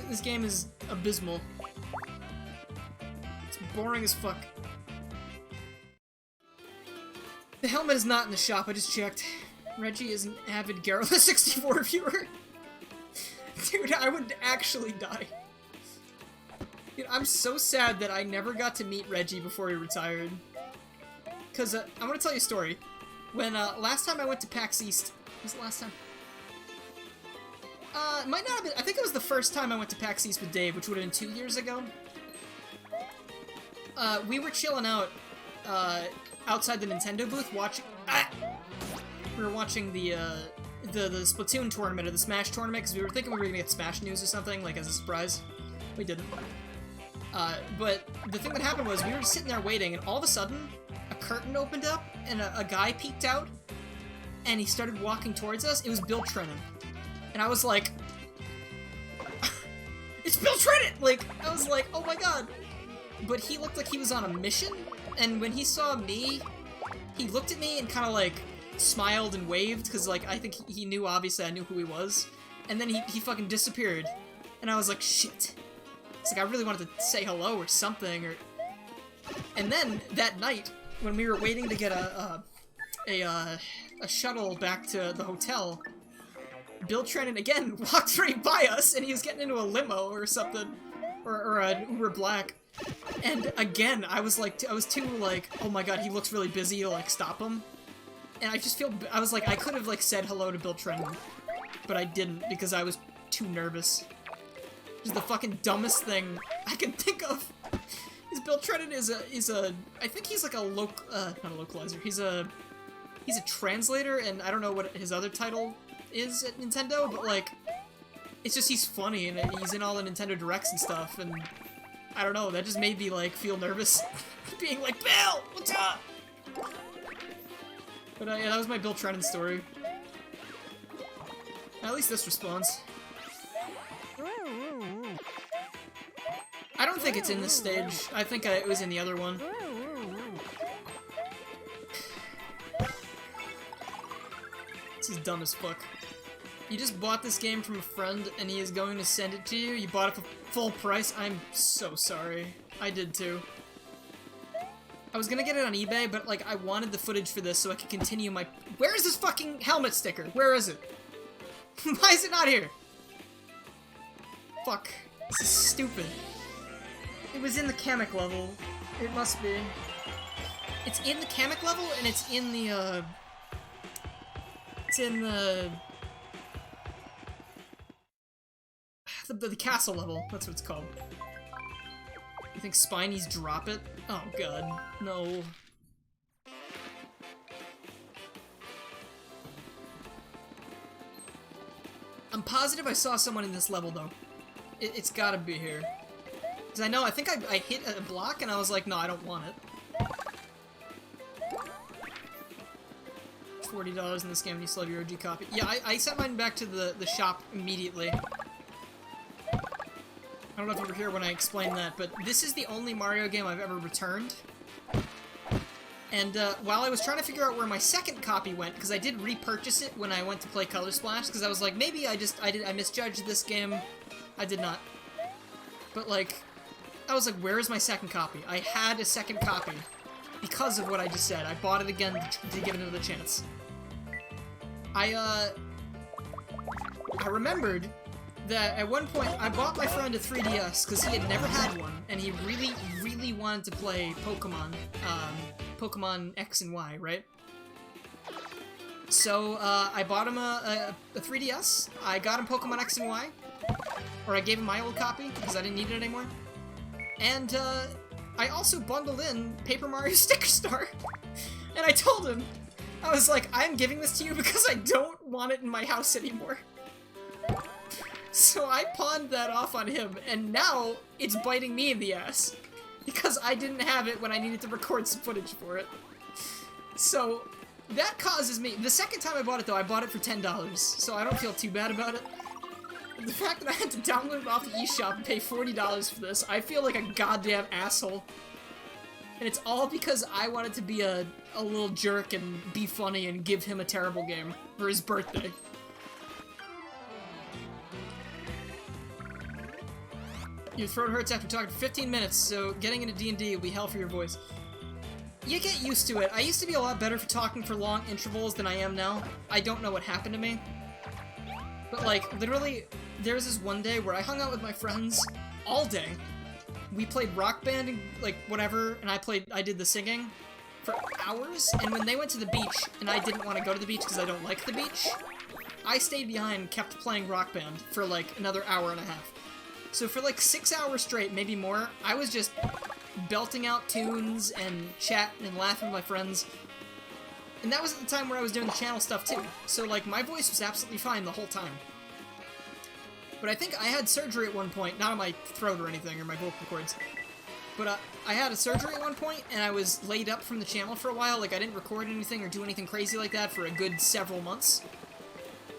This game is abysmal. It's boring as fuck. The helmet is not in the shop, I just checked. Reggie is an avid Garrula64 viewer. Dude, I would actually die. Dude, I'm so sad that I never got to meet Reggie before he retired. Because, I'm gonna tell you a story. When, last time I went to PAX East... Was it last time? It might not have been... I think it was the first time I went to PAX East with Dave, which would have been 2 years ago. We were chilling out, outside the Nintendo booth watching... We were watching the the Splatoon tournament or the Smash tournament, because we were thinking we were gonna get Smash news or something, like as a surprise. We didn't. But the thing that happened was we were sitting there waiting, and all of a sudden, a curtain opened up, and a guy peeked out, and he started walking towards us. It was Bill Trennan. And I was like, it's Bill Trennan! Like, I was like, oh my god. But he looked like he was on a mission, and when he saw me, he looked at me and kind of like smiled and waved, because like I think he knew, obviously I knew who he was, and then he fucking disappeared. And I was like, shit. It's like I really wanted to say hello or something, or... And then, that night, when we were waiting to get a shuttle back to the hotel, Bill Trennan again walked right by us, and he was getting into a limo or something, or an Uber Black. And again, I was too like, oh my god, he looks really busy to like stop him. And I just feel, I was like, I could have like said hello to Bill Trennan, but I didn't because I was too nervous. Just the fucking dumbest thing I can think of. Is Bill Trennan is a I think he's like a not a localizer. He's a translator, and I don't know what his other title is at Nintendo, but like, it's just he's funny and he's in all the Nintendo Directs and stuff, and I don't know, that just made me like feel nervous being like, Bill, what's up? But yeah, that was my Bill Trennan story. At least this responds. I don't think it's in this stage. I think it was in the other one. This is dumb as fuck. You just bought this game from a friend and he is going to send it to you? You bought it for full price? I'm so sorry. I did too. I was gonna get it on eBay, but like I wanted the footage for this so I could continue my... Where is this fucking helmet sticker? Where is it? Why is it not here? Fuck. This is stupid. It was in the Kamek level. It must be. It's in the Kamek level, and it's in the, It's in the castle level. That's what it's called. You think Spinies drop it? Oh god, no. I'm positive I saw someone in this level, though. It's gotta be here. Because I think I hit a block and I was like, no, I don't want it. $40 in this game and you still have your OG copy. Yeah, I sent mine back to the shop immediately. I don't know if you were here when I explained that, but this is the only Mario game I've ever returned. And while I was trying to figure out where my second copy went, because I did repurchase it when I went to play Color Splash, because I was like, maybe I misjudged this game. I did not. But like, I was like, where is my second copy? I had a second copy because of what I just said. I bought it again to give it another chance. I remembered that at one point I bought my friend a 3DS because he had never had one, and he really, really wanted to play Pokemon, Pokemon X and Y, right? So I bought him a 3DS. I got him Pokemon X and Y, or I gave him my old copy because I didn't need it anymore. And I also bundled in Paper Mario Sticker Star, and I told him, I was like, I'm giving this to you because I don't want it in my house anymore. So I pawned that off on him, and now it's biting me in the ass. Because I didn't have it when I needed to record some footage for it. So, that causes me... The second time I bought it, though, I bought it for $10, so I don't feel too bad about it. The fact that I had to download it off the eShop and pay $40 for this, I feel like a goddamn asshole. And it's all because I wanted to be a little jerk and be funny and give him a terrible game for his birthday. Your throat hurts after talking for 15 minutes, so getting into D&D will be hell for your voice. You get used to it. I used to be a lot better for talking for long intervals than I am now. I don't know what happened to me. But like, literally, there was this one day where I hung out with my friends all day. We played Rock Band and like whatever, and I did the singing for hours, and when they went to the beach and I didn't want to go to the beach because I don't like the beach, I stayed behind and kept playing Rock Band for like another hour and a half. So for like 6 hours straight, maybe more, I was just belting out tunes and chatting and laughing with my friends. And that was at the time where I was doing the channel stuff too. So like my voice was absolutely fine the whole time. But I think I had surgery at one point, not on my throat or anything, or my vocal cords. But I had a surgery at one point, and I was laid up from the channel for a while. Like I didn't record anything or do anything crazy like that for a good several months.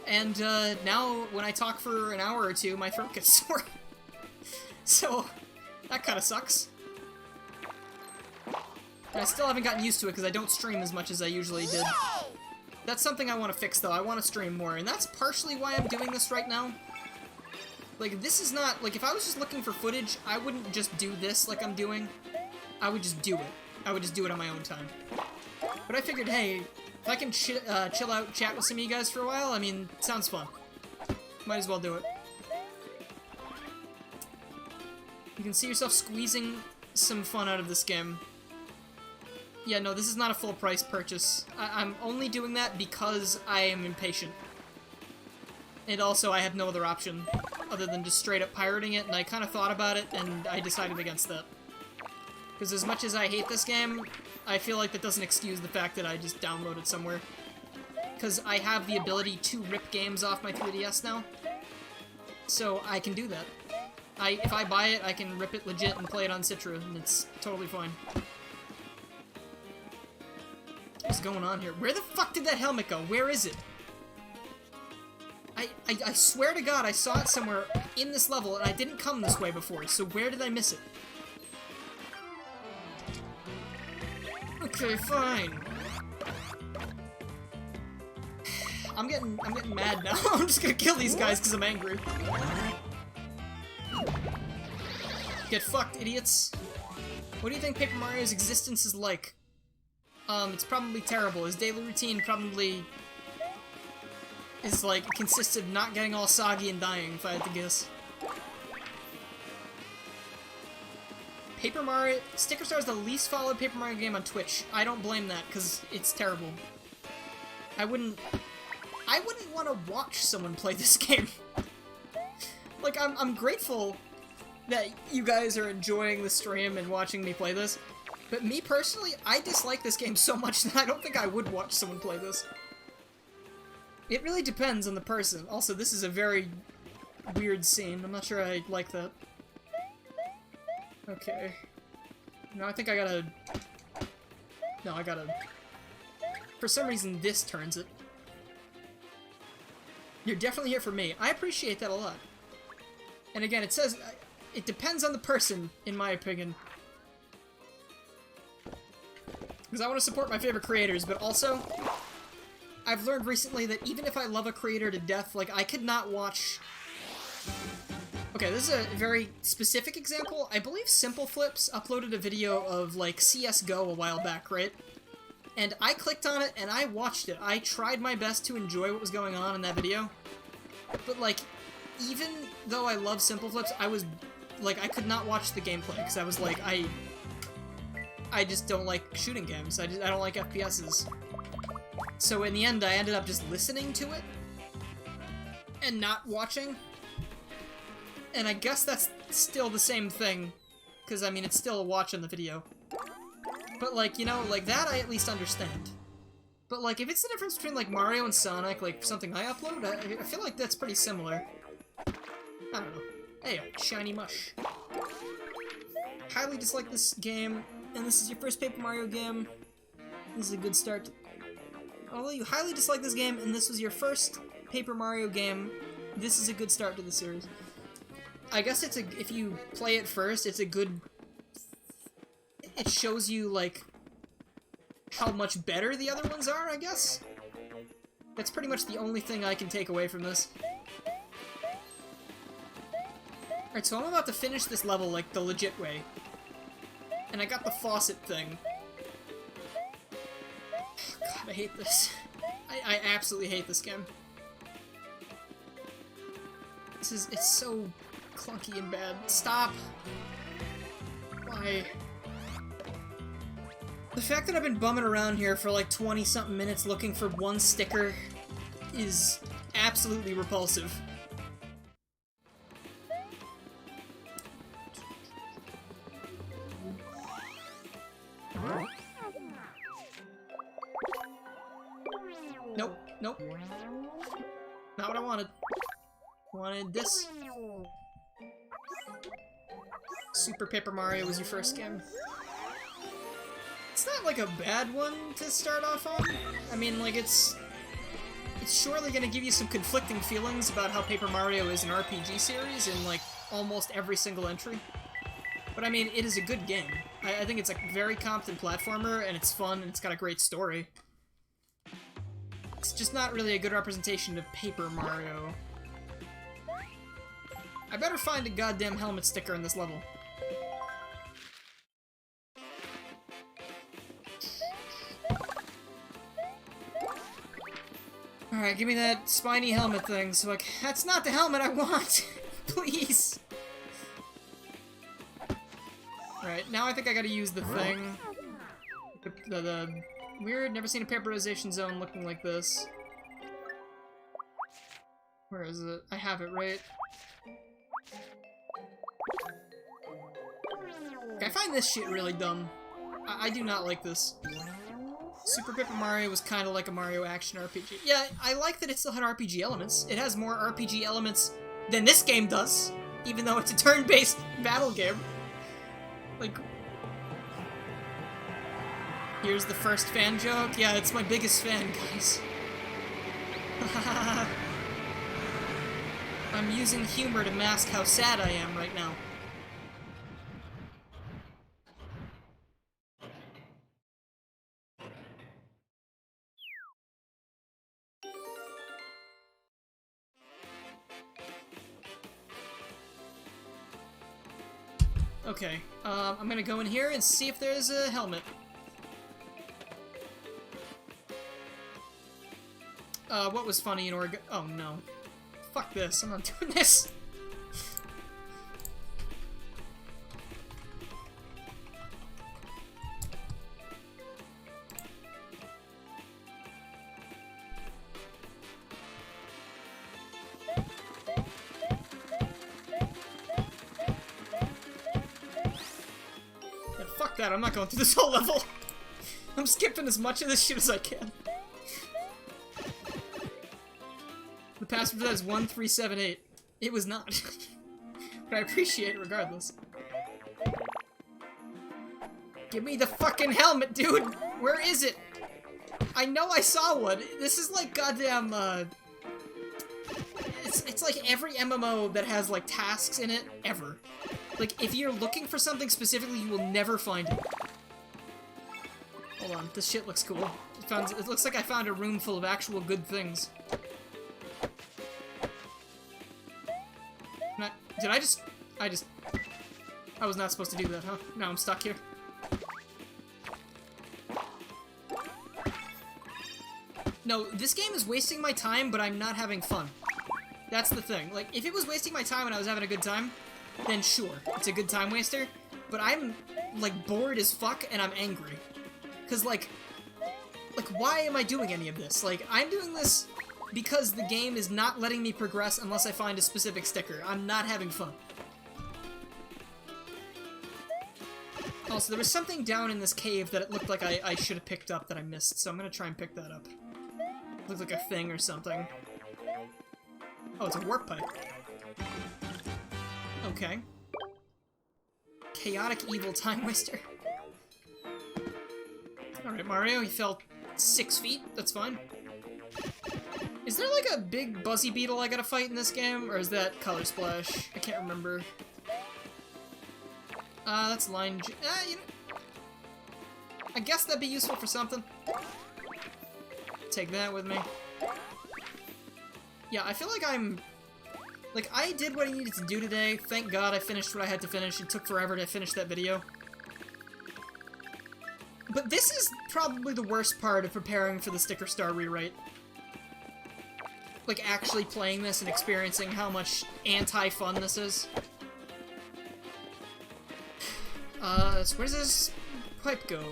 And now when I talk for an hour or two, my throat gets sore. So that kind of sucks. And I still haven't gotten used to it because I don't stream as much as I usually did. That's something I want to fix, though. I want to stream more, and that's partially why I'm doing this right now. Like, this is not... Like, if I was just looking for footage, I wouldn't just do this like I'm doing. I would just do it. I would just do it on my own time. But I figured, hey, if I can chill out, chat with some of you guys for a while, I mean, sounds fun. Might as well do it. You can see yourself squeezing some fun out of this game. Yeah, no, this is not a full-price purchase. I'm only doing that because I am impatient. And also, I have no other option other than just straight-up pirating it, and I kind of thought about it, and I decided against that. Because as much as I hate this game, I feel like that doesn't excuse the fact that I just download it somewhere. Because I have the ability to rip games off my 3DS now. So I can do that. If I buy it, I can rip it legit and play it on Citra, and it's totally fine. What's going on here? Where the fuck did that helmet go? Where is it? I swear to God I saw it somewhere in this level and I didn't come this way before, so where did I miss it? Okay, fine. I'm getting mad now. I'm just gonna kill these guys because I'm angry. Get fucked, idiots. What do you think Paper Mario's existence is like? It's probably terrible. His daily routine probably is like, consists of not getting all soggy and dying, if I had to guess. Paper Mario... Sticker Star is the least followed Paper Mario game on Twitch. I don't blame that, because it's terrible. I wouldn't want to watch someone play this game. Like, I'm grateful that you guys are enjoying the stream and watching me play this. But me personally, I dislike this game so much that I don't think I would watch someone play this. It really depends on the person. Also, this is a very weird scene. I'm not sure I like that. Okay. No, I think I gotta... No, I gotta... For some reason, this turns it. You're definitely here for me. I appreciate that a lot. And again, it says... It depends on the person, in my opinion. Because I want to support my favorite creators, but also, I've learned recently that even if I love a creator to death, like, I could not watch... Okay, this is a very specific example. I believe Simple Flips uploaded a video of, like, CSGO a while back, right? And I clicked on it, and I watched it. I tried my best to enjoy what was going on in that video. But, like, even though I love Simple Flips, I was... Like, I could not watch the gameplay, because I was like, I just don't like shooting games. I don't like FPSs. So in the end, I ended up just listening to it and not watching. And I guess that's still the same thing, because, I mean, it's still a watch on the video. But, like, you know, like, that I at least understand. But, like, if it's the difference between, like, Mario and Sonic, like, something I upload, I feel like that's pretty similar. I don't know. Hey, shiny mush. Highly dislike this game. And this is your first Paper Mario game. This is a good start. Although you highly dislike this game, and this was your first Paper Mario game, this is a good start to the series. I guess it's if you play it first, it's a good... It shows you, like, how much better the other ones are, I guess? That's pretty much the only thing I can take away from this. Alright, so I'm about to finish this level, like, the legit way. And I got the faucet thing. God, I hate this. I absolutely hate this game. It's so clunky and bad. Stop! Why? The fact that I've been bumming around here for like 20-something minutes looking for one sticker is absolutely repulsive. Nope, nope. Not what I wanted. I wanted this. Super Paper Mario was your first game. It's not like a bad one to start off on. I mean, like, it's surely gonna give you some conflicting feelings about how Paper Mario is an RPG series in, like, almost every single entry. But I mean, it is a good game. I think it's a very competent platformer, and it's fun, and it's got a great story. It's just not really a good representation of Paper Mario. I better find a goddamn helmet sticker in this level. Alright, give me that spiny helmet thing, so like, that's not the helmet I want! Please! Alright, now I think I gotta use the thing. The weird, never seen a paperization zone looking like this. Where is it? I have it, right? I find this shit really dumb. I do not like this. Super Paper Mario was kind of like a Mario action RPG. Yeah, I like that it still had RPG elements. It has more RPG elements than this game does, even though it's a turn-based battle game. Like, here's the first fan joke. Yeah, it's my biggest fan, guys. I'm using humor to mask how sad I am right now. Okay, I'm gonna go in here and see if there's a helmet. What was funny in Oregon? Oh no. Fuck this, I'm not doing this! Fuck that, I'm not going through this whole level. I'm skipping as much of this shit as I can. The password for that is 1378. It was not. But I appreciate it regardless. Give me the fucking helmet, dude! Where is it? I know I saw one. This is like goddamn, It's like every MMO that has, like, tasks in it, ever. Like, if you're looking for something specifically, you will never find it. Hold on, this shit looks cool. It looks like I found a room full of actual good things. I was not supposed to do that, huh? Now I'm stuck here. No, this game is wasting my time, but I'm not having fun. That's the thing. Like, if it was wasting my time and I was having a good time, then sure, it's a good time waster. But I'm, like, bored as fuck and I'm angry. Cause, like, why am I doing any of this? Like, I'm doing this because the game is not letting me progress unless I find a specific sticker. I'm not having fun. Also, there was something down in this cave that it looked like I should have picked up that I missed, so I'm gonna try and pick that up. Looks like a thing or something. Oh, it's a warp pipe. Okay. Chaotic evil time waster. Alright, Mario, you fell 6 feet. That's fine. Is there like a big buzzy beetle I gotta fight in this game? Or is that Color Splash? I can't remember. That's line... you know, I guess that'd be useful for something. Take that with me. Yeah, I feel like I'm... Like, I did what I needed to do today. Thank God I finished what I had to finish. It took forever to finish that video. But this is probably the worst part of preparing for the Sticker Star rewrite. Like, actually playing this and experiencing how much anti-fun this is. So where does this pipe go?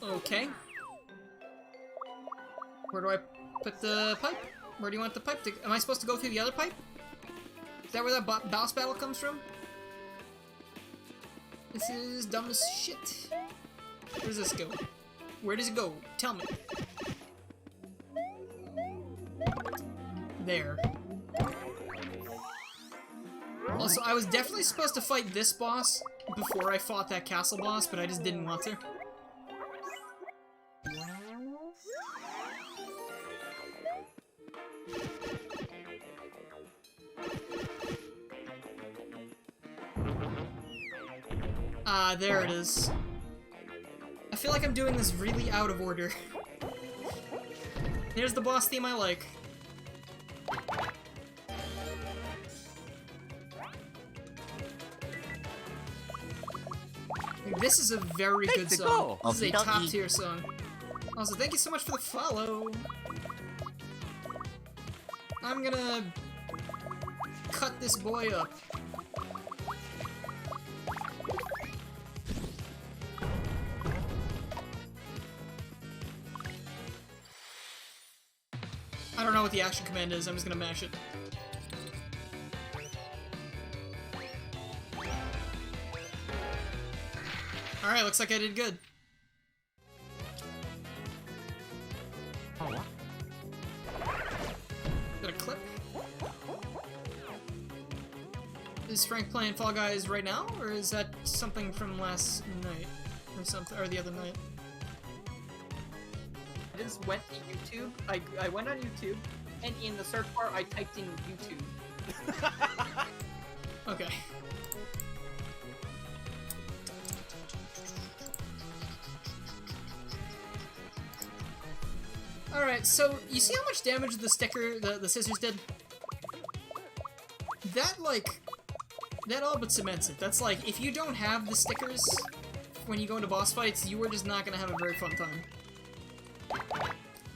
Okay. Where do I put the pipe? Where do you want the pipe to... Am I supposed to go through the other pipe? Is that where that boss battle comes from? This is dumb as shit. Where does this go? Where does it go? Tell me. There. Also, I was definitely supposed to fight this boss before I fought that castle boss, but I just didn't want to. Ah, there it is. I feel like I'm doing this really out of order. Here's the boss theme I like. This is a very good song. This is a top tier song. Also, thank you so much for the follow. I'm gonna cut this boy up. I don't know what the action command is, I'm just gonna mash it. Alright, looks like I did good. Got a clip. Is Frank playing Fall Guys right now, or is that something from last night? Or something, or the other night? I just went to YouTube. I went on YouTube, and in the search bar, I typed in YouTube. Okay. Alright, so you see how much damage the sticker, the scissors did? That, like, that all but cements it. That's like, if you don't have the stickers when you go into boss fights, you are just not gonna have a very fun time.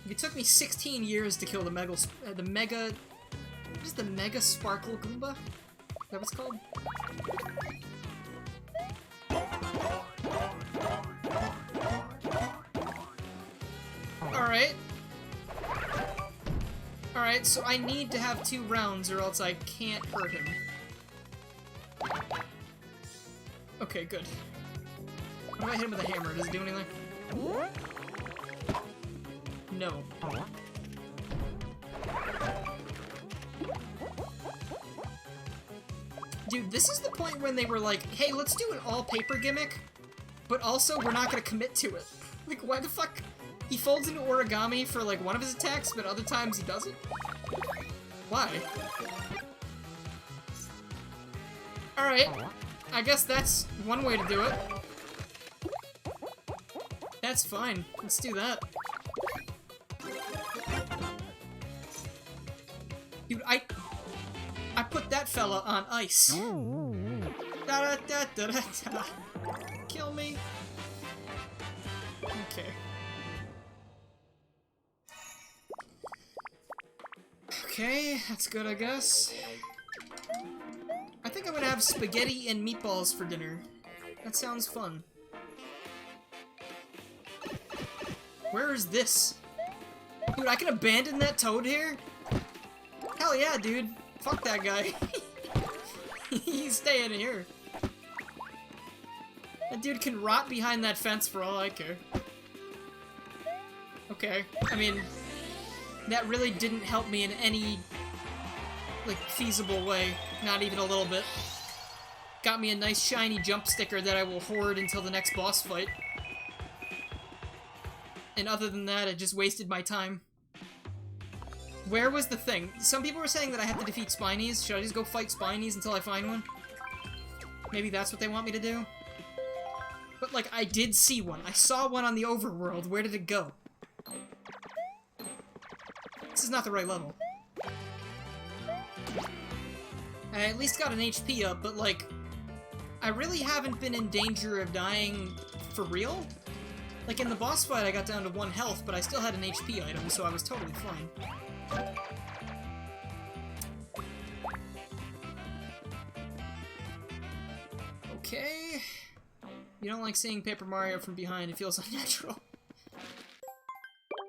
It took me 16 years to kill the Mega, what is the Mega Sparkle Goomba? Is that what it's called? Alright. Alright, so I need to have 2 rounds or else I can't hurt him. Okay, good. What if I hit him with a hammer? Does it do anything? No. Dude, this is the point when they were like, hey, let's do an all-paper gimmick, but also we're not gonna commit to it. Like, why the fuck? He folds into origami for, like, one of his attacks, but other times he doesn't? Why? Alright. I guess that's one way to do it. That's fine. Let's do that. Dude, I put that fella on ice. Da da da da da da. Kill me. Okay. Okay, that's good, I guess. I think I'm gonna have spaghetti and meatballs for dinner. That sounds fun. Where is this? Dude, I can abandon that toad here? Hell yeah, dude. Fuck that guy. He's staying here. That dude can rot behind that fence for all I care. Okay, I mean, that really didn't help me in any, like, feasible way. Not even a little bit. Got me a nice shiny jump sticker that I will hoard until the next boss fight. And other than that, it just wasted my time. Where was the thing? Some people were saying that I have to defeat Spinies. Should I just go fight Spinies until I find one? Maybe that's what they want me to do? But, like, I did see one. I saw one on the overworld. Where did it go? This is not the right level. I at least got an HP up, but, like, I really haven't been in danger of dying for real. Like, in the boss fight, I got down to 1 health, but I still had an HP item, so I was totally fine. Okay. You don't like seeing Paper Mario from behind, it feels unnatural.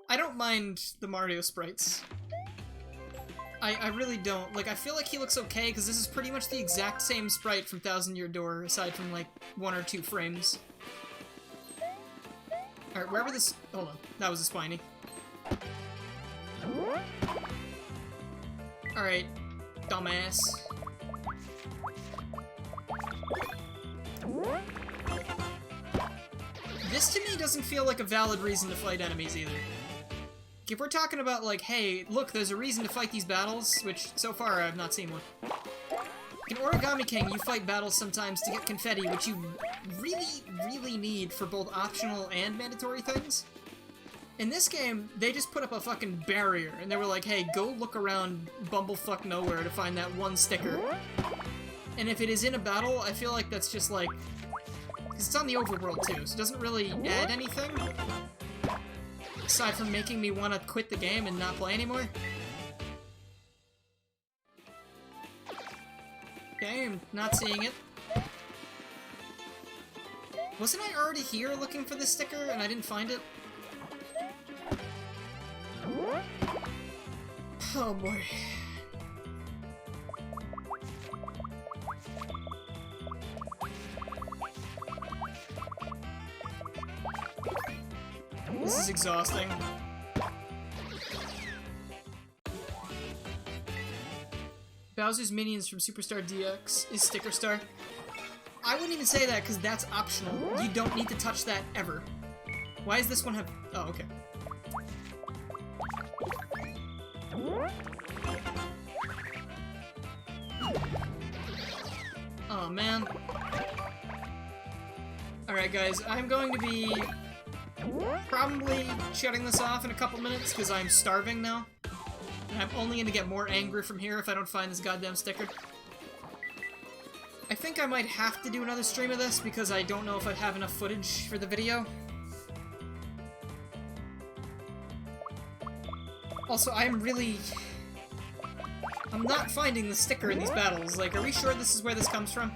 I don't mind the Mario sprites. I really don't. Like, I feel like he looks okay, because this is pretty much the exact same sprite from Thousand Year Door, aside from, like, 1 or 2 frames. Alright, wherever this... Hold on. That was a Spiny. Alright, dumbass. This to me doesn't feel like a valid reason to fight enemies either. If we're talking about like, hey, look, there's a reason to fight these battles, which so far I've not seen one. In Origami King, you fight battles sometimes to get confetti, which you really, really need for both optional and mandatory things. In this game, they just put up a fucking barrier, and they were like, hey, go look around bumblefuck nowhere to find that one sticker. And if it is in a battle, I feel like that's just like... Because it's on the overworld too, so it doesn't really add anything. Aside from making me want to quit the game and not play anymore. Okay, I'm not seeing it. Wasn't I already here looking for this sticker and I didn't find it? Oh boy. This is exhausting. Bowser's minions from Superstar DX is Sticker Star. I wouldn't even say that because that's optional. You don't need to touch that ever. Why does this one have... Oh, okay. Oh, man. Alright, guys, I'm going to be probably shutting this off in a couple minutes because I'm starving now. And I'm only going to get more angry from here if I don't find this goddamn sticker. I think I might have to do another stream of this because I don't know if I have enough footage for the video. Also, I'm not finding the sticker in these battles. Like, are we sure this is where this comes from?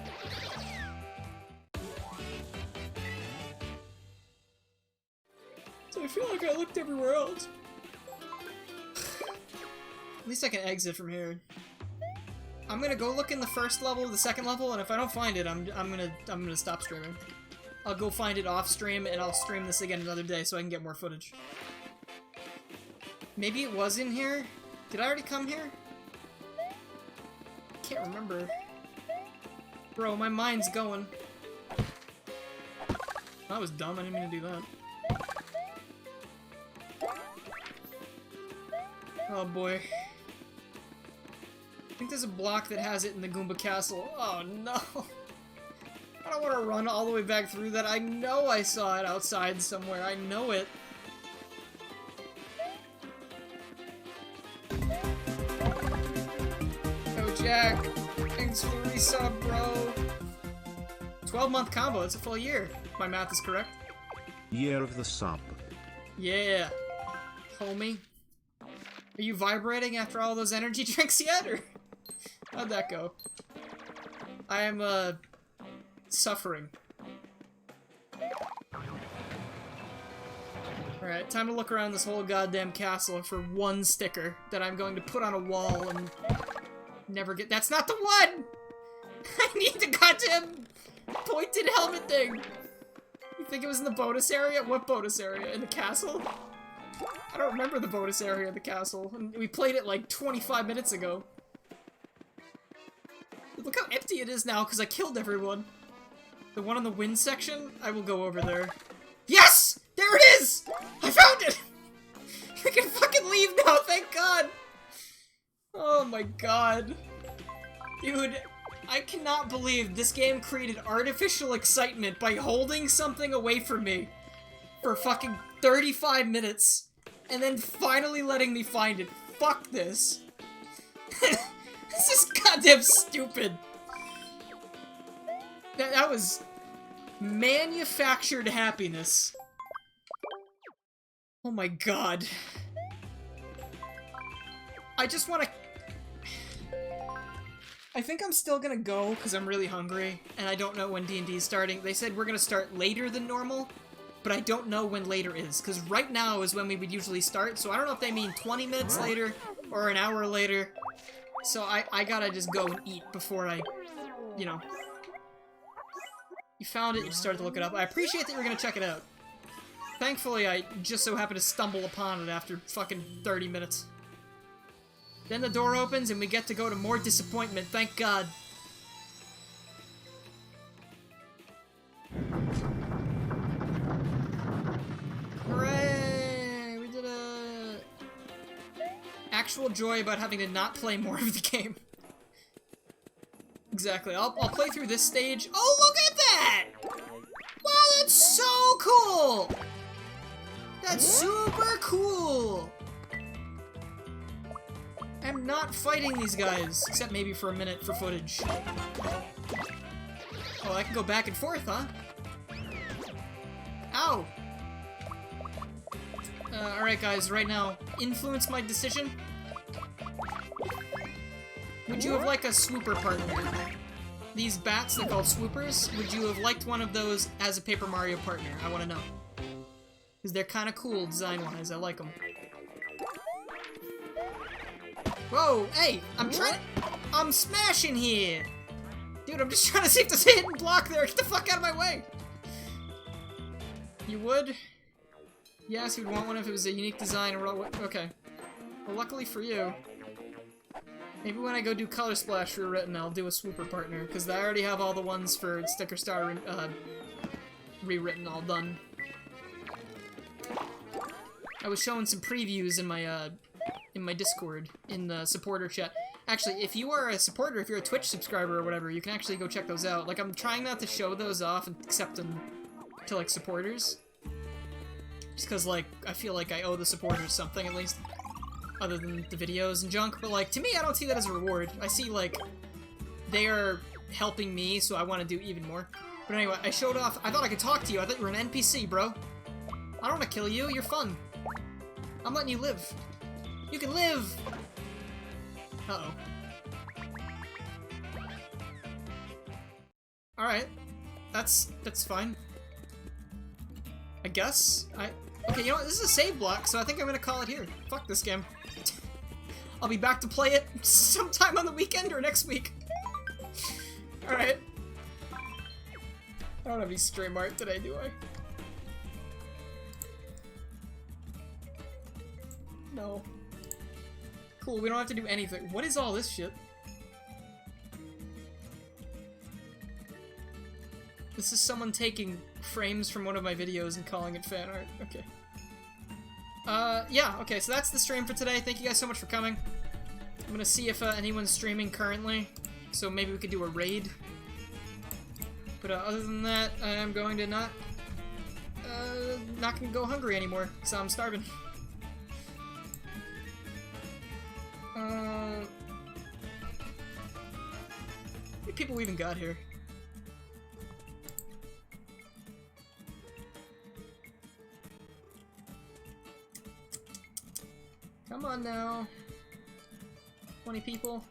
So I feel like I looked everywhere else. At least I can exit from here. I'm gonna go look in the first level, the second level, and if I don't find it, I'm gonna stop streaming. I'll go find it off stream, and I'll stream this again another day so I can get more footage. Maybe it was in here? Did I already come here? Can't remember. Bro, my mind's going. That was dumb, I didn't mean to do that. Oh boy. I think there's a block that has it in the Goomba Castle. Oh no! I don't want to run all the way back through that. I know I saw it outside somewhere. I know it. Oh, Jack. Thanks for the resub, bro. 12-month combo. It's a full year. If my math is correct. Year of the sub. Yeah. Homie. Are you vibrating after all those energy drinks yet, or how'd that go? I am, suffering. Alright, time to look around this whole goddamn castle for one sticker that I'm going to put on a wall and never get- That's not the one! I need the goddamn pointed helmet thing! You think it was in the bonus area? What bonus area? In the castle? I don't remember the bonus area of the castle. We played it like 25 minutes ago. Look how empty it is now because I killed everyone. The one on the wind section? I will go over there. Yes! There it is! I found it! I can fucking leave now, thank God! Oh my god. Dude, I cannot believe this game created artificial excitement by holding something away from me for fucking 35 minutes. And then finally letting me find it. Fuck this. This is goddamn stupid. That was manufactured happiness. Oh my god. I just want to... I think I'm still gonna go because I'm really hungry and I don't know when D&D is starting. They said we're gonna start later than normal. But I don't know when later is, because right now is when we would usually start, so I don't know if they mean 20 minutes later, or an hour later. So I gotta just go and eat before I, you know. You found it, you started to look it up. I appreciate that you were gonna check it out. Thankfully, I just so happened to stumble upon it after fucking 30 minutes. Then the door opens and we get to go to more disappointment, thank God. Hooray! We did a... actual joy about having to not play more of the game. Exactly, I'll play through this stage. Oh, look at that! Wow, that's so cool! That's super cool! I'm not fighting these guys, except maybe for a minute for footage. Oh, I can go back and forth, huh? Ow! Alright guys, right now, influence my decision. Would you have liked a swooper partner? These bats, they're called swoopers. Would you have liked one of those as a Paper Mario partner? I want to know. Because they're kind of cool design-wise, I like them. Whoa, hey, I'm smashing here! Dude, I'm just trying to see if there's a hidden block there. Get the fuck out of my way! You would? Yes, you'd want one if it was a unique design or okay. Well, luckily for you, maybe when I go do Color Splash Rewritten, I'll do a swooper partner, because I already have all the ones for Sticker Star Rewritten all done. I was showing some previews in my Discord, in the supporter chat. Actually, if you are a supporter, if you're a Twitch subscriber or whatever, you can actually go check those out. Like, I'm trying not to show those off and accept them to, like, supporters. Just because, like, I feel like I owe the supporters something, at least. Other than the videos and junk. But, like, to me, I don't see that as a reward. I see, like, they are helping me, so I want to do even more. But anyway, I showed off. I thought I could talk to you. I thought you were an NPC, bro. I don't want to kill you. You're fun. I'm letting you live. You can live! Uh-oh. Alright. That's fine. I guess? Okay, you know what? This is a save block, so I think I'm gonna call it here. Fuck this game. I'll be back to play it sometime on the weekend or next week. Alright. I don't have any stream art today, do I? No. Cool, we don't have to do anything. What is all this shit? This is someone taking frames from one of my videos and calling it fan art. Okay. Yeah, okay, so that's the stream for today. Thank you guys so much for coming. I'm gonna see if anyone's streaming currently, so maybe we could do a raid. But other than that, I'm going to not gonna go hungry anymore, because I'm starving. How many people we even got here? Come on now. 20 people.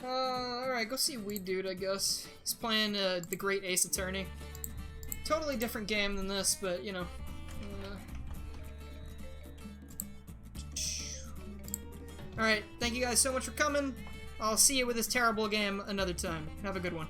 Alright, go see Weed Dude, I guess. He's playing the Great Ace Attorney. Totally different game than this, but, you know. Alright, thank you guys so much for coming. I'll see you with this terrible game another time. Have a good one.